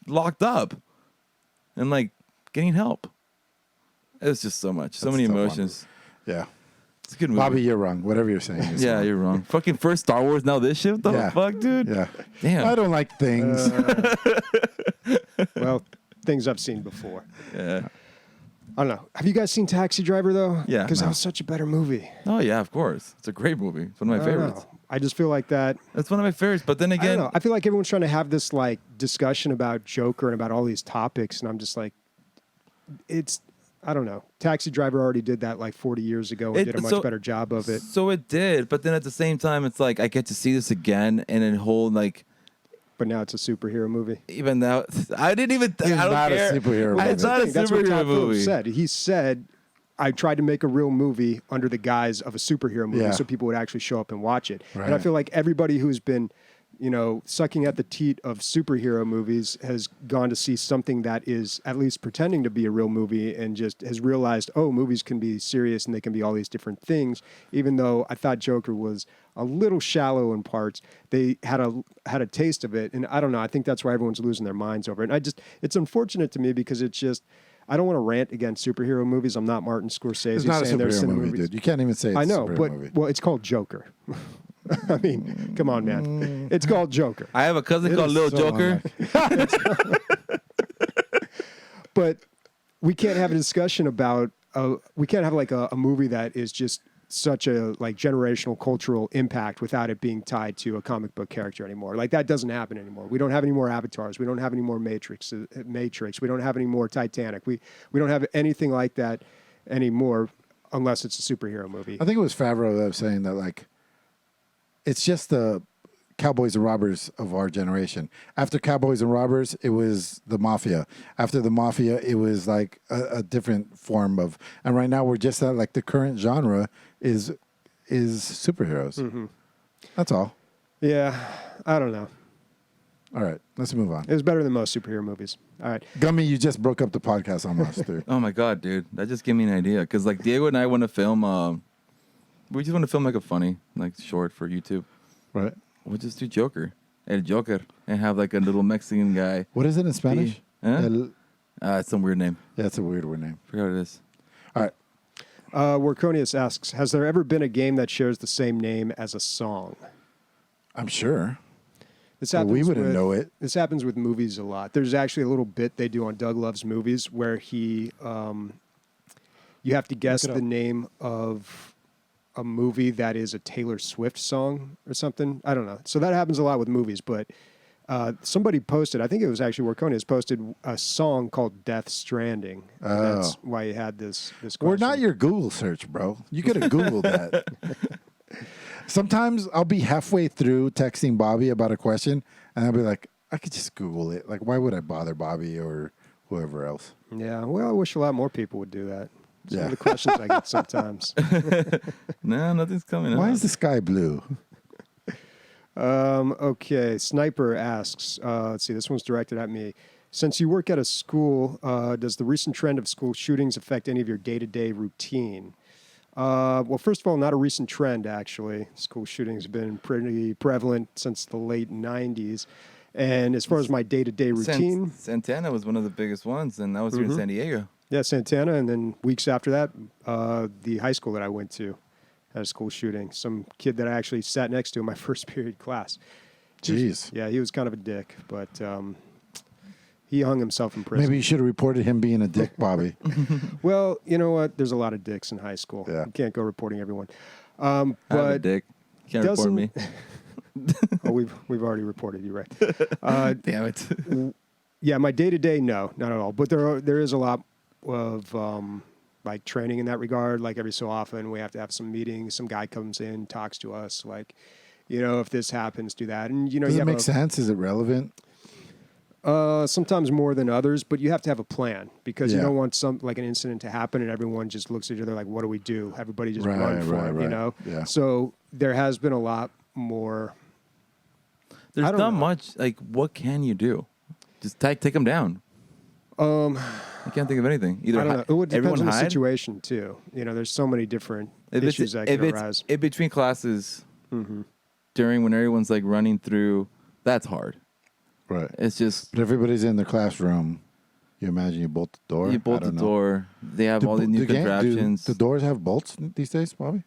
locked up and, like, getting help. It's just so much, so That's many a tough one. emotions. Yeah. It's a good movie. Bobby, you're wrong. Whatever you're saying. Is Yeah, wrong. you're wrong. Fucking first Star Wars, now this shit? What the Yeah. fuck, dude? Yeah. Damn. I don't like things. Well, things I've seen before. Yeah. I don't know. Have you guys seen Taxi Driver though? Yeah. Because No. that was such a better movie. Oh, yeah, of course. It's a great movie. It's one of my I don't favorites. know. I just feel like that. It's one of my favorites. But then I don't again, know. I feel like everyone's trying to have this like discussion about Joker and about all these topics, and I'm just like, I don't know. Taxi Driver already did that like 40 years ago and did a much better job of it. So it did. But then at the same time, it's like I get to see this again and in whole like. But now it's a superhero movie. Even though I didn't even. It's I don't not a care. superhero movie. It's not a That's what superhero Todd Phillips movie. said. He said, I tried to make a real movie under the guise of a superhero movie Yeah. so people would actually show up and watch it. And I Right. feel like everybody who's been, sucking at the teat of superhero movies has gone to see something that is at least pretending to be a real movie and just has realized, oh, movies can be serious and they can be all these different things. Even though I thought Joker was a little shallow in parts, they had a taste of it. And I don't know. I think that's why everyone's losing their minds over it. And it's unfortunate to me because it's just, I don't want to rant against superhero movies. I'm not Martin Scorsese. It's not a saying they're superhero cinema movie, movies. dude. You can't even say it's I know, a superhero but movie. well, it's called Joker. I mean, come on, man. It's called Joker. I have a cousin called is Little so Joker. But we can't have a discussion about we can't have like a movie that is just such a like generational cultural impact without it being tied to a comic book character anymore. Like that doesn't happen anymore. We don't have any more Avatars. We don't have any more Matrix. We don't have any more Titanic. We don't have anything like that anymore unless it's a superhero movie. I think it was Favreau that was saying that, like, it's just the Cowboys and Robbers of our generation. After Cowboys and Robbers, it was the Mafia. After the Mafia, it was like a different form of. And right now, we're just at like the current genre is superheroes. Mm-hmm. That's all. Yeah, I don't know. All right, let's move on. It was better than most superhero movies. All right. Gummy, you just broke up the podcast almost, dude. Oh my god, dude, that just gave me an idea. Cause like Diego and I want to film. We just want to film like a funny, like short for YouTube. Right. We'll just do Joker, El Joker, and have like a little Mexican guy. What is it in Spanish? Huh? It's some weird name. Yeah, it's a weird name. Forgot what it is. All right. Workonius asks, has there ever been a game that shares the same name as a song? I'm sure. This But we happens wouldn't know it. This happens with movies a lot. There's actually a little bit they do on Doug Loves Movies where you have to guess Look it the up. name of a movie that is a Taylor Swift song or something. I don't know. So that happens a lot with movies, but somebody posted, I think it was actually Workonius posted a song called Death Stranding. Oh. That's why he had this We're question. not your Google search, bro. You could have Googled that. Sometimes I'll be halfway through texting Bobby about a question, and I'll be like, I could just Google it. Like, why would I bother Bobby or whoever else? Yeah, well, I wish a lot more people would do that. Some Yeah. of the questions I get sometimes. No, nothing's coming up. Why is the sky blue? Okay, Sniper asks, let's see, this one's directed at me. Since you work at a school, does the recent trend of school shootings affect any of your day-to-day routine? Well, first of all, not a recent trend, actually. School shootings have been pretty prevalent since the late 90s. And as far as my day-to-day routine, Santana was one of the biggest ones, and that was here in San Diego. yeah, Santana, and then weeks after that, the high school that I went to had a school shooting. Some kid that I actually sat next to in my first period class. Jeez. Yeah, he was kind of a dick, but he hung himself in prison. Maybe you should have reported him being a dick, Bobby. Well, you know what? There's a lot of dicks in high school. Yeah. You can't go reporting everyone. I'm a But dick. Can't report me. oh, we've already reported you, right? Damn it. Yeah, my day-to-day, no, not at all. But there is a lot of like training in that regard. Like every so often, we have to have some meetings. Some guy comes in, talks to us, like, if this happens, do that. And Does you it make sense? Is it relevant? sometimes more than others, but you have to have a plan because you Yeah. don't want an incident to happen and everyone just looks at each other like, what do we do? Everybody just Right, run for right, it, right. Yeah. So there has been a lot more. There's I don't not know. much. Like, what can you do? Just take them down. I can't think of anything. Either I don't know. It depends everyone on the hide. situation too. There's so many different If it's, issues that if can it's arise. in between classes, during when everyone's like running through, that's hard. Right. It's just But everybody's in the classroom. You imagine you bolt the door. You bolt the door. They have all these new contraptions. Do the doors have bolts these days, Bobby?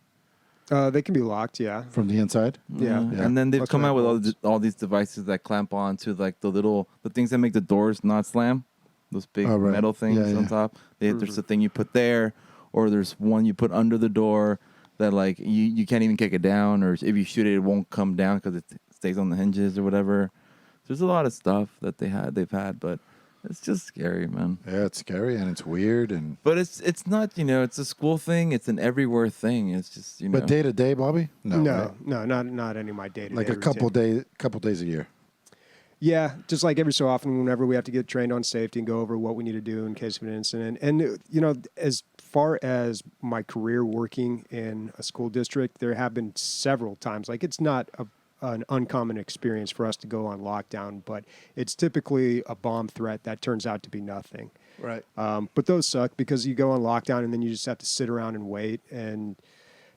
They can be locked, yeah. From the inside? Yeah. And then they've Most come of out them with all these devices that clamp on to like the things that make the doors not slam. Those big metal things on top. There's a thing you put there, or there's one you put under the door that like you can't even kick it down, or if you shoot it, it won't come down because it stays on the hinges or whatever. There's a lot of stuff that they've had, but it's just scary, man. Yeah, it's scary and it's weird But it's not, it's a school thing. It's an everywhere thing. It's just, But day to day, Bobby? No, right? not any of my day to day. Like a couple days a year. Yeah, just like every so often, whenever we have to get trained on safety and go over what we need to do in case of an incident. And as far as my career working in a school district, there have been several times. Like it's not an uncommon experience for us to go on lockdown, but it's typically a bomb threat that turns out to be nothing. Right. But those suck because you go on lockdown and then you just have to sit around and wait. And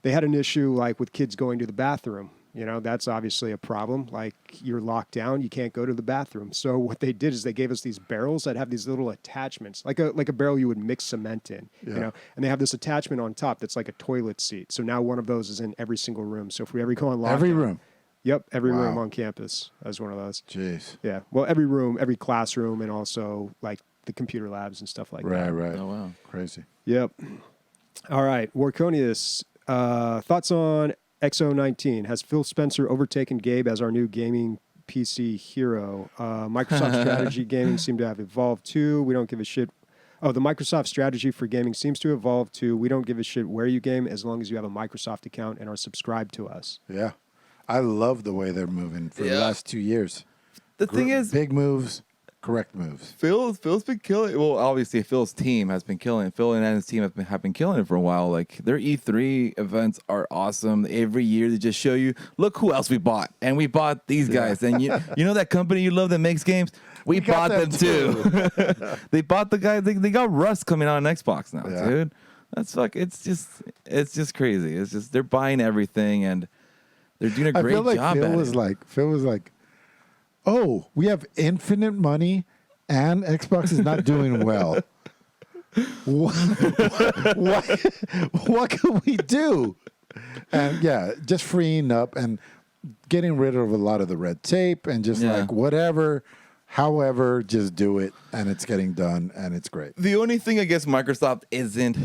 they had an issue like with kids going to the bathroom. That's obviously a problem. Like you're locked down, you can't go to the bathroom. So what they did is they gave us these barrels that have these little attachments, like a barrel you would mix cement in, and they have this attachment on top that's like a toilet seat. So now one of those is in every single room. So if we ever go on lockdown, every room. Yep, every room on campus has one of those. Jeez. Yeah, well, every room, every classroom, and also like the computer labs and stuff like that. Right. Oh wow, crazy. Yep. All right, Warconius, thoughts on XO19? Has Phil Spencer overtaken Gabe as our new gaming PC hero? Microsoft strategy gaming seem to have evolved too. We don't give a shit. Oh, the Microsoft strategy for gaming seems to evolve too. We don't give a shit where you game as long as you have a Microsoft account and are subscribed to us. Yeah. I love the way they're moving for the last 2 years. The thing is, big moves, correct moves. Phil's been killing. Well, obviously, Phil's team has been killing. Phil and his team have been killing it for a while. Like their E3 events are awesome. Every year they just show you, look who else we bought, and we bought these guys. And you know that company you love that makes games, we bought them too. They bought the guy. They got Rust coming out on Xbox now, dude. That's it's just crazy. It's just they're buying everything and they're doing a great I feel like job Phil was like, oh, we have infinite money and Xbox is not doing well. What can we do? And just freeing up and getting rid of a lot of the red tape and just like whatever, however, just do it and it's getting done and it's great. The only thing I guess Microsoft isn't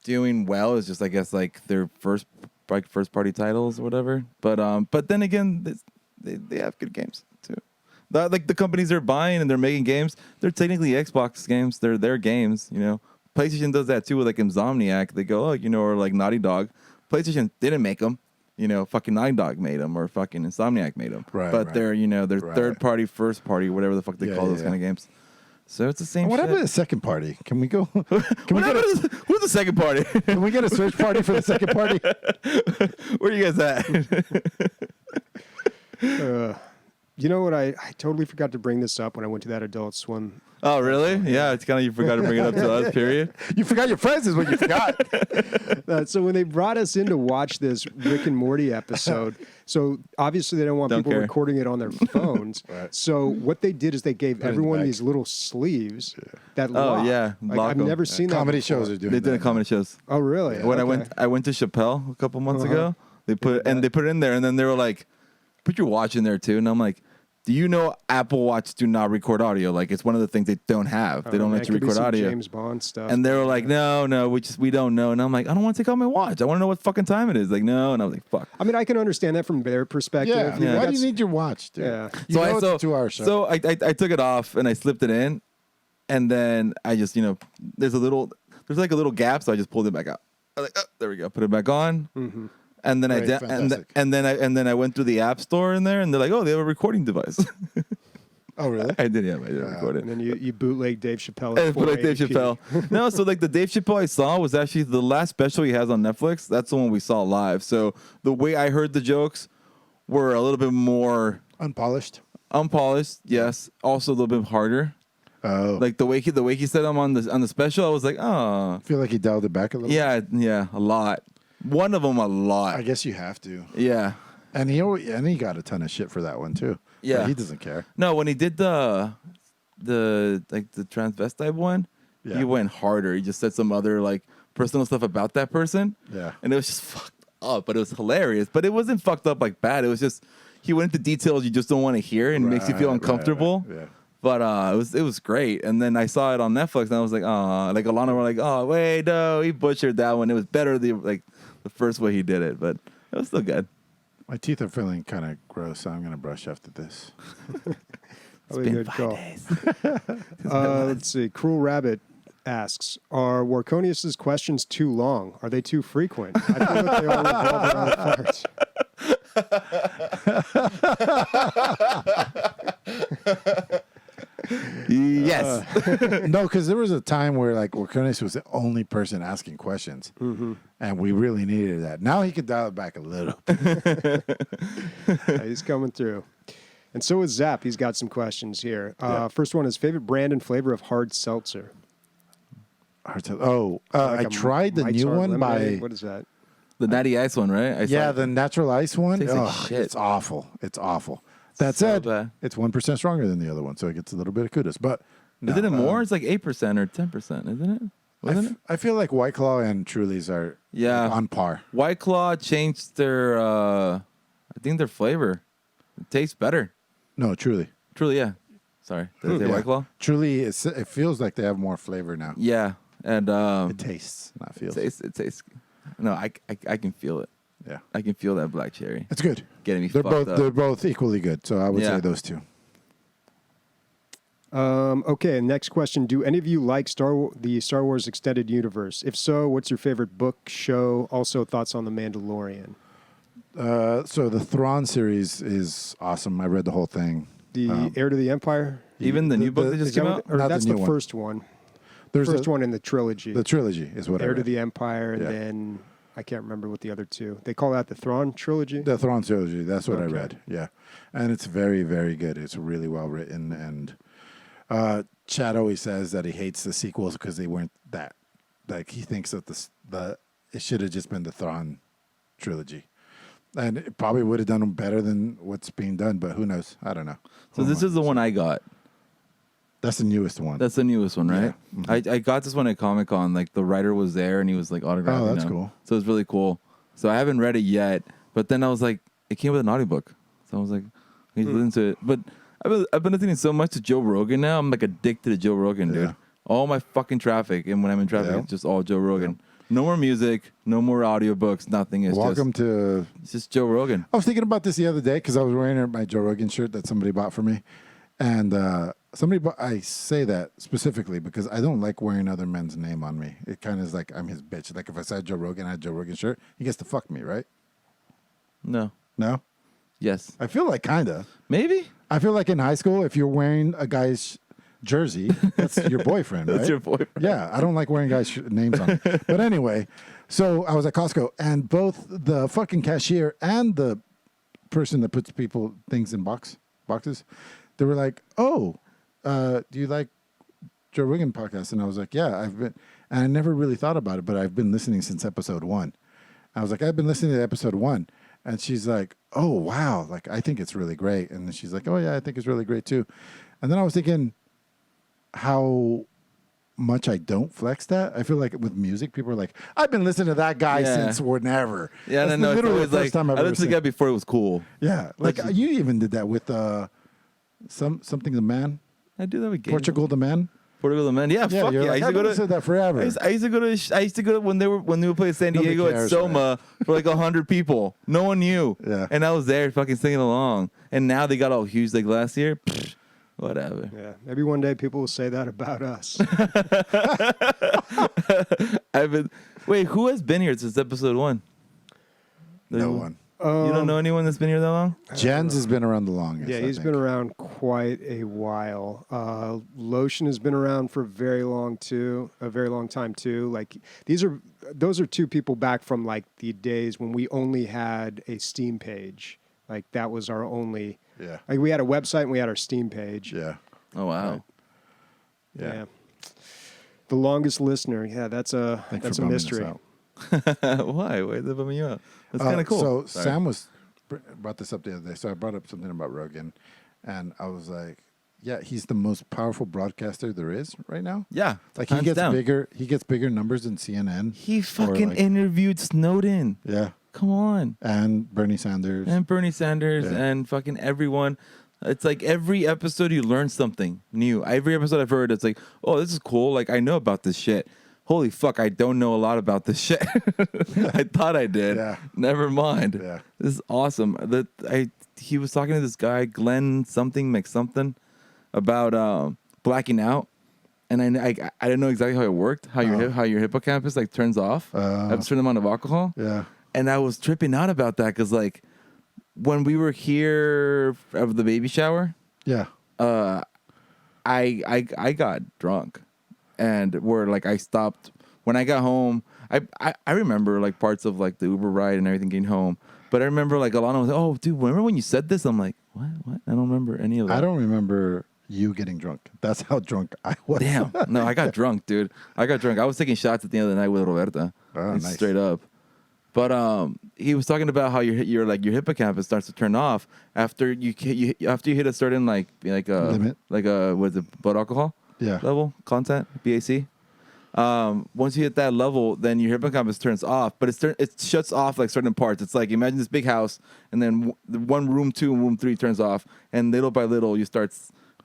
doing well is just I guess like their first party titles or whatever. But then again, they have good games too. Like the companies they're buying and they're making games, they're technically Xbox games. They're their games, PlayStation does that too with like Insomniac. They go, or like Naughty Dog. PlayStation didn't make them. Fucking Naughty Dog made them or fucking Insomniac made them. Right. But they're, they're third party, first party, whatever the fuck they call those kind of games. So it's the same What shit. happened to the second party? Can we go? Who's the second party? Can we get a Switch party for the second party? Where are you guys at? You know what? I totally forgot to bring this up when I went to that Adult Swim. Oh, really? Yeah, it's kind of you forgot to bring it up to us, period. You forgot your friends is what you forgot. So when they brought us in to watch this Rick and Morty episode, so obviously they don't want people recording it on their phones. Right. So what they did is they gave everyone these little sleeves that lock. Oh, yeah. Like, I've never seen that Comedy before. shows are doing They did that. comedy shows. Oh, really? When I went to Chappelle a couple months ago, they put it in there, and then they were like, "Put your watch in there too." And I'm like, do you know Apple Watch do not record audio? Like it's one of the things they don't have. They don't let you record audio. James Bond stuff. And they were like, no, we don't know. And I'm like, I don't want to take out my watch. I want to know what fucking time it is. Like, no. And I was like, fuck. I mean, I can understand that from their perspective. Yeah. Why do you need your watch, dude? Yeah. It's a 2-hour show. So I took it off and I slipped it in, and then I just there's like a little gap, so I just pulled it back out. I was like, there we go, put it back on. Mm-hmm. And then Fantastic. and then I went through the app store in there, and they're like, oh, they have a recording device. Oh, really? I did record it. And then you bootleg Dave Chappelle. And put like Dave 480p. Chappelle. No, so like the Dave Chappelle I saw was actually the last special he has on Netflix. That's the one we saw live. So the way I heard the jokes were a little bit more Unpolished. Yes. Also a little bit harder. Oh. Like the way he said them on the special, I was like, oh. I feel like he dialed it back a little. Yeah, a lot. One of them a lot. I guess you have to. Yeah. And he got a ton of shit for that one too. Yeah. But he doesn't care. No, when he did the the transvestite one, Yeah. he went harder. He just said some other like personal stuff about that person. Yeah. And it was just fucked up, but it was hilarious. But it wasn't fucked up like bad. It was just he went into details you just don't want to hear and makes you feel uncomfortable. Right. Yeah. But it was great. And then I saw it on Netflix and I was like, oh, like Alana were like, oh wait, no, he butchered that one. It was better the first way he did it, but it was still good. My teeth are feeling kind of gross, so I'm gonna brush after this. Probably a good call. Let's see. Cruel Rabbit asks, are Warconius's questions too long? Are they too frequent? I feel that they all revolve around farts. Yes. No, because there was a time where like Warconius was the only person asking questions, and we really needed that. Now he could dial it back a little. He's coming through. And so is Zap. He's got some questions here. First one is favorite brand and flavor of hard seltzer. I tried the Mike's new Hard one Lemonade. by What is that? The natty ice one, right? I saw it. the natural ice one. Tastes like Oh, shit. it's awful. It's awful. That So said, bad. it's 1% stronger than the other one, so it gets a little bit of kudos. But no, Isn't it more? It's like 8% or 10%, isn't it? Wasn't it? I feel like White Claw and Truly's are Yeah. on par. White Claw changed their, I think their flavor. It tastes better. No, Truly. Truly, yeah. Sorry, did I say Yeah. White Claw? Truly, it feels like they have more flavor now. Yeah, and It tastes, not feels. it tastes. No, I can feel it. Yeah, I can feel that black cherry it's good. getting me They're fucked both up. they're both equally good. So I would Yeah. say those two. Okay, next question. Do any of you like the Star Wars extended universe? If so, what's your favorite book, show? Also, thoughts on The Mandalorian? So the Thrawn series is awesome. I read the whole thing. The Heir to the Empire? Even the new book that Is just came out. or Not the that's new the one. first one. There's First one in the trilogy. The trilogy is what I Heir to read. the Empire, and Yeah. then I can't remember what the other two. They call that the Thrawn trilogy? The Thrawn trilogy. That's what I Okay. read. Yeah, and it's very, very good. It's really well written. And Chad always says that he hates the sequels because they weren't that. Like he thinks that it should have just been the Thrawn trilogy, and it probably would have done them better than what's being done. But who knows? I don't know. So this is the one I got. That's the newest one. That's the newest one, right? Yeah. Mhm. I got this one at Comic-Con. Like the writer was there and he was like autographing. Oh, that's them. cool. So it's really cool. So I haven't read it yet, but then I was like, it came with an audiobook. So I was like, I need to listen to it. But I've been listening so much to Joe Rogan now. I'm like addicted to Joe Rogan, dude. Yeah. All my fucking traffic, and when I'm in traffic, Yeah. it's just all Joe Rogan. No more music, no more audiobooks, nothing. It's just Joe Rogan. I was thinking about this the other day because I was wearing my Joe Rogan shirt that somebody bought for me, and I say that specifically because I don't like wearing other men's name on me. It kind of is like I'm his bitch. Like if I said Joe Rogan, I had a Joe Rogan shirt, he gets to fuck me, right? No. No, Yes. I feel like kinda. Maybe. I feel like in high school, if you're wearing a guy's jersey, that's your boyfriend, right? That's your boyfriend. Yeah, I don't like wearing guys' names on it. But anyway, so I was at Costco, and both the fucking cashier and the person that puts things in boxes, they were like, "Oh, do you like Joe Rogan podcast?" And I was like, "Yeah, I've been," and I never really thought about it, but I've been listening since episode 1. I was like, "I've been listening to episode 1." And she's like, "Oh, wow. Like, I think it's really great." And then she's like, "Oh, yeah, I think it's really great too." And then I was thinking how much I don't flex that. I feel like with music, people are like, "I've been listening to that guy Yeah. since whenever." Yeah, That's no, it's literally always the first like, time I've I ever listened to seen. the guy before it was cool. Yeah, like That's- you even did that with something the man, I do that with games. Portugal the man. Portugal the Man. Yeah, fuck you're yeah. like, I I've been listening to that forever. I used to go to when they would play San Nobody Diego at cares, Soma for like 100 people. No one knew. Yeah. And I was there fucking singing along. And now they got all huge like last year. Pfft, whatever. Yeah, maybe one day people will say that about us. Wait, who has been here since episode 1? No one. You don't know anyone that's been here that long? Jens has been around the longest. Yeah, I he's think. been around quite a while. Lotion has been around for a very long time too. Like those are two people back from like the days when we only had a Steam page. Like that was our only. Yeah. Like we had a website and we had our Steam page. Yeah. Oh, wow. Yeah. The longest listener. Yeah, that's a Thanks that's for a bumming us mystery. out. Why? Why is that bumming you out? That's kind of cool. So Sorry. Sam brought this up the other day. So I brought up something about Rogan, and I was like, yeah, he's the most powerful broadcaster there is right now. Yeah, Like he hands gets down. bigger. He gets bigger numbers than CNN. He or, fucking like- interviewed Snowden. Yeah, Come on. and Bernie Sanders. And Bernie Sanders Yeah. and fucking everyone. It's like every episode you learn something new. Every episode I've heard, it's like, oh, this is cool. Like, I know about this shit. Holy fuck, I don't know a lot about this shit. I thought I did. Yeah. Never mind. Yeah. This is awesome. He was talking to this guy, Glenn something, McSomething, about blacking out. And I didn't know exactly how it worked, how your hippocampus like turns off after a certain amount of alcohol. Yeah. And I was tripping out about that because like when we were here of the baby shower, Yeah. I got drunk, and where like I stopped when I got home. I remember like parts of like the Uber ride and everything getting home, but I remember like Alana was like, "Oh, dude, remember when you said this?" I'm like, "What? I don't remember any of that." I don't remember you getting drunk. That's how drunk I was. Damn, no, I got drunk, dude. I got drunk. I was taking shots at the end of the night with Roberta, Oh, like, nice. straight up. But he was talking about how your hippocampus starts to turn off after you hit a certain Limit. what is it, blood alcohol Yeah. level content BAC. Once you hit that level, then your hippocampus turns off, but it shuts off like certain parts. It's like imagine this big house, and then room 2 and room 3 turns off, and little by little you start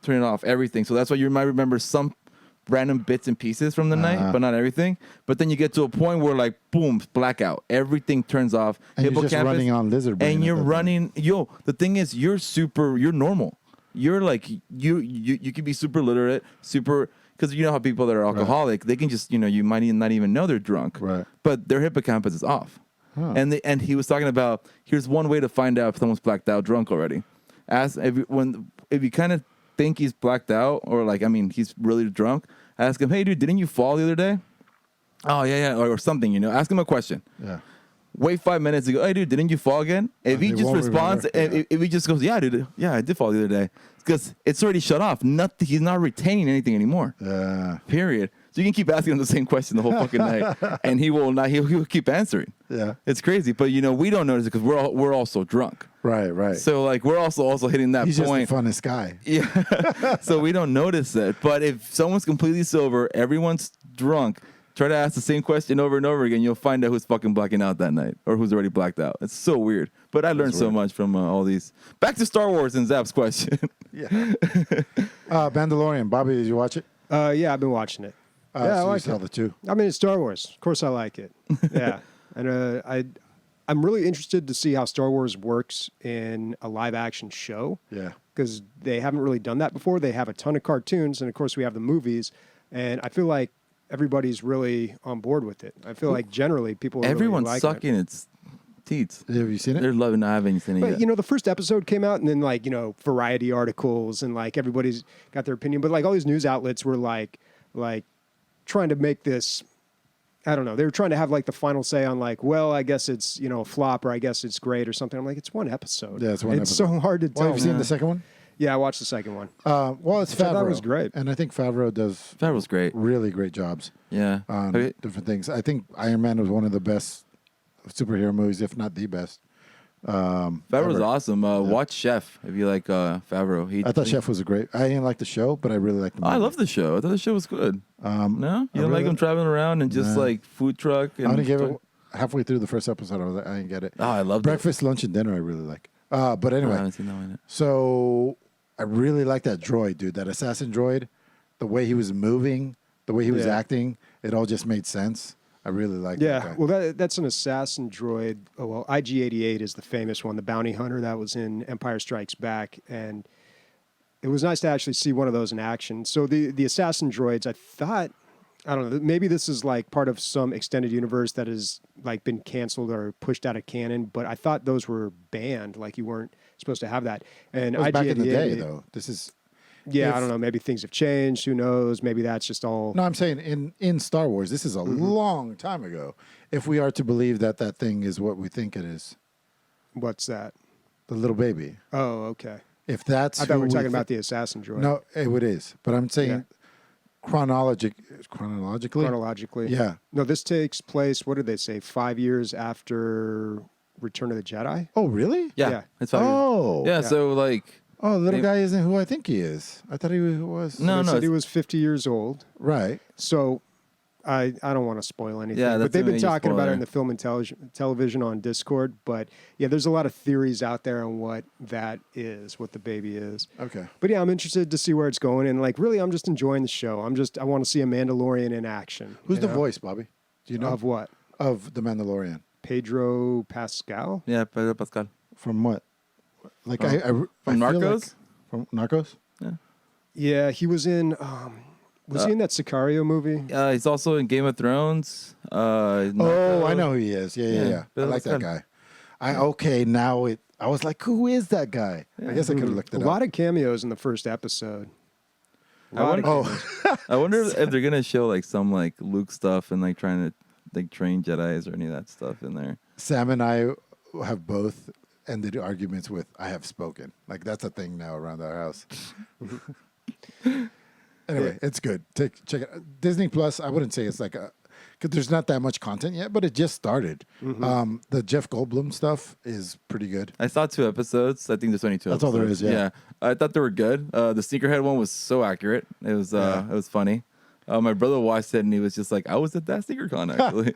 turning off everything. So that's why you might remember some random bits and pieces from the night, but not everything. But then you get to a point where like boom, blackout, everything turns off. And you're just running on lizard brain and at you're that point. running. Yo, the thing is, you're normal. You're like you can be super literate, super. Because you know how people that are alcoholic, they can just, you might not even know they're drunk. Right. But their hippocampus is off. Huh. And he was talking about, here's one way to find out if someone's blacked out drunk already. Ask if you kind of think he's blacked out or he's really drunk, ask him, hey, dude, didn't you fall the other day? Oh, yeah. Or something, Ask him a question. Yeah. Wait 5 minutes and go, hey, dude, didn't you fall again? If he They just won't responds, remember. if he just goes, yeah, dude, yeah, I did fall the other day. Because it's already shut off. Nothing. He's not retaining anything anymore. Yeah. Period. So you can keep asking him the same question the whole fucking night, and he will not. He'll keep answering. Yeah. It's crazy, but we don't notice it because we're all so drunk. Right. So like we're also hitting that He's point. just the funnest guy. Yeah. So we don't notice it. But if someone's completely sober, everyone's drunk. Try to ask the same question over and over again. You'll find out who's fucking blacking out that night or who's already blacked out. It's so weird. But I learned so much from all these. Back to Star Wars and Zap's question. Yeah. Mandalorian. Bobby, did you watch it? Yeah, I've been watching it. Yeah, I so like you saw it. the two. I mean, it's Star Wars. Of course, I like it. Yeah, and I'm really interested to see how Star Wars works in a live action show. Yeah. Because they haven't really done that before. They have a ton of cartoons, and of course, we have the movies. And I feel like everybody's really on board with it. I feel like generally people are Everyone's really liking sucking its teats. Have you seen it? They're loving. I haven't seen it But yet. the first episode came out, and then variety articles, and like everybody's got their opinion. But like all these news outlets were like trying to make this. I don't know. They were trying to have like the final say on like, well, I guess it's a flop, or I guess it's great, or something. I'm like, it's one episode. Yeah, it's one It's episode. so hard to Well, tell. have you seen the second one? Yeah, I watched the second one. Well, it's Which I Favreau. thought was great. And I think Favreau does That was great. really great jobs Yeah. on Have you- different things. I think Iron Man was one of the best superhero movies, if not the best. Favreau's ever. awesome. Watch Chef if you like Favreau. I thought Chef was great. I didn't like the show, but I really liked the movie. I love the show. I thought the show was good. No, you don't like really- him traveling around and just Nah. like food truck. And I only gave it halfway through the first episode. I was like, I didn't get it. Oh, I loved it. Breakfast, lunch, and dinner. I really like. But Oh, I anyway, haven't seen that one yet. so I really like that droid, dude. That assassin droid. The way he was moving, the way he was Yeah. acting, it all just made sense. I really like that Yeah, guy. well, that's an assassin droid. Oh, well, IG-88 is the famous one, the bounty hunter that was in Empire Strikes Back, and it was nice to actually see one of those in action. So the assassin droids, I thought, I don't know, maybe this is like part of some extended universe that has like been canceled or pushed out of canon, but I thought those were banned, like you weren't supposed to have that. And It was back in the day, IG-88 though. This is Yeah, If- I don't know. Maybe things have changed. Who knows? Maybe that's just all. no. I'm saying in Star Wars, this is a long time ago. If we are to believe that that thing is what we think it is, What's that? the little baby. Oh, okay. If that's I thought who we were talking thi- about the assassin droid. No, it is. But I'm saying Yeah. chronologically. Chronologically. Yeah. No, this takes place, what did they say, 5 years after Return of the Jedi? Oh, really? Yeah, Yeah. it's 5 years. Oh. Yeah, Yeah. so like Oh, the little They- guy isn't who I think he is. I thought he was. No, They no, said he it's- was 50 years old. Right. So I don't want to spoil anything. Yeah, but that's they've a been major talking about it spoiler. in the film and television on Discord. But yeah, there's a lot of theories out there on what that is, what the baby is. Okay. But yeah, I'm interested to see where it's going. And like, really, I'm just enjoying the show. I want to see a Mandalorian in action. Who's you the know? voice, Bobby? Do you know? Of what? Of the Mandalorian. Pedro Pascal? Yeah, Pedro Pascal. From what? Like From- I From feel Narcos? like- from Narcos? Yeah, he was in. Was he in that Sicario movie? He's also in Game of Thrones. Oh, I know who he is. Yeah. I Pedro like that Pascal. guy. Now I was like, who is that guy? I guess I could have looked A it up. lot of cameos in the first episode. I wonder, Oh, I wonder if they're gonna show like some like Luke stuff and like trying to like train Jedi's or any of that stuff in there. Sam and I have both ended arguments with "I have spoken." Like that's a thing now around our house. Anyway, it's good. Check it. Disney Plus. I wouldn't say it's like because there's not that much content yet, but it just started. The Jeff Goldblum stuff is pretty good. I saw 2 episodes. I think there's only 2. That's all there episodes. is, yeah. I thought they were good. The sneakerhead one was so accurate. It was it was funny. My brother watched it and he was just like, I was at that sneaker con actually.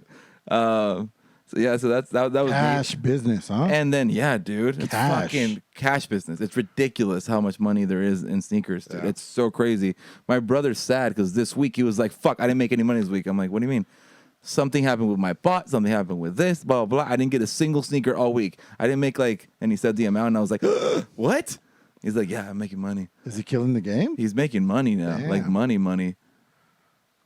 So that was Cash neat. business, huh? And then dude, it's Cash. fucking cash business. It's ridiculous how much money there is in sneakers. Dude. Yeah. It's so crazy. My brother's sad because this week he was like, "Fuck, I didn't make any money this week." I'm like, "What do you mean?" Something happened with my bot. Something happened with this. Blah blah. Blah. I didn't get a single sneaker all week. I didn't make and he said the amount, and I was like, "What?" He's like, "Yeah, I'm making money." Is he killing the game? He's making money now, like Damn. money. Money.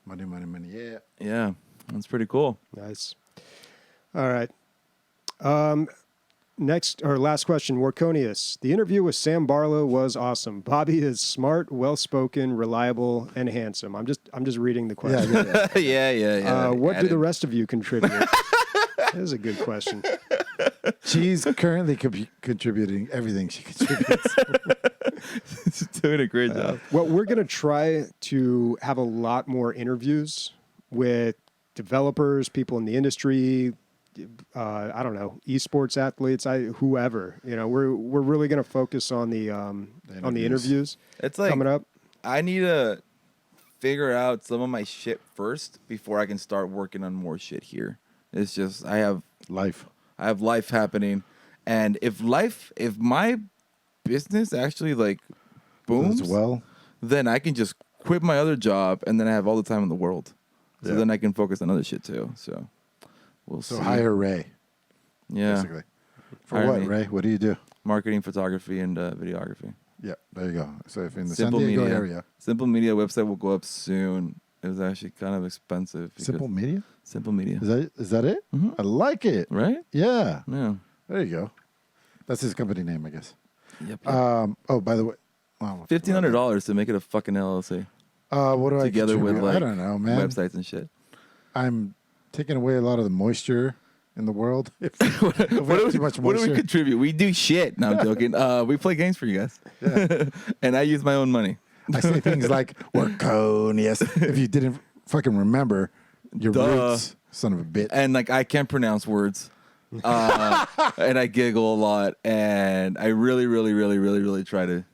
Yeah. Yeah, that's pretty cool. Nice. All right. Next or last question, Warconius. The interview with Sam Barlow was awesome. Bobby is smart, well-spoken, reliable, and handsome. I'm just reading the question. Yeah. What do the rest of you contribute? That is a good question. She's currently contributing everything she contributes. He's doing a great job. Well, we're going to try to have a lot more interviews with developers, people in the industry, I don't know, esports athletes, whoever. You know, we're really going to focus on the interviews It's like coming up. I need to figure out some of my shit first before I can start working on more shit here. It's just I have Life. happening, and if my business actually like booms, As well. then I can just quit my other job, and then I have all the time in the world. So Yeah. then I can focus on other shit too. So we'll So see. hire Ray, yeah, basically. For Hire what, me. Ray? What do you do? marketing, photography, and videography. Yeah, there you go. So if in the Simple San Diego Media. area. Simple Media website will go up soon. It was actually kind of expensive. because- Simple Media? Simple Media. Is that it? Mhm. I like it. Right? Yeah. Yeah. There you go. That's his company name, I guess. Yep. By the way. Wow, $1,500 to make it a fucking LLC what do together I with contribute? like I don't know, man. websites and shit. I'm taking away a lot of the moisture in the world. If What we have do too much we moisture. contribute? We do shit. No, I'm joking. We play games for you guys, Yeah. and I use my own money. I say things like Warconius. If you didn't fucking remember your Duh. roots, son of a bitch. And like I can't pronounce words, and I giggle a lot, and I really, really, really, really, really try to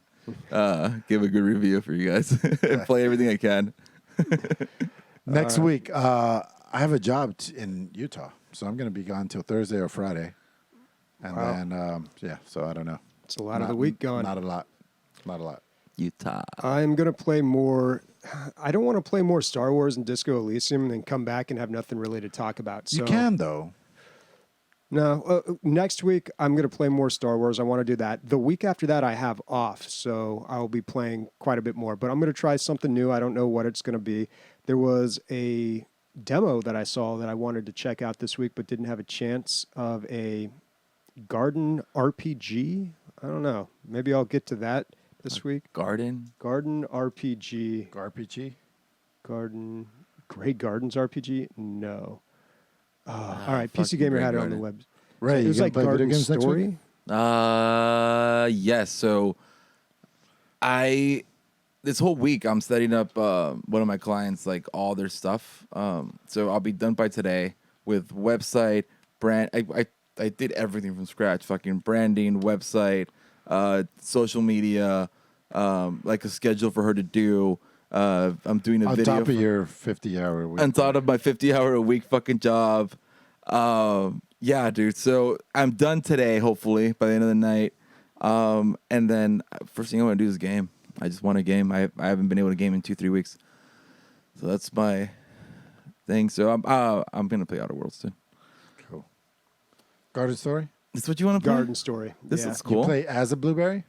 give a good review for you guys and play everything I can. Next week, I have a job in Utah, so I'm going to be gone till Thursday or Friday. And Wow. then, so I don't know. It's a lot of the week gone. Not a lot. Not a lot. Utah. I'm going to play more. I don't want to play more Star Wars and Disco Elysium and then come back and have nothing really to talk about. So, You can, though. No, next week I'm going to play more Star Wars. I want to do that. The week after that I have off, so I'll be playing quite a bit more. But I'm going to try something new. I don't know what it's going to be. There was a demo that I saw that I wanted to check out this week, but didn't have a chance, of a garden RPG. I don't know. Maybe I'll get to that this week. Garden. Garden RPG. RPG? Garden. Grey Gardens RPG? No. All right, fuck PC Gamer Grey had it on the Garden. web. Right. It You was gonna like play video Garden games next week? Story. Yes. So this whole week I'm setting up one of my clients, like all their stuff. So I'll be done by today with website, brand. I did everything from scratch, fucking branding, website, social media, like a schedule for her to do. I'm doing a On video top of your 50-hour week. on top of my 50-hour a week fucking job. Yeah, dude. So I'm done today, hopefully, by the end of the night. And then first thing I want to do is game. I just want a game. I haven't been able to game in 2-3 weeks. So that's my thing. So I'm gonna play Outer Worlds too. Cool. Garden Story? That's what you want to play? Garden Story. This yeah. is cool. You play as a blueberry?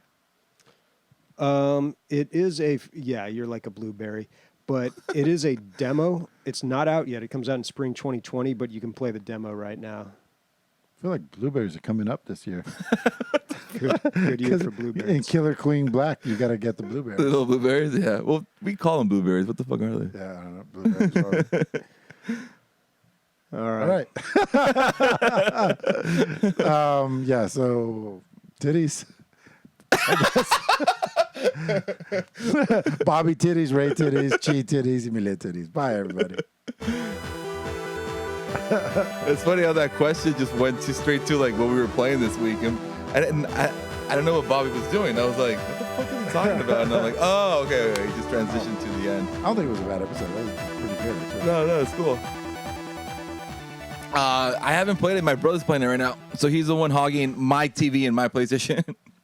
It is you're like a blueberry, but it is a demo. It's not out yet. It comes out in spring 2020, but you can play the demo right now. I feel like blueberries are coming up this year. Good year for In blueberries. Killer Queen Black, you got to get the blueberries. Little blueberries, yeah. Well, we call them blueberries. What the fuck are they? Yeah, I don't know. Blueberries. All All right. right. Yeah, so titties. I guess. Bobby titties, Ray titties, Chi titties, Emilio titties. Bye, everybody. It's funny how that question just went straight to like what we were playing this week, and I don't know what Bobby was doing. I was like, what the fuck are you talking about? And I'm like, oh, okay. He just transitioned to the end. I don't think it was a bad episode. That was pretty good. Actually. No, it's cool. I haven't played it. My brother's playing it right now, so he's the one hogging my TV and my PlayStation.